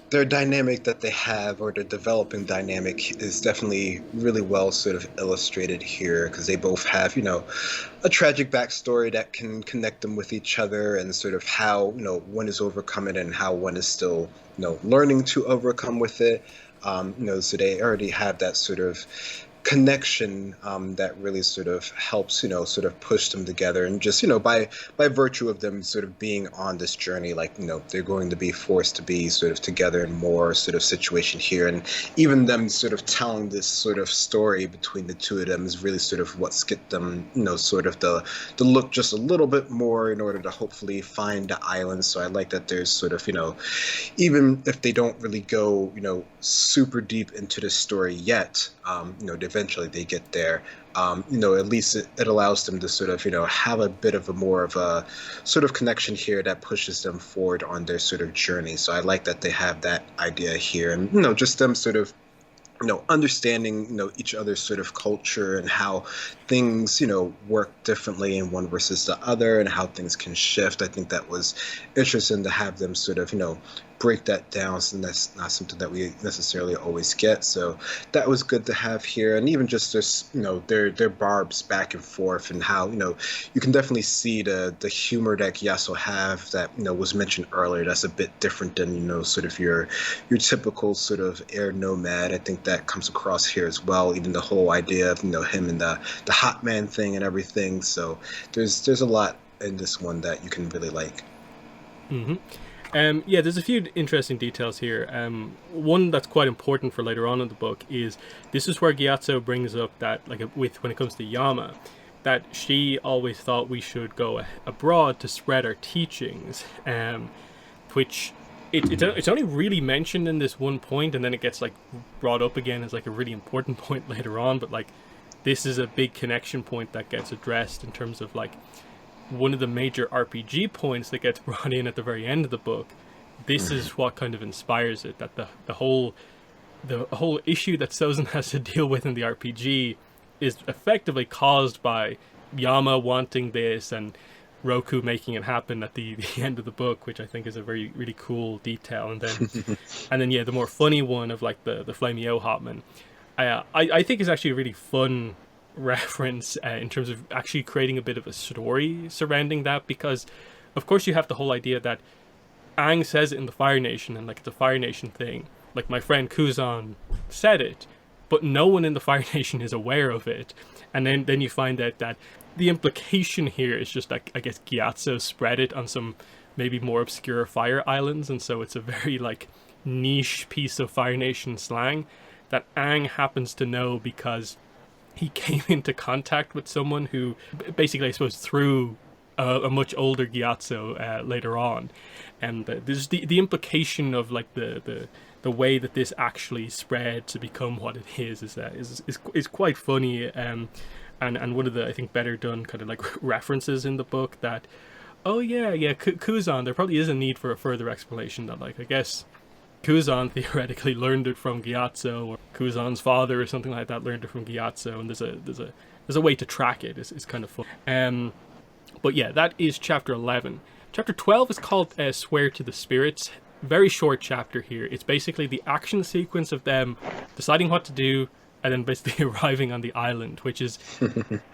dynamic that they have, or their developing dynamic, is definitely really well sort of illustrated here, because they both have, a tragic backstory that can connect them with each other, and sort of how, one is overcoming it and how one is still, learning to overcome with it. So they already have that sort of connection that really sort of helps, sort of push them together, and just, by virtue of them sort of being on this journey, like, they're going to be forced to be sort of together in more sort of situation here, and even them sort of telling this sort of story between the two of them is really sort of what's get them, sort of the look just a little bit more in order to hopefully find the island. So I like that there's sort of, even if they don't really go, super deep into the story yet, eventually they get there. At least it allows them to sort of, have a bit of a more of a sort of connection here that pushes them forward on their sort of journey. So I like that they have that idea here, and, just them sort of, understanding, each other's sort of culture and how things, work differently in one versus the other, and how things can shift. I think that was interesting to have them sort of, break that down, so that's not something that we necessarily always get. So that was good to have here. And even just this, their barbs back and forth, and how, you can definitely see the humor that Gyatso have that, was mentioned earlier. That's a bit different than, sort of your typical sort of air nomad. I think that comes across here as well. Even the whole idea of, him and the hot man thing and everything. So there's a lot in this one that you can really like. Mm-hmm. Yeah, there's a few interesting details here. One that's quite important for later on in the book is this is where Gyatso brings up that, like, when it comes to Yama, that she always thought we should go abroad to spread our teachings, which it's only really mentioned in this one point, and then it gets like brought up again as like a really important point later on. But like, this is a big connection point that gets addressed in terms of like one of the major RPG points that gets brought in at the very end of the book. This is what kind of inspires it, that the whole issue that Sozin has to deal with in the RPG is effectively caused by Yama wanting this and Roku making it happen at the end of the book, which I think is a very, really cool detail. And then yeah, the more funny one of like the Flamey Hotman, I think is actually a really fun reference in terms of actually creating a bit of a story surrounding that, because of course you have the whole idea that Aang says it in the Fire Nation, and like it's a Fire Nation thing, like my friend Kuzan said it, but no one in the Fire Nation is aware of it. And then you find out that the implication here is just like, I guess Gyatso spread it on some maybe more obscure fire islands, and so it's a very like niche piece of Fire Nation slang that Aang happens to know because he came into contact with someone who basically, I suppose, through a much older Gyatso later on. And there's the implication of like the way that this actually spread to become what it is quite funny, and one of the, I think, better done kind of like references in the book that, oh yeah, Kuzan, there probably is a need for a further explanation that, like, I guess Kuzan theoretically learned it from Gyatso, or Kuzan's father or something like that learned it from Gyatso, and there's a way to track it. It's kind of fun. But yeah, that is chapter 11. Chapter 12 is called Swear to the Spirits. Very short chapter here. It's basically the action sequence of them deciding what to do and then basically arriving on the island, which is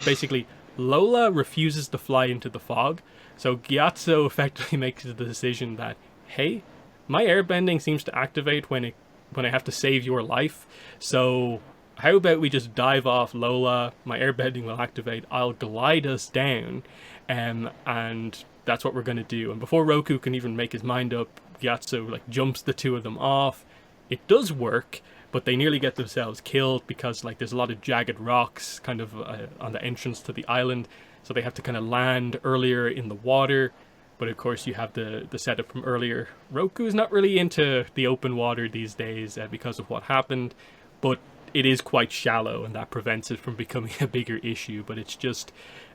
basically Lola refuses to fly into the fog. So Gyatso effectively makes the decision that, hey, my airbending seems to activate when I have to save your life. So how about we just dive off Lola? My airbending will activate. I'll glide us down, and that's what we're going to do. And before Roku can even make his mind up, Gyatso like jumps the two of them off. It does work, but they nearly get themselves killed because like there's a lot of jagged rocks kind of on the entrance to the island, so they have to kind of land earlier in the water. But of course you have the setup from earlier. Roku is not really into the open water these days because of what happened, but it is quite shallow, and that prevents it from becoming a bigger issue. But it's just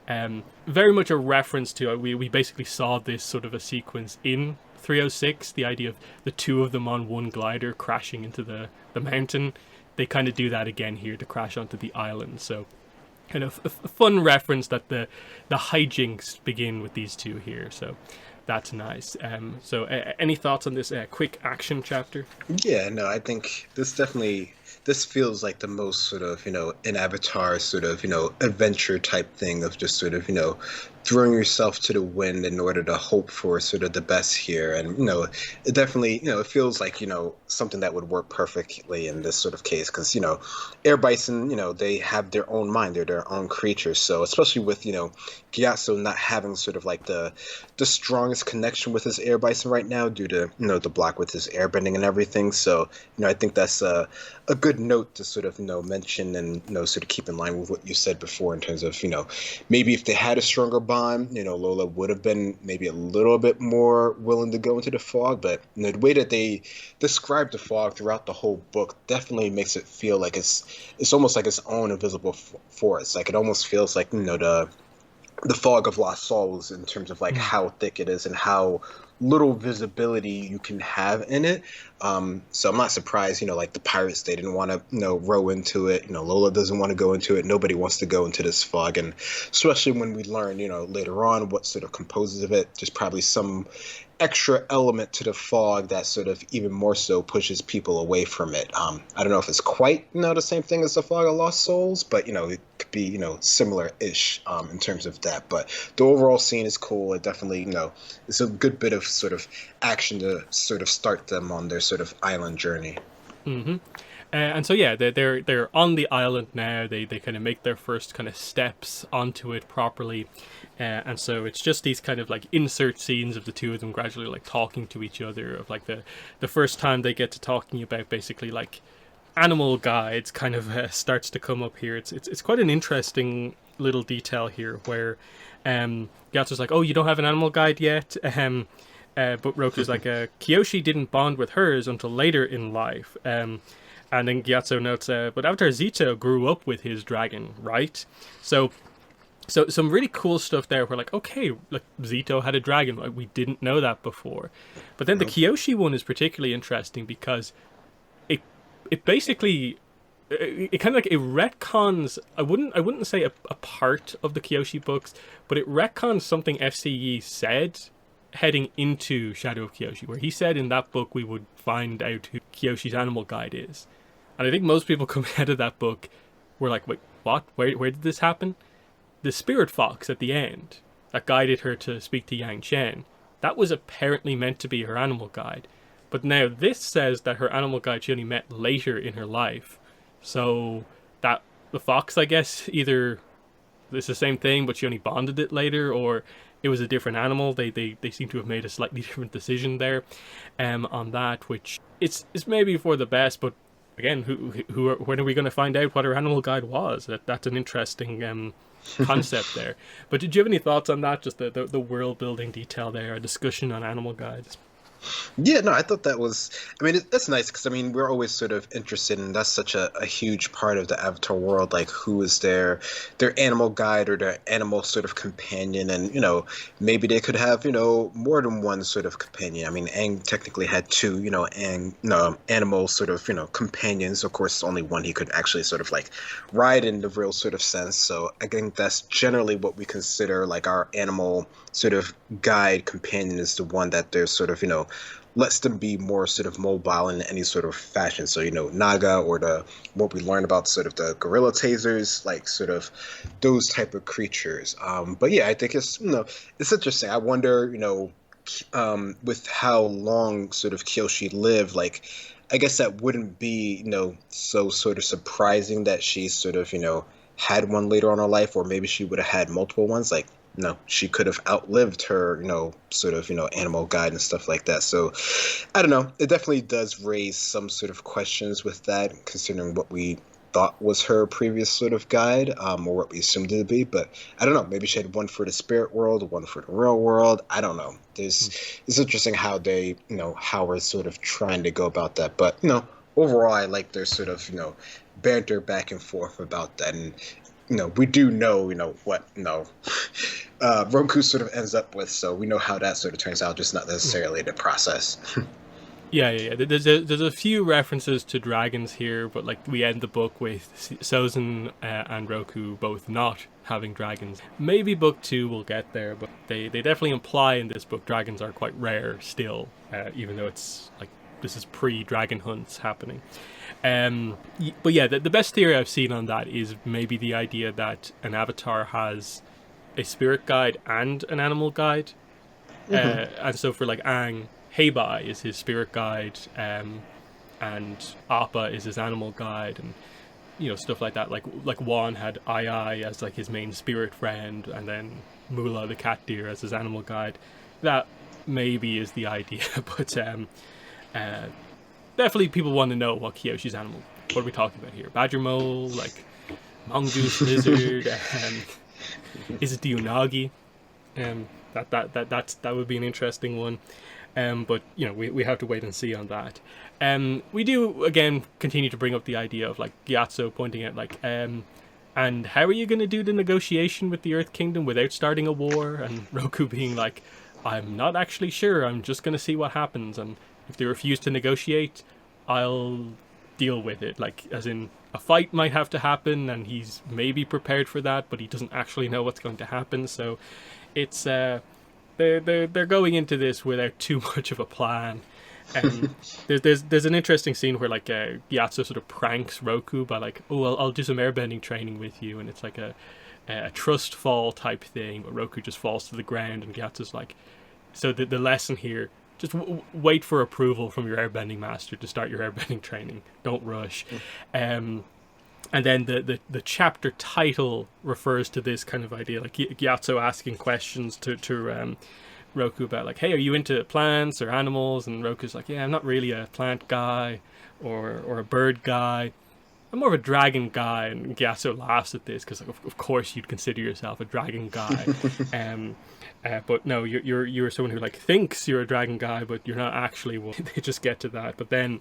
very much a reference to, we basically saw this sort of a sequence in 306, the idea of the two of them on one glider crashing into the mountain. They kind of do that again here to crash onto the island. So kind of a fun reference that the hijinks begin with these two here. So that's nice. Any thoughts on this quick action chapter? Yeah, no, I think this feels like the most sort of, an Avatar sort of, adventure type thing of just sort of, throwing yourself to the wind in order to hope for sort of the best here. And, it definitely, it feels like, something that would work perfectly in this sort of case because, air bison, they have their own mind. They're their own creatures. So especially with, Gyatso not having sort of like the strongest connection with his air bison right now due to, the block with his airbending and everything. So, I think that's a good note to sort of, mention and, sort of keep in line with what you said before in terms of, maybe if they had a stronger bond, Lola would have been maybe a little bit more willing to go into the fog. But, the way that they describe the fog throughout the whole book definitely makes it feel like it's almost like its own invisible force. Like it almost feels like, the fog of lost souls in terms of like how thick it is and how little visibility you can have in it. So I'm not surprised, like the pirates, they didn't want to, row into it. Lola doesn't want to go into it. Nobody wants to go into this fog. And especially when we learn, later on what sort of composes of it, there's probably some extra element to the fog that sort of even more so pushes people away from it. I don't know if it's quite, the same thing as the fog of lost souls, but, it could be, similar-ish in terms of that. But the overall scene is cool. It definitely, it's a good bit of sort of action to sort of start them on their sort of island journey. Mm-hmm. And so yeah, they're on the island now. They kind of make their first kind of steps onto it properly, and so it's just these kind of like insert scenes of the two of them gradually like talking to each other. Of like the first time they get to talking about basically like animal guides kind of starts to come up here. It's quite an interesting little detail here where Gyatso's like, oh, you don't have an animal guide yet. But Roku's like, Kyoshi didn't bond with hers until later in life. And then Gyatso notes, but Avatar Zito grew up with his dragon, right? So some really cool stuff there. We're like, okay, like Zito had a dragon. Like, we didn't know that before. But then the Kyoshi one is particularly interesting because it basically it kind of like it retcons. I wouldn't say a part of the Kyoshi books, but it retcons something FCE said heading into Shadow of Kyoshi, where he said in that book we would find out who Kyoshi's animal guide is. And I think most people coming out of that book were like, wait, what? Where did this happen? The spirit fox at the end that guided her to speak to Yang Chen, that was apparently meant to be her animal guide. But now this says that her animal guide she only met later in her life. So that the fox, I guess, either it's the same thing, but she only bonded it later, or it was a different animal. They seem to have made a slightly different decision there on that, which it's maybe for the best, but again, when are we going to find out what her animal guide was? That's an interesting concept there. But did you have any thoughts on that? Just the world building detail there, a discussion on animal guides? Yeah, no, I thought that was, I mean, that's nice because, I mean, we're always sort of interested in, that's such a huge part of the Avatar world, like who is their animal guide or their animal sort of companion. And, maybe they could have, more than one sort of companion. I mean, Aang technically had two, animal sort of, companions. Of course, only one he could actually sort of like ride in the real sort of sense. So I think that's generally what we consider like our animal sort of guide companion is the one that they're sort of, lets them be more sort of mobile in any sort of fashion. So, Naga or what we learn about sort of the gorilla tasers, like sort of those type of creatures. But yeah, I think it's, it's interesting. I wonder, with how long sort of Kyoshi lived, like, I guess that wouldn't be, so sort of surprising that she sort of, had one later on in her life, or maybe she would have had multiple ones. Like, she could have outlived her, sort of, animal guide and stuff like that. So I don't know. It definitely does raise some sort of questions with that, considering what we thought was her previous sort of guide, or what we assumed it to be. But I don't know. Maybe she had one for the spirit world, one for the real world. I don't know. It's interesting how they, how we're sort of trying to go about that. But, overall, I like their sort of, banter back and forth about that. And, we do know, what, Roku sort of ends up with. So we know how that sort of turns out, just not necessarily the process. There's a few references to dragons here, but like we end the book with Sozin and Roku both not having dragons. Maybe book two will get there, but they definitely imply in this book dragons are quite rare still, even though it's like this is pre-dragon hunts happening. But yeah, the best theory I've seen on that is maybe the idea that an avatar has a spirit guide and an animal guide. And so for like Aang, Heibai is his spirit guide, and Appa is his animal guide, and stuff like that. Like Juan had Ai as like his main spirit friend, and then Mula the cat deer as his animal guide. That maybe is the idea, but definitely people want to know what Kyoshi's animal. What are we talking about here? Badger mole, like mongoose lizard. Is it the unagi? That would be an interesting one. But we have to wait and see on that. We do again continue to bring up the idea of like Gyatso pointing out like, and how are you going to do the negotiation with the Earth Kingdom without starting a war? And Roku being like, I'm not actually sure. I'm just going to see what happens, and if they refuse to negotiate, I'll deal with it. Like, as in, a fight might have to happen, and he's maybe prepared for that, but he doesn't actually know what's going to happen. So, it's they're going into this without too much of a plan. There's an interesting scene where like Gyatso sort of pranks Roku by like, oh, I'll do some airbending training with you, and it's like a trust fall type thing, but Roku just falls to the ground, and Gyatso's like, so the lesson here, just wait for approval from your airbending master to start your airbending training. Don't rush. And then the chapter title refers to this kind of idea, like Gyatso asking questions to Roku about like, hey, are you into plants or animals? And Roku's like, yeah, I'm not really a plant guy or a bird guy. I'm more of a dragon guy. And Gyatso laughs at this because like, of course you'd consider yourself a dragon guy. But no, you're someone who like thinks you're a dragon guy, but you're not actually one. They just get to that, but then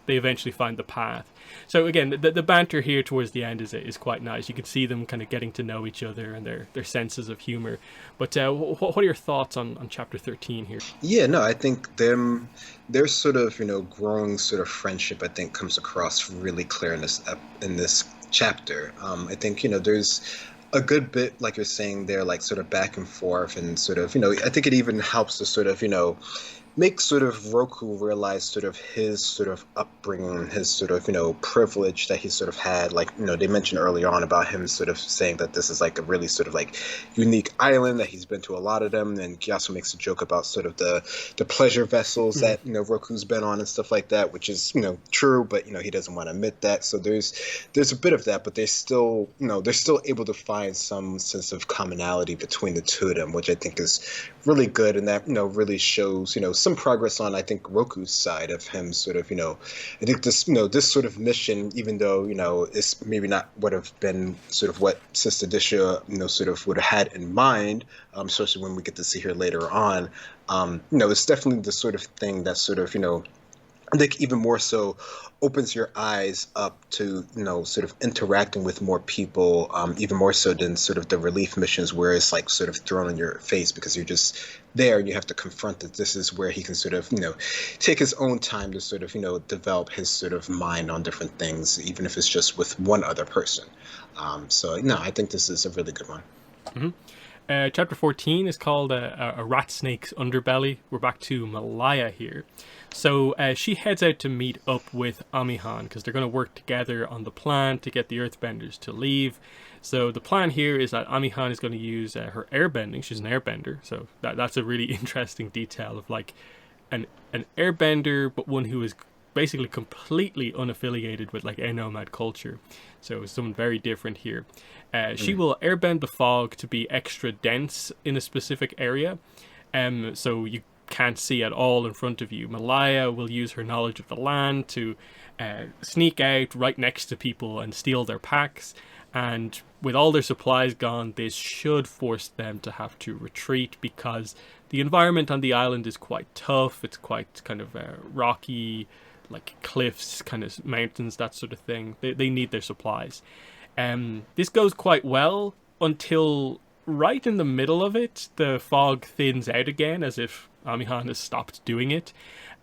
they eventually find the path. So again, the banter here towards the end is quite nice. You can see them kind of getting to know each other and their senses of humor. But what are your thoughts on chapter 13 here? Yeah, no, I think their sort of growing sort of friendship, I think, comes across really clear in this chapter. I think there's a good bit, like you're saying there, like sort of back and forth, and sort of I think it even helps to sort of make sort of Roku realize sort of his sort of upbringing, his sort of privilege that he sort of had. Like they mentioned earlier on about him sort of saying that this is like a really sort of like unique island, that he's been to a lot of them, and he also makes a joke about sort of the pleasure vessels that Roku's been on and stuff like that, which is true, but he doesn't want to admit that. So there's a bit of that, but they're still they're still able to find some sense of commonality between the two of them, which I think is really good, and that really shows some progress on, I think, Roku's side of him sort of I think this this sort of mission, even though it's maybe not would have been sort of what Sister Disha sort of would have had in mind, especially when we get to see her later on. It's definitely the sort of thing that sort of I think even more so opens your eyes up to sort of interacting with more people, even more so than sort of the relief missions where it's like sort of thrown in your face because you're just there and you have to confront that this is where he can sort of take his own time to sort of develop his sort of mind on different things, even if it's just with one other person. So no, I think this is a really good one. Mm-hmm. Chapter 14 is called a rat snake's underbelly. We're back to Malaya here. So she heads out to meet up with Amihan because they're going to work together on the plan to get the Earthbenders to leave. So the plan here is that Amihan is going to use her airbending. She's an airbender, so that's a really interesting detail of like an airbender, but one who is basically completely unaffiliated with like air nomad culture. So someone very different here. She will airbend the fog to be extra dense in a specific area, so you can't see at all in front of you. Malaya will use her knowledge of the land to sneak out right next to people and steal their packs, and with all their supplies gone, this should force them to have to retreat because the environment on the island is quite tough. It's quite kind of rocky, like cliffs, kind of mountains, that sort of thing. They need their supplies. This goes quite well until right in the middle of it, the fog thins out again, as if Amihan has stopped doing it,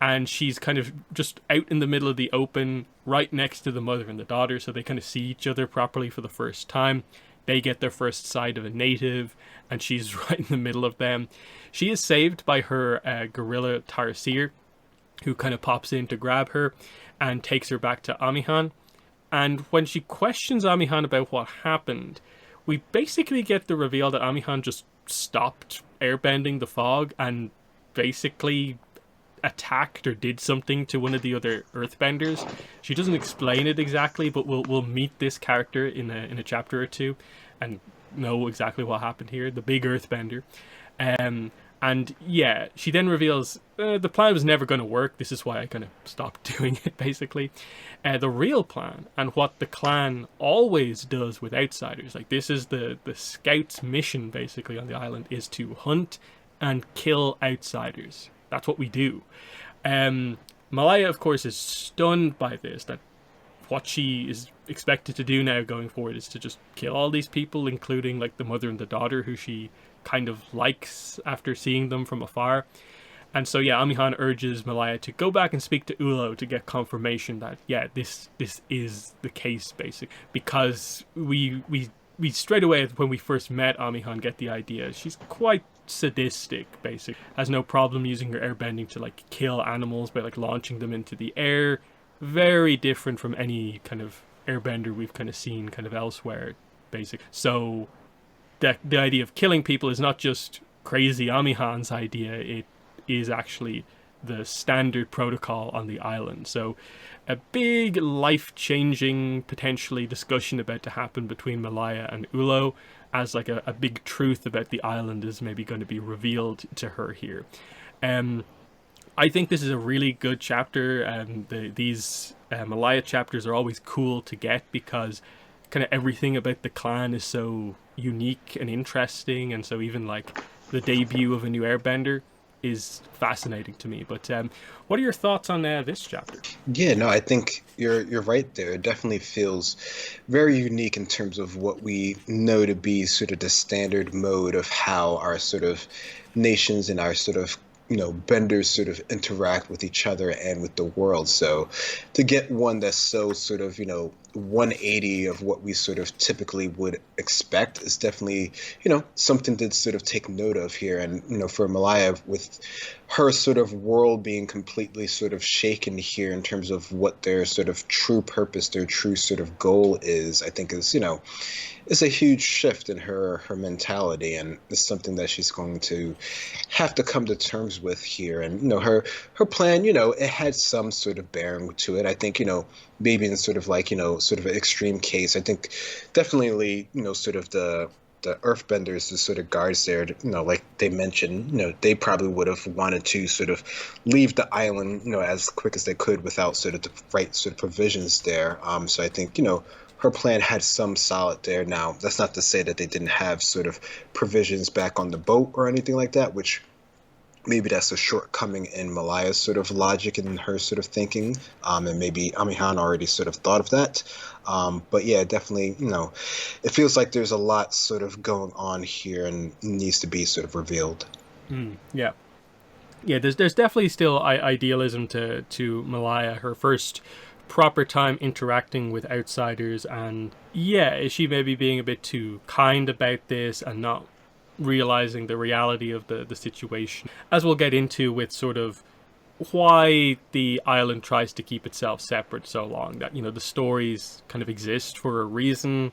and she's kind of just out in the middle of the open, right next to the mother and the daughter, so they kind of see each other properly for the first time. They get their first sight of a native, and she's right in the middle of them. She is saved by her gorilla Tarsier, who kind of pops in to grab her and takes her back to Amihan. And when she questions Amihan about what happened, we basically get the reveal that Amihan just stopped airbending the fog and basically attacked or did something to one of the other earthbenders. She doesn't explain it exactly, but we'll meet this character in a chapter or two and know exactly what happened here. The big earthbender. And yeah, she then reveals the plan was never going to work. This is why I kind of stopped doing it, basically. The real plan, and what the clan always does with outsiders, like this is the scouts' mission, basically, on the island, is to hunt and kill outsiders. That's what we do. Malaya, of course, is stunned by this, that what she is expected to do now going forward is to just kill all these people, including like the mother and the daughter, who she kind of likes after seeing them from afar. And so yeah, Amihan urges Malaya to go back and speak to Ulo to get confirmation that yeah, this is the case, basically, because we straight away when we first met Amihan get the idea she's quite sadistic, basically, has no problem using her airbending to like kill animals by like launching them into the air. Very different from any kind of airbender we've kind of seen kind of elsewhere, basically. So the idea of killing people is not just crazy Amihan's idea, it is actually the standard protocol on the island. So a big life-changing, potentially, discussion about to happen between Malaya and Ulo, as like a big truth about the island is maybe going to be revealed to her here. I think this is a really good chapter, and these Malaya chapters are always cool to get because kind of everything about the clan is so unique and interesting, and so even like the debut of a new airbender is fascinating to me. But what are your thoughts on this chapter? Yeah, no, I think you're right there. It definitely feels very unique in terms of what we know to be sort of the standard mode of how our sort of nations and our sort of benders sort of interact with each other and with the world. So to get one that's so sort of 180 of what we sort of typically would expect is definitely something to sort of take note of here. And for Malaya, with her sort of world being completely sort of shaken here in terms of what their sort of true purpose, their true sort of goal is, I think is it's a huge shift in her mentality, and it's something that she's going to have to come to terms with here. And her plan, it had some sort of bearing to it. I think maybe in sort of like sort of an extreme case, I think definitely sort of the earthbenders, the sort of guards there, like they mentioned, they probably would have wanted to sort of leave the island as quick as they could without sort of the right sort of provisions there. So I think her plan had some solid there. Now, that's not to say that they didn't have sort of provisions back on the boat or anything like that, which maybe that's a shortcoming in Malaya's sort of logic and her sort of thinking. And maybe Amihan already sort of thought of that. But yeah, definitely, it feels like there's a lot sort of going on here and needs to be sort of revealed. Yeah. Yeah, there's definitely still idealism to Malaya, her first proper time interacting with outsiders, and yeah, is she maybe being a bit too kind about this and not realizing the reality of the situation, as we'll get into with sort of why the island tries to keep itself separate so long, that the stories kind of exist for a reason,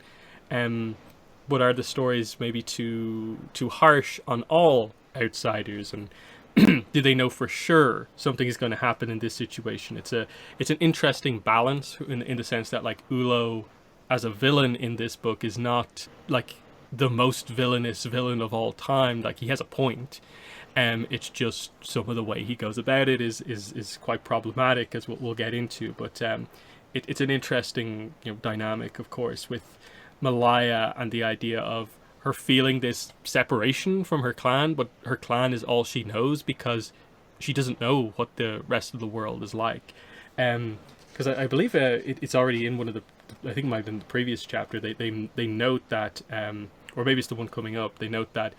but are the stories maybe too harsh on all outsiders, and do they know for sure something is going to happen in this situation? It's an interesting balance in the sense that like Ulo as a villain in this book is not like the most villainous villain of all time. Like, he has a point. It's just some of the way he goes about it is quite problematic, as we'll get into. But it's an interesting dynamic, of course, with Malaya and the idea of her feeling this separation from her clan, but her clan is all she knows because she doesn't know what the rest of the world is like. Because I believe it's already in one of the, I think it might have been the previous chapter, they note that or maybe it's the one coming up, they note that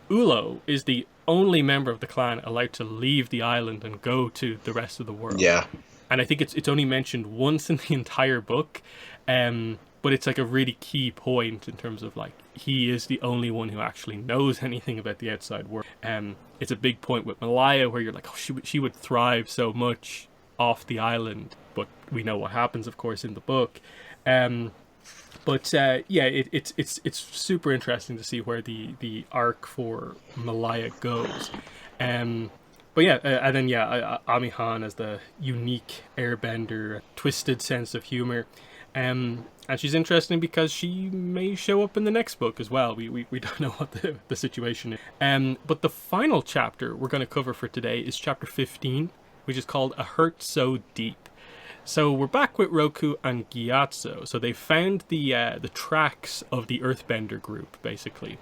Ulo is the only member of the clan allowed to leave the island and go to the rest of the world. Yeah. And I think it's only mentioned once in the entire book, but it's like a really key point in terms of like he is the only one who actually knows anything about the outside world. It's a big point with Malaya where you're like, oh, she would thrive so much off the island, but we know what happens, of course, in the book. It's super interesting to see where the arc for Malaya goes. And then Amihan as the unique airbender, twisted sense of humor. And she's interesting because she may show up in the next book as well. We don't know what the situation is. But the final chapter we're going to cover for today is chapter 15, which is called A Hurt So Deep. So we're back with Roku and Gyatso. So they found the tracks of the Earthbender group, basically.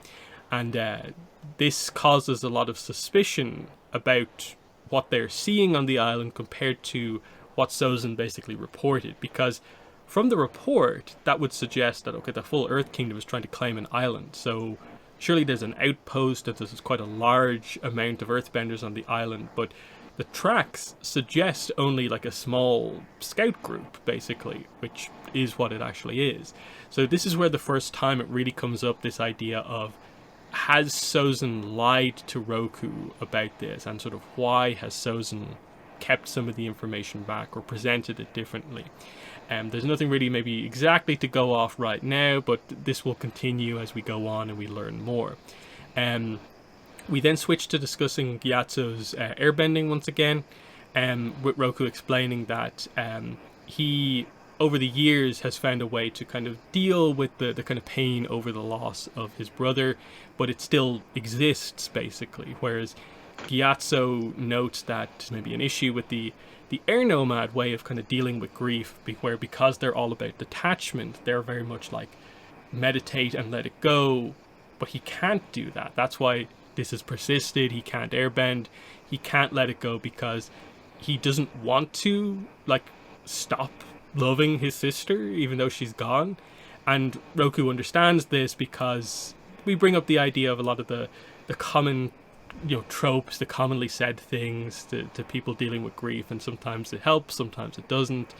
And this causes a lot of suspicion about what they're seeing on the island compared to what Sozin basically reported. Because from the report, that would suggest that, okay, the full Earth Kingdom is trying to claim an island. So surely there's an outpost, that there's quite a large amount of Earthbenders on the island. But the tracks suggest only like a small scout group, basically, which is what it actually is. So this is where the first time it really comes up, this idea of, has Sozin lied to Roku about this? And sort of why has Sozin kept some of the information back or presented it differently? There's nothing really maybe exactly to go off right now, but this will continue as we go on and we learn more. We then switch to discussing Gyatso's airbending once again, with Roku explaining that he, over the years, has found a way to kind of deal with the kind of pain over the loss of his brother, but it still exists, basically. Whereas Gyatso notes that maybe an issue with the air nomad way of kind of dealing with grief, where because they're all about detachment, they're very much like meditate and let it go, but he can't do that. That's why this has persisted. He can't airbend. He can't let it go because he doesn't want to like stop loving his sister even though she's gone. And Roku understands this because we bring up the idea of a lot of the common tropes, the commonly said things to people dealing with grief, and sometimes it helps, sometimes it doesn't.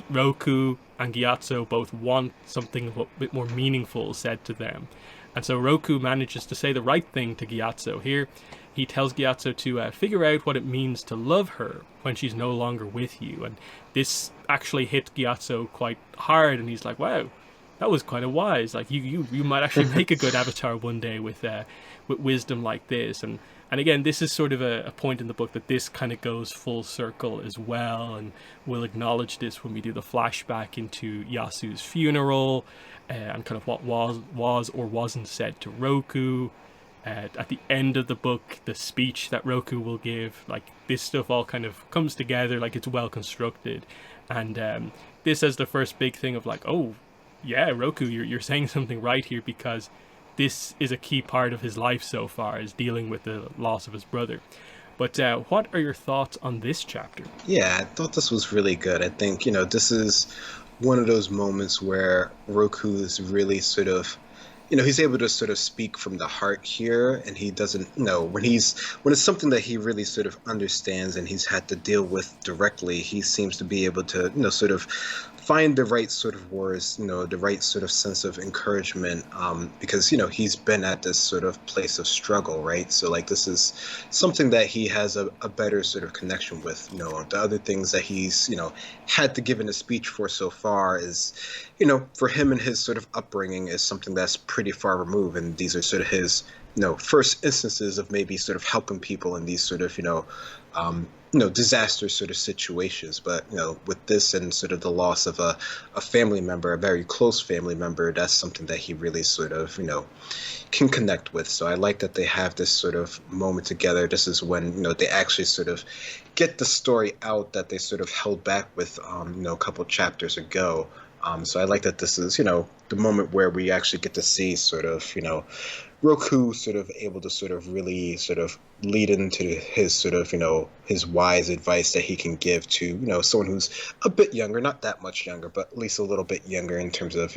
Roku and Gyatso both want something a bit more meaningful said to them. And so Roku manages to say the right thing to Gyatso here. He tells Gyatso to figure out what it means to love her when she's no longer with you. And this actually hit Gyatso quite hard, and he's like, wow, that was kind of wise. Like you might actually make a good avatar one day with wisdom like this. And again, this is sort of a point in the book that this kind of goes full circle as well, and we'll acknowledge this when we do the flashback into Yasu's funeral, and kind of what was or wasn't said to Roku. At the end of the book, the speech that Roku will give, like this stuff all kind of comes together, like it's well constructed. And this is the first big thing of like, oh yeah, Roku, you're saying something right here, because this is a key part of his life so far, is dealing with the loss of his brother. But what are your thoughts on this chapter? Yeah, I thought this was really good. I think, this is one of those moments where Roku is really sort of, he's able to sort of speak from the heart here, and he doesn't, when it's something that he really sort of understands and he's had to deal with directly, he seems to be able to, sort of find the right sort of words, the right sort of sense of encouragement, because, he's been at this sort of place of struggle, right? So like this is something that he has a better sort of connection with. The other things that he's, had to give in a speech for so far is, for him and his sort of upbringing is something that's pretty far removed. And these are sort of his, first instances of maybe sort of helping people in these sort of, disaster sort of situations. But, with this and sort of the loss of a family member, a very close family member, that's something that he really sort of, can connect with. So I like that they have this sort of moment together. This is when, they actually sort of get the story out that they sort of held back with, a couple chapters ago. So I like that this is, the moment where we actually get to see sort of, Roku sort of able to sort of really sort of lead into his sort of, his wise advice that he can give to, someone who's a bit younger, not that much younger, but at least a little bit younger in terms of,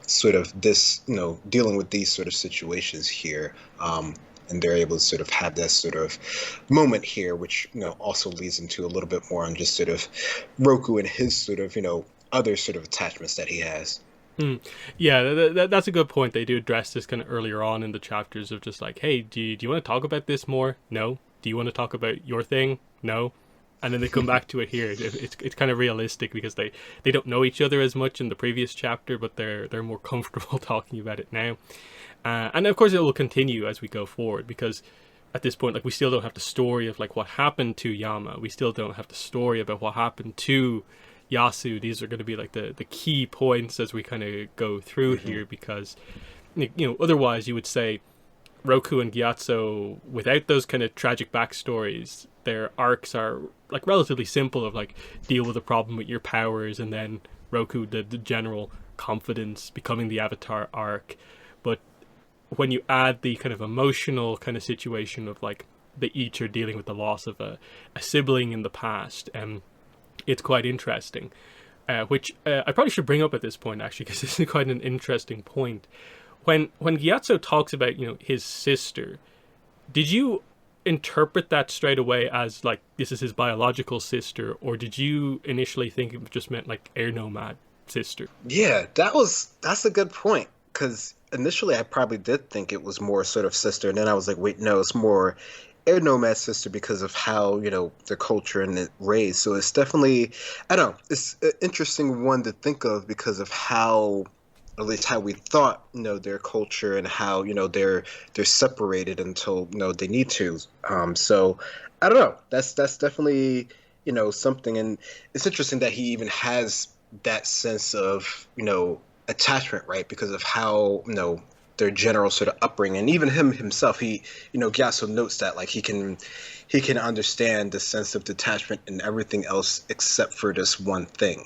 sort of this, dealing with these sort of situations here. And they're able to sort of have that sort of moment here, which, also leads into a little bit more on just sort of Roku and his sort of, other sort of attachments that he has. Mm. Yeah, that's a good point. They do address this kind of earlier on in the chapters of just like, hey, do you want to talk about this more? No. Do you want to talk about your thing? No. And then they come back to it here. It's kind of realistic because they don't know each other as much in the previous chapter, but they're more comfortable talking about it now. And of course, it will continue as we go forward because at this point, like, we still don't have the story of like what happened to Yama. We still don't have the story about what happened to Yasu. These are going to be like the key points as we kind of go through here, because otherwise you would say Roku and Gyatso, without those kind of tragic backstories, their arcs are like relatively simple of like deal with a problem with your powers, and then Roku the general confidence becoming the avatar arc. But when you add the kind of emotional kind of situation of like they each are dealing with the loss of a sibling in the past, it's quite interesting, which I probably should bring up at this point, actually, because this is quite an interesting point. When Gyatso talks about, his sister, did you interpret that straight away as, like, this is his biological sister, or did you initially think it just meant, like, air nomad sister? Yeah, that's a good point, because initially I probably did think it was more sort of sister, and then I was like, wait, no, it's more air nomad sister because of how, the culture and it raised. So it's definitely, I don't know, it's an interesting one to think of because of how, at least how we thought, their culture and how, they're separated until, they need to. So I don't know. That's definitely, something. And it's interesting that he even has that sense of, attachment, right? Because of how, their general sort of upbringing, and even him himself, he, Gyatso notes that like he can understand the sense of detachment in everything else except for this one thing.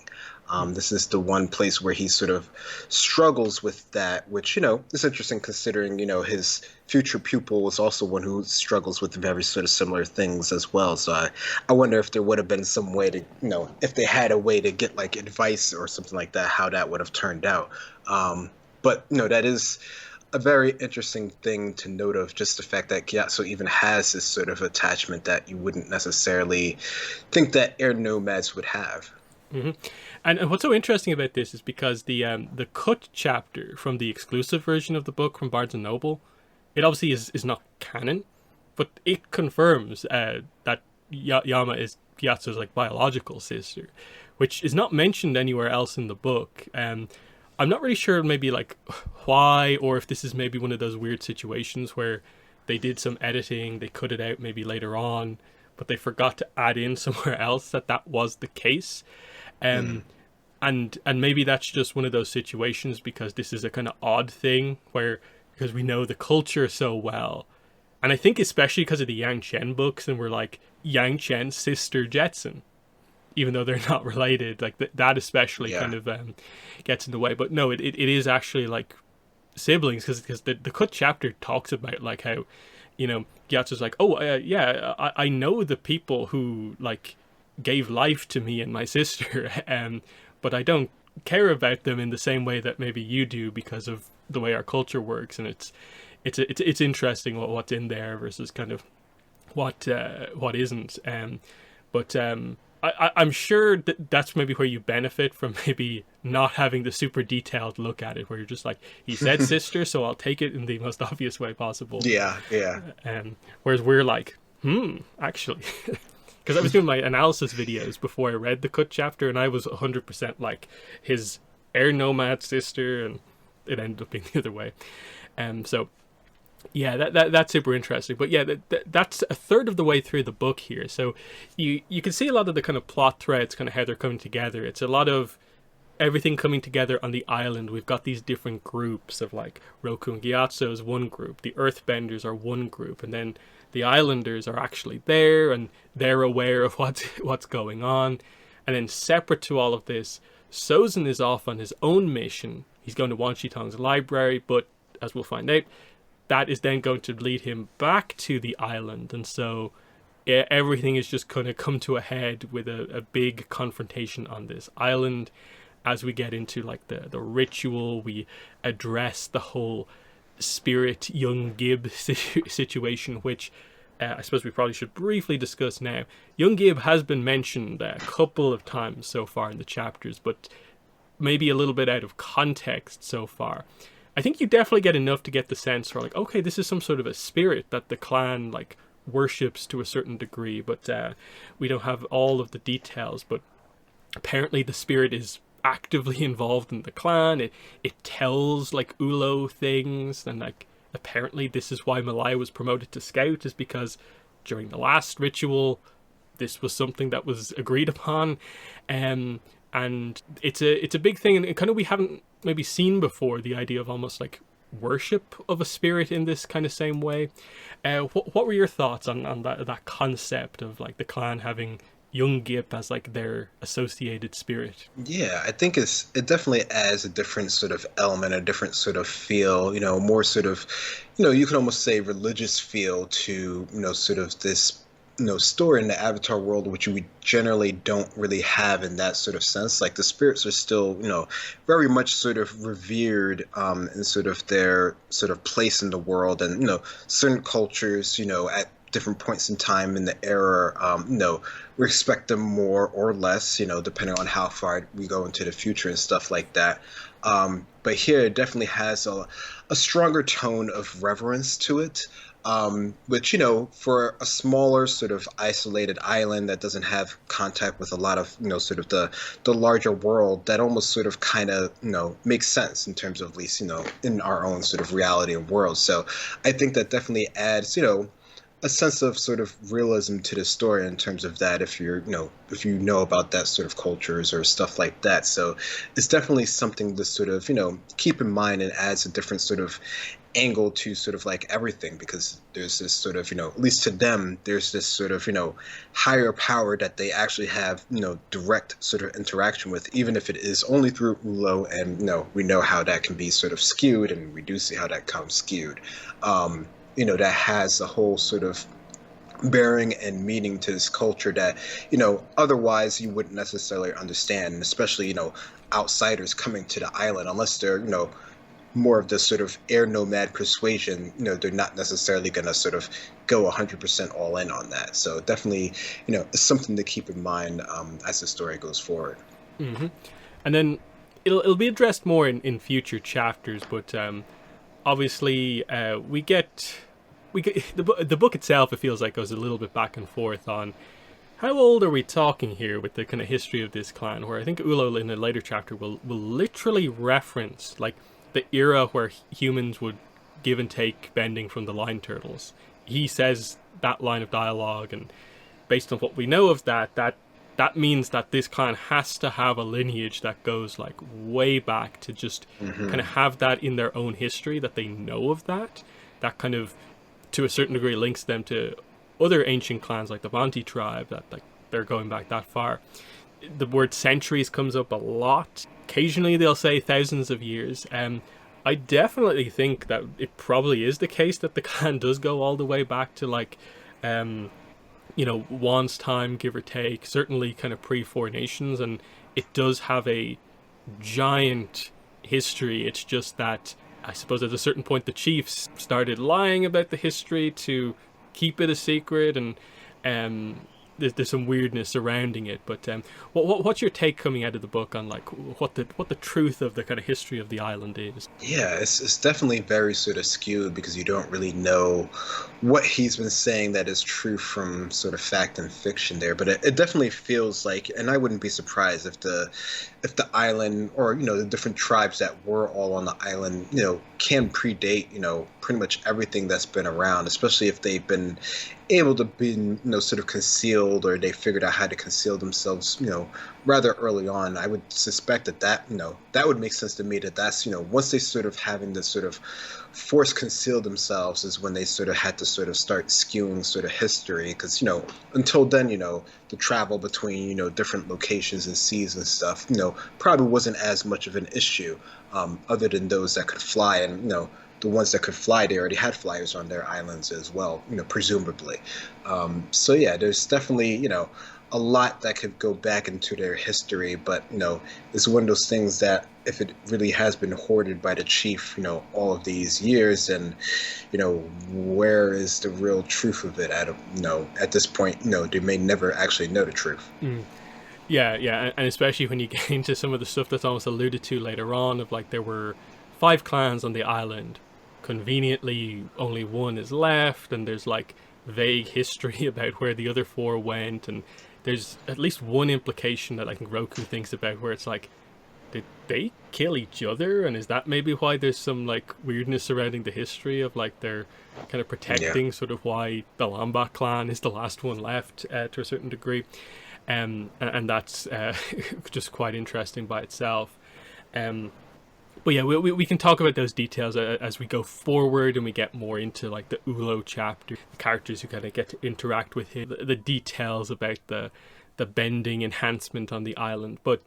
This is the one place where he sort of struggles with that, which, is interesting considering, his future pupil was also one who struggles with very sort of similar things as well. So I wonder if there would have been some way to, if they had a way to get like advice or something like that, how that would have turned out. But that is a very interesting thing to note, of just the fact that Gyatso even has this sort of attachment that you wouldn't necessarily think that air nomads would have. Mm-hmm. And what's so interesting about this is because the cut chapter from the exclusive version of the book from Barnes and Noble, it obviously is not canon, but it confirms that Yama is Gyatso's like biological sister, which is not mentioned anywhere else in the book. I'm not really sure maybe like why, or if this is maybe one of those weird situations where they did some editing, they cut it out maybe later on, but they forgot to add in somewhere else that was the case. And maybe that's just one of those situations because this is a kind of odd thing where, because we know the culture so well. And I think especially because of the Yang Chen books, and we're like, Yang Chen's sister Jetson, even though they're not related, like that especially kind of gets in the way. But no, it is actually like siblings, because the cut chapter talks about like how, Gyatso's like, oh yeah, I know the people who like gave life to me and my sister, but I don't care about them in the same way that maybe you do because of the way our culture works. And it's interesting what's in there versus kind of what isn't. But I'm sure that's maybe where you benefit from maybe not having the super detailed look at it, where you're just like, he said sister, so I'll take it in the most obvious way possible. Yeah. Whereas we're like, actually. Because I was doing my analysis videos before I read the cut chapter, and I was 100% like his air nomad sister, and it ended up being the other way. So yeah, that's super interesting. But yeah, that's a third of the way through the book here. So you can see a lot of the kind of plot threads, kind of how they're coming together. It's a lot of everything coming together on the island. We've got these different groups of like Roku and Gyatso is one group, the Earthbenders are one group, and then the Islanders are actually there and they're aware of what's going on. And then separate to all of this, Sozin is off on his own mission. He's going to Wan Shitong's library, but as we'll find out, that is then going to lead him back to the island. And so everything is just going to come to a head with a big confrontation on this island. as we get into like the ritual, we address the whole spirit young Gib situation, which I suppose we probably should briefly discuss now. Young Gib has been mentioned a couple of times so far in the chapters, but maybe a little bit out of context so far. I think you definitely get enough to get the sense for like, okay, this is some sort of a spirit that the clan like worships to a certain degree, but we don't have all of the details. But apparently the spirit is actively involved in the clan. It tells like Ulo things, and like apparently this is why Malaya was promoted to scout, is because during the last ritual this was something that was agreed upon. And it's a big thing, and kind of we haven't maybe seen before the idea of almost like worship of a spirit in this kind of same way. What were your thoughts on that concept of like the clan having young Gip as like their associated spirit? Yeah, I think it definitely adds a different sort of element, a different sort of feel, more sort of, you can almost say religious feel to, sort of this, story in the Avatar world, which we generally don't really have in that sort of sense. Like the spirits are still, very much sort of revered in sort of their sort of place in the world, and certain cultures, at different points in time in the era, respect them more or less, depending on how far we go into the future and stuff like that. But here it definitely has a stronger tone of reverence to it. Which, for a smaller sort of isolated island that doesn't have contact with a lot of, sort of the larger world, that almost sort of kind of, makes sense in terms of at least, in our own sort of reality and world. So I think that definitely adds, a sense of sort of realism to the story in terms of that, if if you know about that sort of cultures or stuff like that. So it's definitely something to sort of, keep in mind, and adds a different sort of angle to sort of like everything, because there's this sort of, at least to them, there's this sort of, higher power that they actually have, direct sort of interaction with, even if it is only through Ulo. And, we know how that can be sort of skewed, and we do see how that comes skewed. That has a whole sort of bearing and meaning to this culture that, otherwise you wouldn't necessarily understand, and especially, outsiders coming to the island, unless they're, more of the sort of air nomad persuasion, they're not necessarily going to sort of go 100% all in on that. So definitely, it's something to keep in mind as the story goes forward. Mm-hmm. And then it'll be addressed more in future chapters, but obviously we get the book itself, it feels like, goes a little bit back and forth on how old are we talking here with the kind of history of this clan, where I think Ulo in a later chapter will literally reference like the era where humans would give and take bending from the line turtles. He says that line of dialogue, and based on what we know of that means that this clan has to have a lineage that goes like way back to just kind of have that in their own history, that they know of that kind of to a certain degree links them to other ancient clans like the Banti tribe, that like they're going back that far. The word centuries comes up a lot. Occasionally they'll say thousands of years. I definitely think that it probably is the case that the clan does go all the way back to like Juan's time, give or take, certainly kind of pre-Four Nations, and it does have a giant history. It's just that I suppose at a certain point the chiefs started lying about the history to keep it a secret, and there's some weirdness surrounding it. But what's your take coming out of the book on like what the truth of the kind of history of the island is? Yeah, it's definitely very sort of skewed, because you don't really know what he's been saying that is true from sort of fact and fiction there. But it definitely feels like, and I wouldn't be surprised if the island, or the different tribes that were all on the island, can predate pretty much everything that's been around, especially if they've been able to be sort of concealed, or they figured out how to conceal themselves rather early on. I would suspect that that would make sense to me, that's once they sort of having to sort of force conceal themselves is when they sort of had to sort of start skewing sort of history, because until then the travel between different locations and seas and stuff probably wasn't as much of an issue, other than those that could fly, and the ones that could fly, they already had flyers on their islands as well, presumably. So yeah, there's definitely, a lot that could go back into their history, but it's one of those things that if it really has been hoarded by the chief, all of these years, and where is the real truth of it? At this point, they may never actually know the truth. Yeah, yeah, and especially when you get into some of the stuff that's almost alluded to later on, of like there were 5 clans on the island. Conveniently, only one is left, and there's like vague history about where the other 4 went, and there's at least one implication that I think Roku thinks about where it's like, did they kill each other? And is that maybe why there's some like weirdness surrounding the history of like they're kind of Yeah. protecting sort of why the Lambach clan is the last one left to a certain degree. And that's just quite interesting by itself. Um, but yeah, we can talk about those details as we go forward and we get more into like the Ulo chapter, the characters who kind of get to interact with him, the details about the bending enhancement on the island. But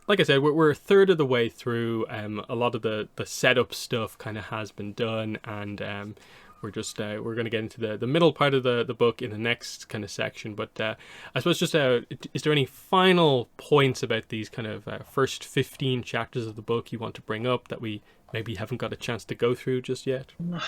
like I said, we're a third of the way through. A lot of the setup stuff kind of has been done, and we're going to get into the middle part of the book in the next kind of section. But I suppose just is there any final points about these kind of first 15 chapters of the book you want to bring up that we maybe haven't got a chance to go through just yet? I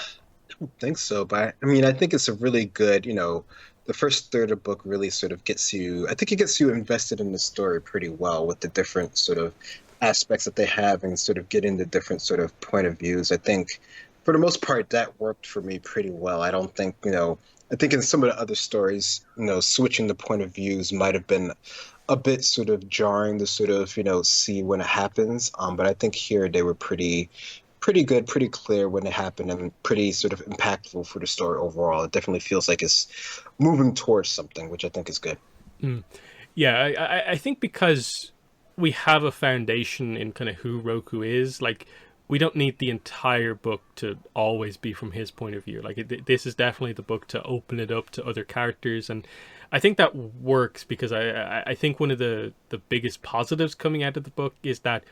don't think so, but I mean, I think it's a really good, the first third of the book really sort of gets you, I think it gets you invested in the story pretty well with the different sort of aspects that they have and sort of getting the different sort of point of views. I think for the most part that worked for me pretty well. I don't think, I think in some of the other stories, switching the point of views might have been a bit sort of jarring to sort of, see when it happens. But I think here they were pretty good, pretty clear when it happened, and pretty sort of impactful for the story overall. It definitely feels like it's moving towards something, which I think is good. Yeah, I think because we have a foundation in kind of who Roku is, like we don't need the entire book to always be from his point of view. Like this is definitely the book to open it up to other characters, and I think that works because I think one of the biggest positives coming out of the book is that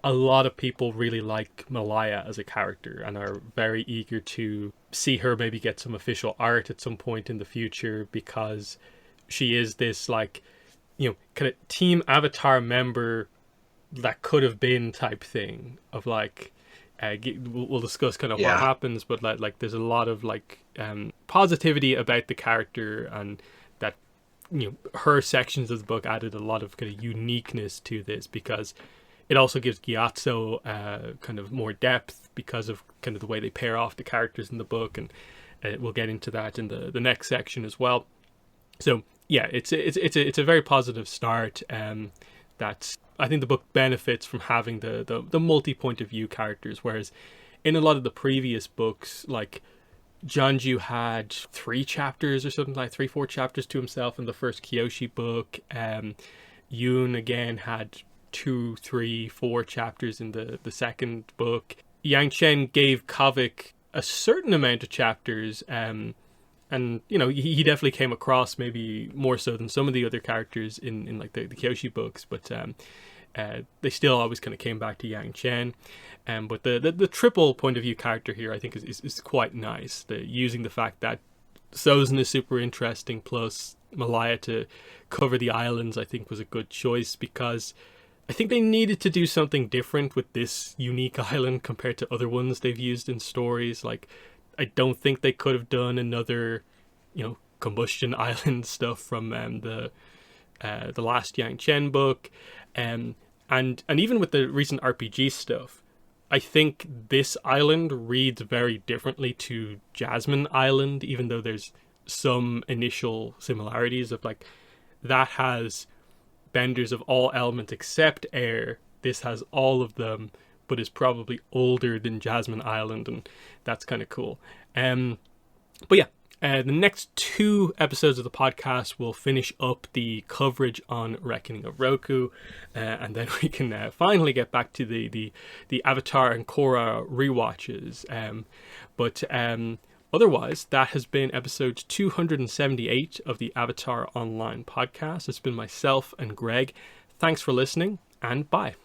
a lot of people really like Malaya as a character and are very eager to see her maybe get some official art at some point in the future, because she is this like, kind of team Avatar member that could have been type thing of like, we'll discuss kind of what Yeah. happens, but like there's a lot of like positivity about the character, and that her sections of the book added a lot of kind of uniqueness to this, because it also gives Gyatso kind of more depth because of kind of the way they pair off the characters in the book, and we'll get into that in the next section as well. So yeah, it's a very positive start. That I think the book benefits from having the multi point of view characters, whereas in a lot of the previous books, like Janju had 3 chapters or something, like 3-4 chapters to himself in the first Kyoshi book. Yoon again had 2-3-4 chapters in the second book. Yang Chen gave Kavik a certain amount of chapters, and he definitely came across maybe more so than some of the other characters in like the Kyoshi books, but they still always kind of came back to Yang Chen. But the triple point of view character here I think is quite nice. Using the fact that Sozin is super interesting, plus Malaya to cover the islands I think was a good choice, because I think they needed to do something different with this unique island compared to other ones they've used in stories. Like, I don't think they could have done another, combustion island stuff from the last Yang Chen book, and even with the recent RPG stuff, I think this island reads very differently to Jasmine Island, even though there's some initial similarities of like that has benders of all elements except air. This has all of them, but is probably older than Jasmine Island, and that's kind of cool. But yeah, the next 2 episodes of the podcast will finish up the coverage on Reckoning of Roku, and then we can finally get back to the Avatar and Korra rewatches. But otherwise, that has been episode 278 of the Avatar Online podcast. It's been myself and Greg. Thanks for listening, and bye.